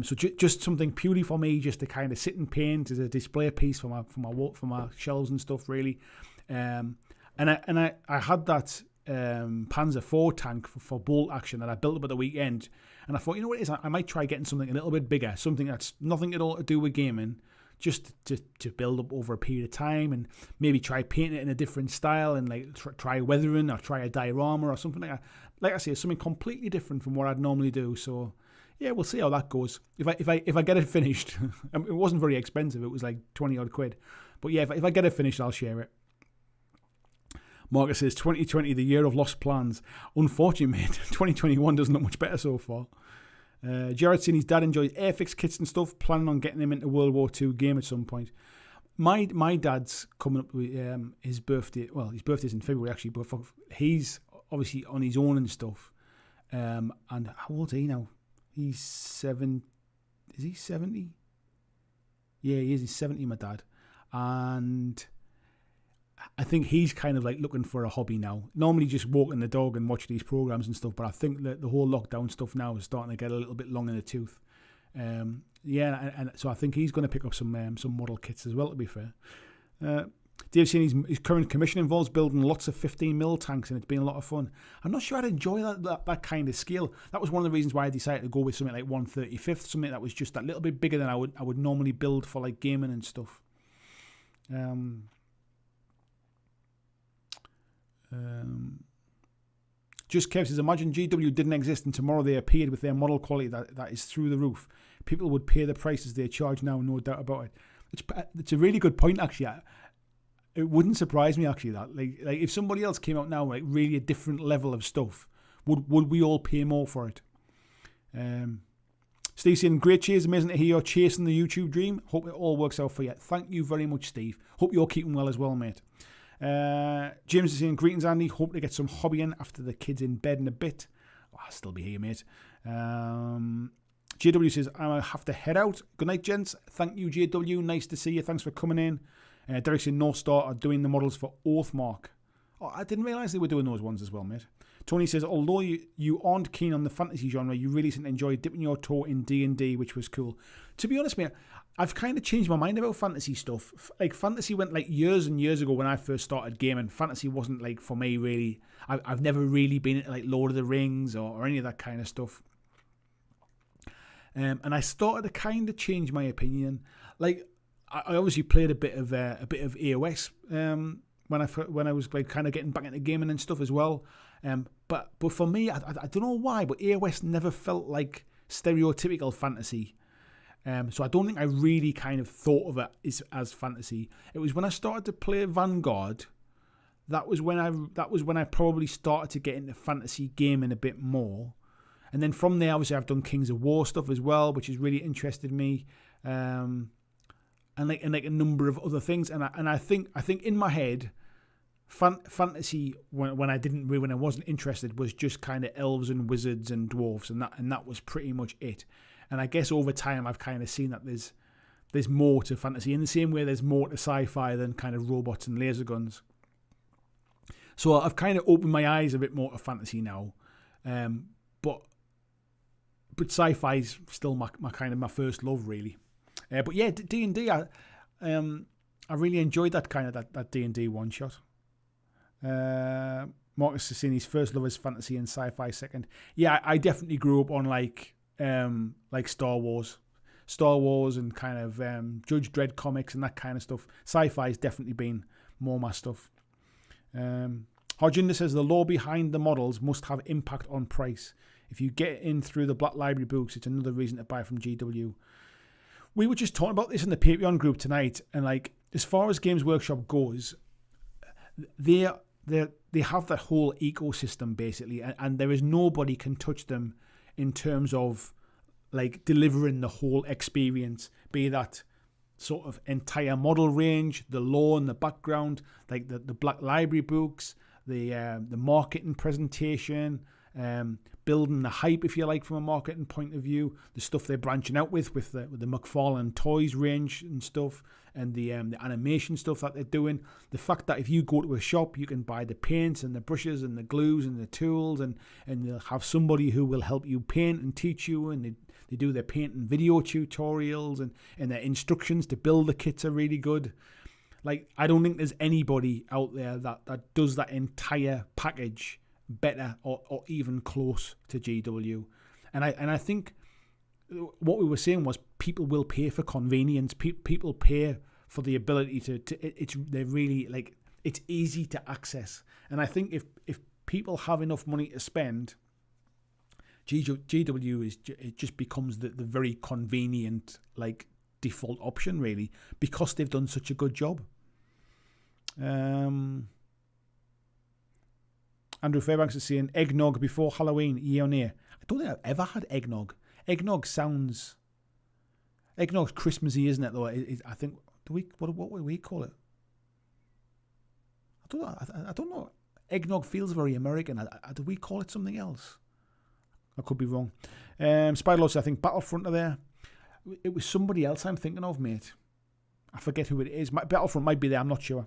So just something purely for me, just to kind of sit and paint as a display piece for my shelves and stuff, really. And I had that Panzer IV tank for bolt action that I built up at the weekend, and I thought, you know what it is, I might try getting something a little bit bigger, something that's nothing at all to do with gaming, just to build up over a period of time, and maybe try painting it in a different style, and like try weathering or try a diorama or something like that. Like I say, something completely different from what I'd normally do. So yeah, we'll see how that goes. If I get it finished, it wasn't very expensive. It was like 20 odd quid. But yeah, if I get it finished, I'll share it. Marcus says 2020, the year of lost plans. Unfortunately, mate, 2021 doesn't look much better so far. Jared saying his dad enjoys Airfix kits and stuff, planning on getting him into World War II game at some point. My dad's coming up with his birthday. Well, his birthday's in February actually, but he's obviously on his own and stuff. And how old is he now? He's 7. Is he 70? Yeah, he is. He's 70, my dad. And I think he's kind of like looking for a hobby now. Normally just walking the dog and watching these programs and stuff, but I think that the whole lockdown stuff now is starting to get a little bit long in the tooth. Yeah, and so I think he's going to pick up some model kits as well, to be fair. Dave's saying his current commission involves building lots of 15mm tanks, and it's been a lot of fun. I'm not sure I'd enjoy that kind of scale. That was one of the reasons why I decided to go with something like 1/35, something that was just a little bit bigger than I would normally build for like gaming and stuff. Just Kev says, imagine GW didn't exist and tomorrow they appeared with their model quality that is through the roof. People would pay the prices they charge now, no doubt about it. It's a really good point, actually. It wouldn't surprise me, actually, that like if somebody else came out now, like really a different level of stuff, would we all pay more for it? Steve saying, great cheers, amazing to hear you're chasing the YouTube dream. Hope it all works out for you. Thank you very much, Steve. Hope you're keeping well as well, mate. James is saying, greetings, Andy. Hope to get some hobby in after the kids in bed in a bit. I'll still be here, mate. JW says, I have to head out. Good night, gents. Thank you, JW. Nice to see you. Thanks for coming in. Derek saying, North Star are doing the models for Oathmark. Oh, I didn't realise they were doing those ones as well, mate. Tony says, although you aren't keen on the fantasy genre, you really seem to enjoy dipping your toe in D&D, which was cool. To be honest, mate, I've kind of changed my mind about fantasy stuff. Like, fantasy went like years and years ago when I first started gaming. Fantasy wasn't like for me, really. I've never really been into like Lord of the Rings or any of that kind of stuff. And I started to kind of change my opinion. Like, I obviously played a bit of AOS when I was like kind of getting back into gaming and stuff as well. But for me, I don't know why, but AOS never felt like stereotypical fantasy. So I don't think I really kind of thought of it as fantasy. It was when I started to play Vanguard, that was when I probably started to get into fantasy gaming a bit more. And then from there, obviously, I've done Kings of War stuff as well, which has really interested me. And like a number of other things. And I think in my head, fantasy when I wasn't interested was just kind of elves and wizards and dwarves, and that was pretty much it. And I guess over time I've kind of seen that there's more to fantasy, in the same way there's more to sci-fi than kind of robots and laser guns. So I've kind of opened my eyes a bit more to fantasy now, but sci-fi is still my kind of my first love, really. But yeah, D&D, I really enjoyed that kind of that D&D one shot. Marcus is saying his first love is fantasy and sci-fi second. Yeah, I definitely grew up on like Star Wars and kind of Judge Dredd comics and that kind of stuff. Sci-fi has definitely been more my stuff. Harjinder says the law behind the models must have impact on price. If you get in through the Black Library books, it's another reason to buy from GW. We were just talking about this in the Patreon group tonight, and like as far as Games Workshop goes, they have that whole ecosystem basically, and there is nobody can touch them in terms of like delivering the whole experience, be that sort of entire model range, the lore and the background, like the Black Library books, the marketing presentation, building the hype, if you like, from a marketing point of view, the stuff they're branching out with the McFarlane Toys range and stuff, and the animation stuff that they're doing. The fact that if you go to a shop, you can buy the paints and the brushes and the glues and the tools, and they'll have somebody who will help you paint and teach you, and they do their paint and video tutorials, and their instructions to build the kits are really good. Like, I don't think there's anybody out there that does that entire package better or even close to GW. And I think what we were saying was people will pay for convenience. People pay for the ability they're really, like, it's easy to access. And I think if people have enough money to spend, GW it just becomes the very convenient, like, default option, really, because they've done such a good job. Andrew Fairbanks is saying eggnog before Halloween, year on year. I don't think I've ever had eggnog. Eggnog's Christmassy, isn't it? Though I think what would we call it? I don't know. Eggnog feels very American. Do we call it something else? I could be wrong. Spiderlord says, I think Battlefront are there. It was somebody else I'm thinking of, mate. I forget who it is. Battlefront might be there. I'm not sure.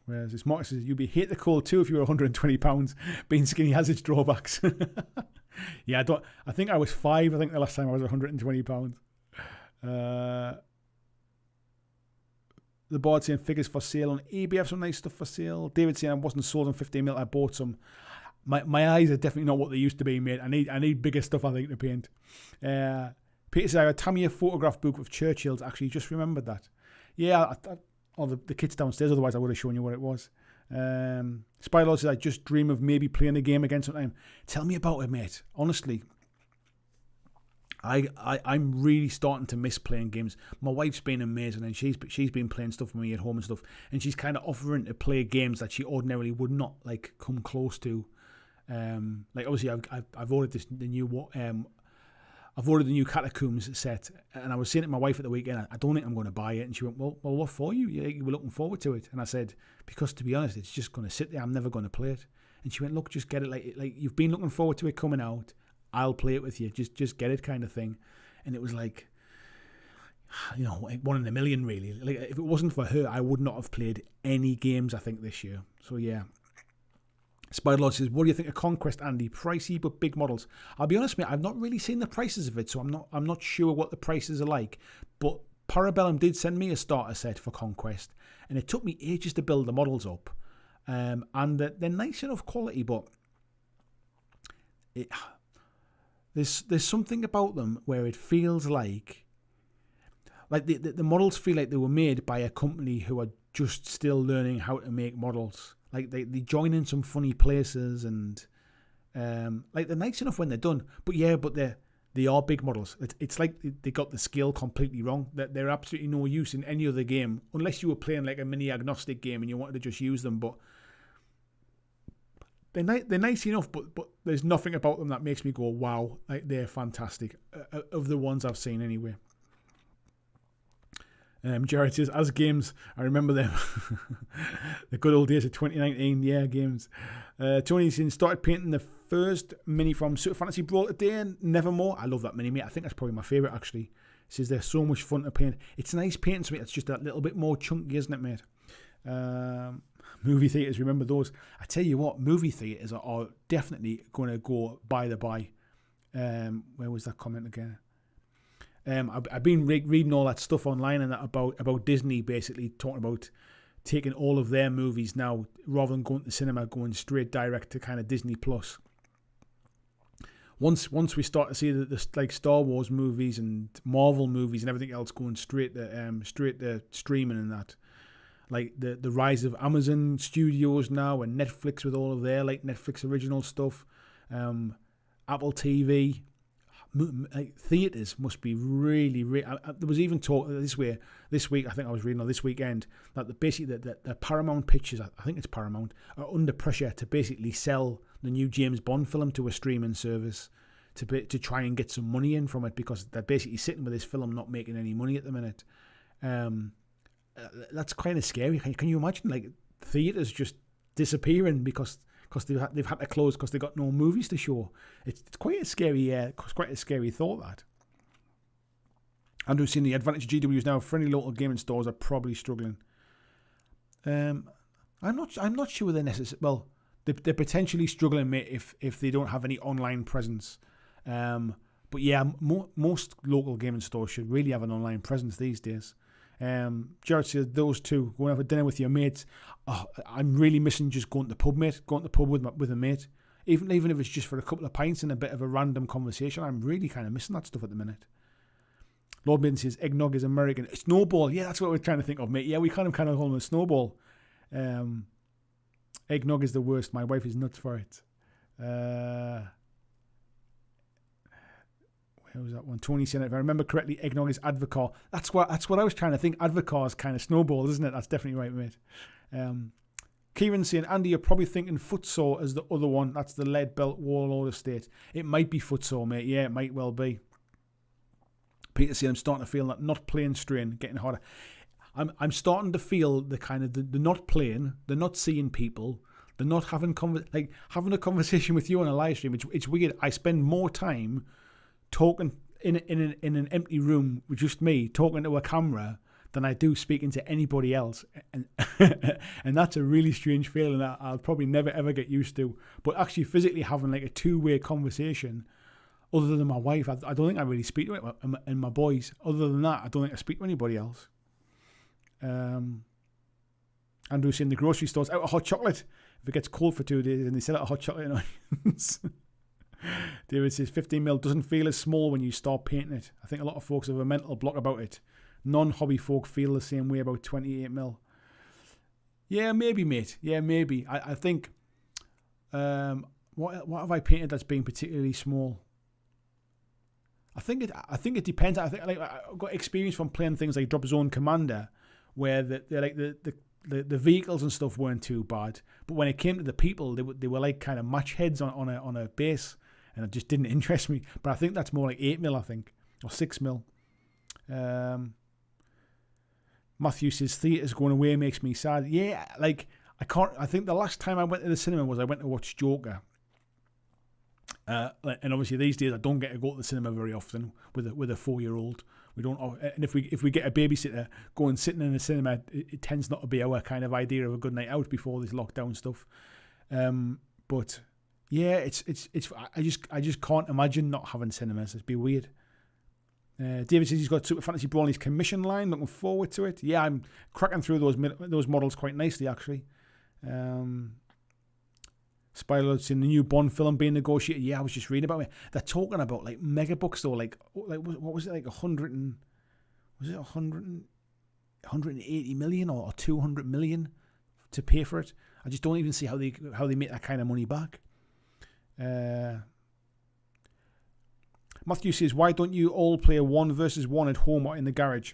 Whereas this Marcus says, you'd be hate the cold too if you were 120 pounds. Being skinny has its drawbacks. Yeah, I think I was 5. I think the last time I was 120 pounds. The board saying figures for sale on eBay. Have some nice stuff for sale. David saying I wasn't sold on 15 mil. I bought some. My eyes are definitely not what they used to be, mate. I need bigger stuff, I think, to paint. Peter said I got Tamiya photograph book of Churchill's. Actually, just remembered that. Yeah, the kit's downstairs. Otherwise, I would have shown you what it was. Spylord says I just dream of maybe playing a game again sometime. Tell me about it, mate. Honestly, I'm really starting to miss playing games. My wife's been amazing, and she's been playing stuff with me at home and stuff, and she's kind of offering to play games that she ordinarily would not, like, come close to. Like, obviously I've ordered the new Catacombs set, and I was saying to my wife at the weekend, I don't think I'm going to buy it. And she went, well, what for you? You were looking forward to it. And I said, because to be honest, it's just going to sit there. I'm never going to play it. And she went, look, just get it. Like you've been looking forward to it coming out. I'll play it with you. Just get it, kind of thing. And it was like, like 1 in a million, really. Like, if it wasn't for her, I would not have played any games, I think, this year. So yeah. Spiderlord says, what do you think of Conquest, Andy? Pricey but big models. I'll be honest, mate, I've not really seen the prices of it, so I'm not sure what the prices are like. But Parabellum did send me a starter set for Conquest, and it took me ages to build the models up. And they're nice enough quality, but there's something about them where it feels like the models feel like they were made by a company who are just still learning how to make models. Like they join in some funny places, and like they're nice enough when they're done. But they are big models. It's like they got the scale completely wrong. That they're absolutely no use in any other game unless you were playing like a mini agnostic game and you wanted to just use them. But they're nice enough. But there's nothing about them that makes me go, wow, like they're fantastic. Of the ones I've seen anyway. Jared says, as games, I remember them. The good old days of 2019, yeah, games. Tony says, started painting the first mini from Super Fantasy Brawl today and Nevermore. I love that mini, mate. I think that's probably my favourite, actually. He says they're so much fun to paint. It's nice painting something that's just a little bit more chunky, isn't it, mate? Movie theatres, remember those? I tell you what, movie theatres are definitely going to go by the by. Where was that comment again? I've been reading all that stuff online and that about Disney basically talking about taking all of their movies now, rather than going to the cinema, going straight direct to kind of Disney Plus. Once we start to see the like Star Wars movies and Marvel movies and everything else going straight to streaming and that, like the rise of Amazon Studios now and Netflix with all of their like Netflix original stuff, Apple TV. Like theatres must be really. There was even talk this week. I think I was reading, or this weekend, that basically the Paramount Pictures, I think it's Paramount, are under pressure to basically sell the new James Bond film to a streaming service to try and get some money in from it, because they're basically sitting with this film not making any money at the minute. That's kind of scary. Can you imagine, like, theatres just disappearing because they've had to close because they've got no movies to show? It's quite a scary thought, that. Andrew's seen the advantage GWs now. Friendly local gaming stores are probably struggling. I'm not sure they're necessarily. Well, they're potentially struggling, mate, if they don't have any online presence. But yeah, most local gaming stores should really have an online presence these days. Jared said those two, going to have a dinner with your mates. Oh, I'm really missing just going to the pub, mate. Going to the pub with a mate, even if it's just for a couple of pints and a bit of a random conversation. I'm really kind of missing that stuff at the minute. Lord Maiden says eggnog is American. Snowball, yeah, that's what we're trying to think of, mate. Yeah, we kind of call them a snowball. Eggnog is the worst. My wife is nuts for it. Where was that one? Tony said, if I remember correctly, eggnog is Advocaat. That's what I was trying to think. Advocaat is kind of snowball, isn't it? That's definitely right, mate. Kieran saying, Andy, you're probably thinking Footsore as the other one. That's the Lead Belt Warlord Estate. It might be Footsore, mate. Yeah, it might well be. Peter saying, I'm starting to feel that not playing strain getting harder. I'm starting to feel the kind of the not playing, the not seeing people, the not having having a conversation with you on a live stream. It's weird. I spend more time talking in an empty room with just me talking to a camera than I do speaking to anybody else, and and that's a really strange feeling that I'll probably never ever get used to. But actually physically having like a two-way conversation, other than my wife, I don't think I really speak to it, and my boys. Other than that, I don't think I speak to anybody else. Andrew's in the grocery stores out of hot chocolate. If it gets cold for 2 days and they sell out hot chocolate and onions. David says 15mm doesn't feel as small when you start painting it. I think a lot of folks have a mental block about it. Non-hobby folk feel the same way about 28mm. Yeah, maybe, mate. Yeah, maybe. I think what have I painted that's been particularly small? I think it depends. I think I've got experience from playing things like Drop Zone Commander, where the vehicles and stuff weren't too bad, but when it came to the people, they were like kind of match heads on a base, and it just didn't interest me. But I think that's more like 8mm, I think, or 6mm. Matthew says theatre's going away makes me sad. Yeah, like I can't. I think the last time I went to the cinema was I went to watch Joker. And obviously these days I don't get to go to the cinema very often with a 4-year-old. We don't, and if we get a babysitter going sitting in the cinema, it tends not to be our kind of idea of a good night out before this lockdown stuff. But yeah, it's I just can't imagine not having cinemas. It'd be weird. David says he's got Super Fantasy Brawl in his commission line. Looking forward to it. Yeah, I'm cracking through those models quite nicely actually. Spider's in the new Bond film being negotiated. Yeah, I was just reading about it. They're talking about like mega bucks though, like what was it, like 180 million or 200 million to pay for it. I just don't even see how they make that kind of money back. Matthew says, why don't you all play 1 versus 1 at home or in the garage?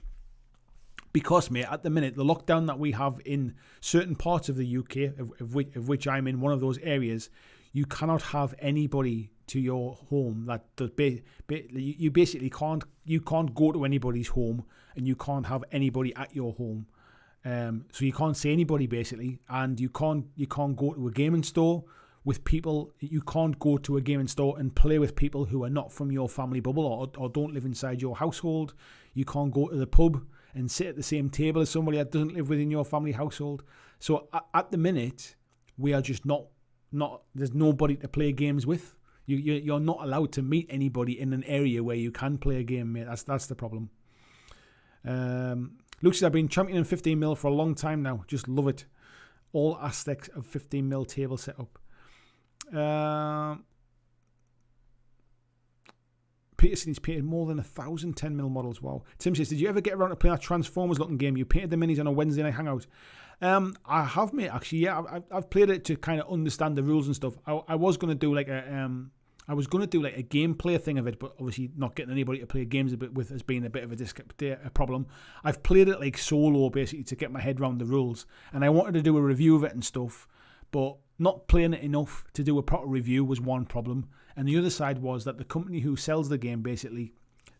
Because, mate, at the minute, the lockdown that we have in certain parts of the UK, of which I'm in one of those areas, you cannot have anybody to your home. You basically can't go to anybody's home, and you can't have anybody at your home. So you can't see anybody basically, and you can't go to a gaming store with people. You can't go to a gaming store and play with people who are not from your family bubble or don't live inside your household. You can't go to the pub and sit at the same table as somebody that doesn't live within your family household. So at the minute, we are just not. There's nobody to play games with. You're not allowed to meet anybody in an area where you can play a game, mate. That's the problem. Luke says, I've been championing 15mm for a long time now. Just love it. All aspects of 15mm table setup. Peterson's painted more than 1,000 10mm models. Wow. Tim says, did you ever get around to playing that Transformers looking game? You painted the minis on a Wednesday night hangout. I have, mate, actually. Yeah, I've played it to kind of understand the rules and stuff. I was going to do like a gameplay thing of it, but obviously not getting anybody to play games with has been a bit of a problem. I've played it like solo basically to get my head around the rules, and I wanted to do a review of it and stuff, but not playing it enough to do a proper review was one problem. And the other side was that the company who sells the game basically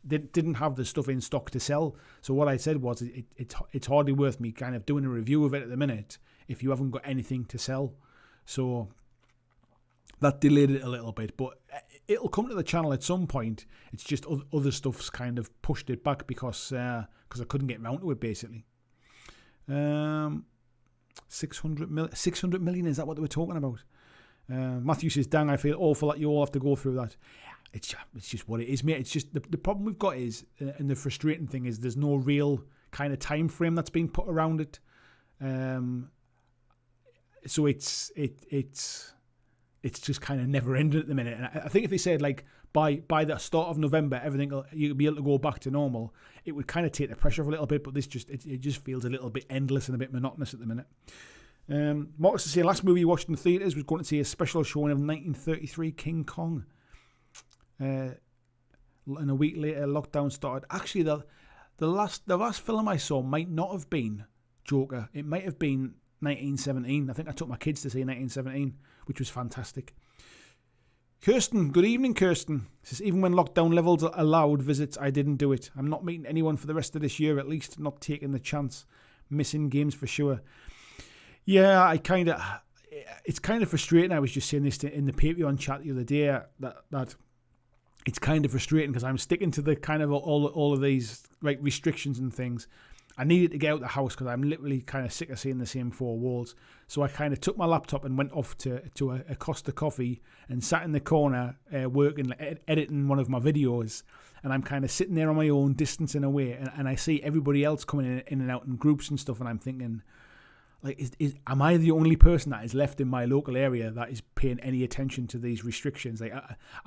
didn't have the stuff in stock to sell. So what I said was it's hardly worth me kind of doing a review of it at the minute if you haven't got anything to sell. So that delayed it a little bit, but it'll come to the channel at some point. It's just other stuff's kind of pushed it back because I couldn't get around to it basically. 600 million, is that what they were talking about? Matthew says, dang, I feel awful that you all have to go through that. It's just what it is, mate. It's just the problem we've got is, and the frustrating thing is, there's no real kind of time frame that's been put around it. So it's just kind of never ending at the minute. And I think if they said like by the start of November everything you'll be able to go back to normal, it would kind of take the pressure off a little bit. But this it just feels a little bit endless and a bit monotonous at the minute. Marcus is saying, last movie you watched in the theatres was going to see a special showing of 1933 King Kong. And a week later, lockdown started. Actually, the last film I saw might not have been Joker. It might have been 1917. I think I took my kids to see 1917, which was fantastic. Kirsten, good evening, Kirsten. Says, even when lockdown levels allowed visits, I didn't do it. I'm not meeting anyone for the rest of this year, at least not taking the chance. Missing games for sure. Yeah, it's kind of frustrating. I was just saying this in the Patreon chat the other day that it's kind of frustrating because I'm sticking to the kind of all of these like restrictions and things. I needed to get out of the house because I'm literally kind of sick of seeing the same four walls. So I kind of took my laptop and went off to a Costa Coffee and sat in the corner working, editing one of my videos. And I'm kind of sitting there on my own, distancing away. And I see everybody else coming in and out in groups and stuff. And I'm thinking, like, am I the only person that is left in my local area that is paying any attention to these restrictions? Like,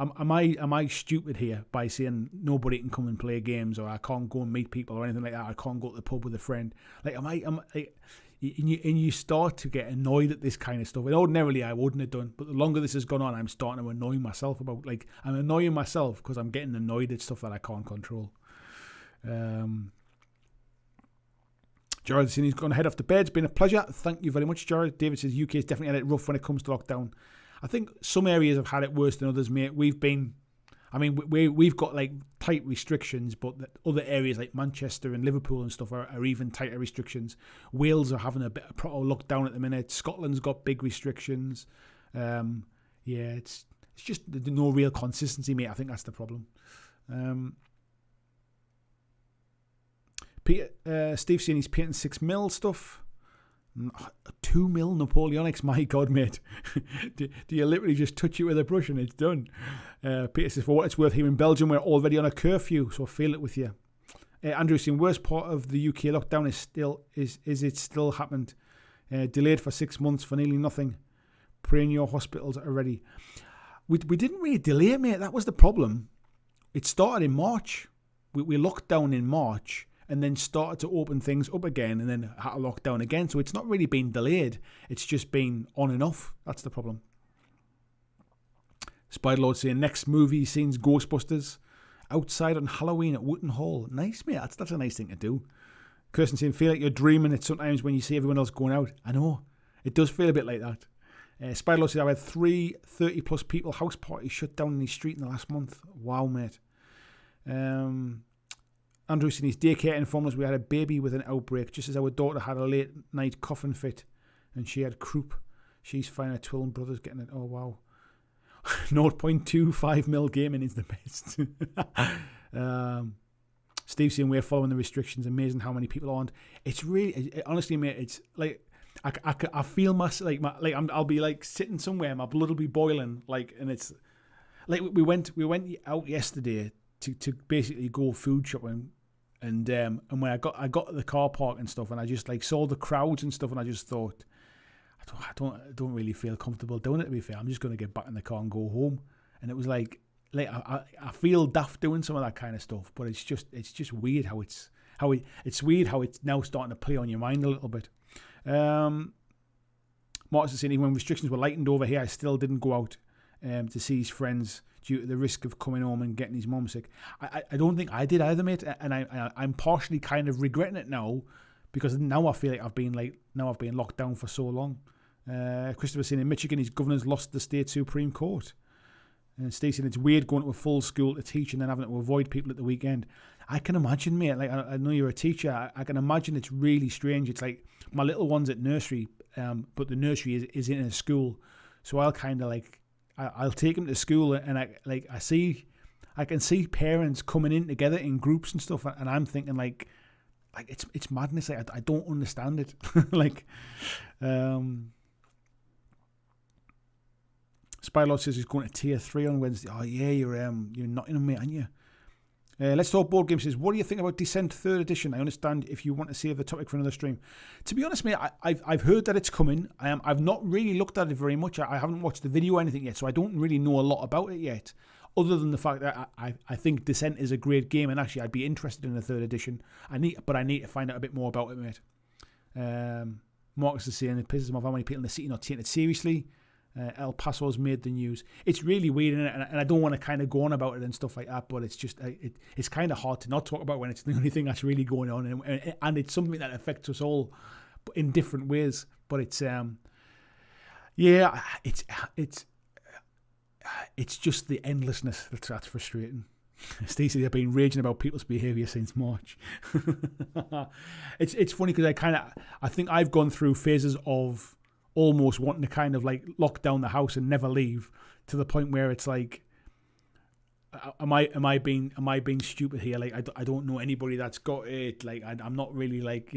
am I stupid here by saying nobody can come and play games, or I can't go and meet people or anything like that? I can't go to the pub with a friend. Like, and you start to get annoyed at this kind of stuff. And ordinarily I wouldn't have done, but the longer this has gone on, I'm starting to annoy myself about. Like, I'm annoying myself because I'm getting annoyed at stuff that I can't control. Jared says he's going to head off to bed. It's been a pleasure. Thank you very much, Jared. David says UK has definitely had it rough when it comes to lockdown. I think some areas have had it worse than others, mate. We've got like tight restrictions, but other areas like Manchester and Liverpool and stuff are even tighter restrictions. Wales are having a bit of proper lockdown at the minute. Scotland's got big restrictions. It's just no real consistency, mate. I think that's the problem. Steve saying he's painting 6 mil stuff. 2 mil Napoleonics, my God, mate. do you literally just touch it with a brush and it's done? Peter says, for what it's worth, here in Belgium we're already on a curfew, so I feel it with you. Andrew saying, worst part of the UK lockdown is it still happened. Delayed for 6 months for nearly nothing. Praying your hospitals are ready. We didn't really delay it, mate. That was the problem. It started in March. We locked down in March, and then started to open things up again, and then had to lock down again. So it's not really been delayed. It's just been on and off. That's the problem. Spiderlord saying, next movie scenes Ghostbusters. Outside on Halloween at Wooten Hall. Nice, mate. That's a nice thing to do. Kirsten saying, feel like you're dreaming it sometimes when you see everyone else going out. I know. It does feel a bit like that. Spiderlord said, I had 3 30-plus people house parties shut down in the street in the last month. Wow, mate. Andrew in his daycare informed us we had a baby with an outbreak just as our daughter had a late night coughing fit and she had croup. She's fine. Her twin brother's getting it. Oh, wow. 0.25 mil gaming is the best. Steve saying we're following the restrictions. Amazing how many people aren't. It's really, honestly, mate, it's like, I feel I'll be like sitting somewhere, my blood will be boiling, like, and it's like we went out yesterday to basically go food shopping, and when I got to the car park and stuff, and I just like saw the crowds and stuff, and I just thought, I don't really feel comfortable doing it, to be fair. I'm just going to get back in the car and go home. And it was like I feel daft doing some of that kind of stuff, but it's just weird how it's weird how it's now starting to play on your mind a little bit. Marcus is saying when restrictions were lightened over here, I still didn't go out to see his friends due to the risk of coming home and getting his mum sick. I don't think I did either, mate, and I'm partially kind of regretting it now, because now I feel like I've been locked down for so long. Christopher saying in Michigan, his governor's lost the state Supreme Court. And Stacey saying it's weird going to a full school to teach and then having to avoid people at the weekend. I can imagine, mate. Like I know you're a teacher. I can imagine it's really strange. It's like my little one's at nursery, but the nursery is in a school. So I'll kind of like I'll take him to school, and I can see parents coming in together in groups and stuff, and I'm thinking like it's madness. Like, I don't understand it. Like, Spylord says he's going to tier 3 on Wednesday. Oh yeah, you're Nottingham, mate, aren't you? Let's Talk Board Games says, what do you think about Descent 3rd edition? I understand if you want to save the topic for another stream. To be honest, mate, I've heard that it's coming. I've not really looked at it very much. I haven't watched the video or anything yet, so I don't really know a lot about it yet, other than the fact that I think Descent is a great game, and actually I'd be interested in the 3rd edition. I need to find out a bit more about it, mate. Marcus is saying it pisses him off how many people in the city not taking it seriously. El Paso's made the news. It's really weird, and I don't want to kind of go on about it and stuff like that, but it's just it's kind of hard to not talk about when it's the only thing that's really going on, and it's something that affects us all in different ways. But it's it's just the endlessness that's frustrating. Stacey, they've been raging about people's behaviour since March. It's funny because I think I've gone through phases of almost wanting to kind of like lock down the house and never leave, to the point where it's like, am I being stupid here? Like I don't know anybody that's got it. Like I'm not really like,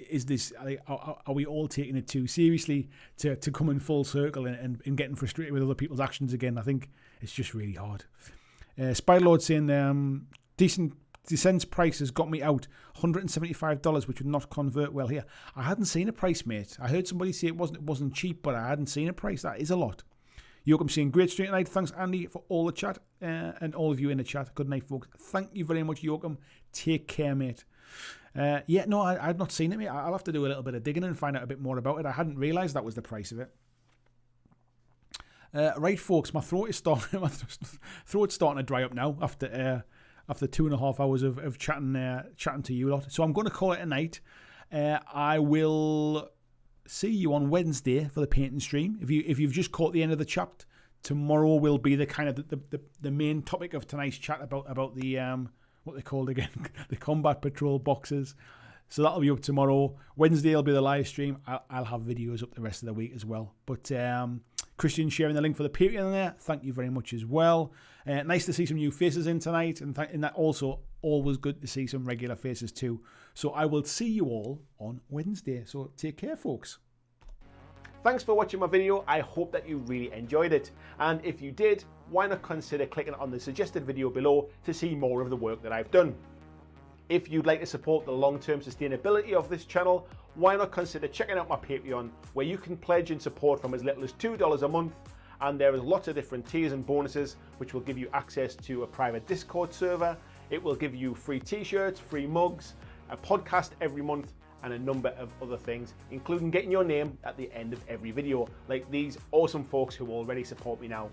is this like, are we all taking it too seriously to come in full circle and getting frustrated with other people's actions again? I think it's just really hard. Spylord saying Descent's price has got me out $175, which would not convert well here. I hadn't seen a price, mate. I heard somebody say it wasn't cheap, but I hadn't seen a price. That is a lot. Yoakum saying great stream tonight. Thanks, Andy, for all the chat and all of you in the chat. Good night, folks. Thank you very much, Yoakum. Take care, mate. No, I've not seen it, mate. I'll have to do a little bit of digging and find out a bit more about it. I hadn't realised that was the price of it. Right, folks, my throat's starting to dry up now after 2.5 hours of chatting to you lot. So I'm going to call it a night. I will see you on Wednesday for the painting stream. If you've just caught the end of the chat, tomorrow will be the kind of the main topic of tonight's chat about the what they called again, the combat patrol boxes. So that'll be up tomorrow. Wednesday will be the live stream. I'll have videos up the rest of the week as well. But Christian sharing the link for the Patreon there. Thank you very much as well. Nice to see some new faces in tonight, and that also always good to see some regular faces too. So I will see you all on Wednesday. So take care, folks. Thanks for watching my video. I hope that you really enjoyed it. And if you did, why not consider clicking on the suggested video below to see more of the work that I've done. If you'd like to support the long-term sustainability of this channel, why not consider checking out my Patreon, where you can pledge and support from as little as $2 a month, and there is lots of different tiers and bonuses which will give you access to a private Discord server. It will give you free t-shirts, free mugs, a podcast every month, and a number of other things, including getting your name at the end of every video, like these awesome folks who already support me now.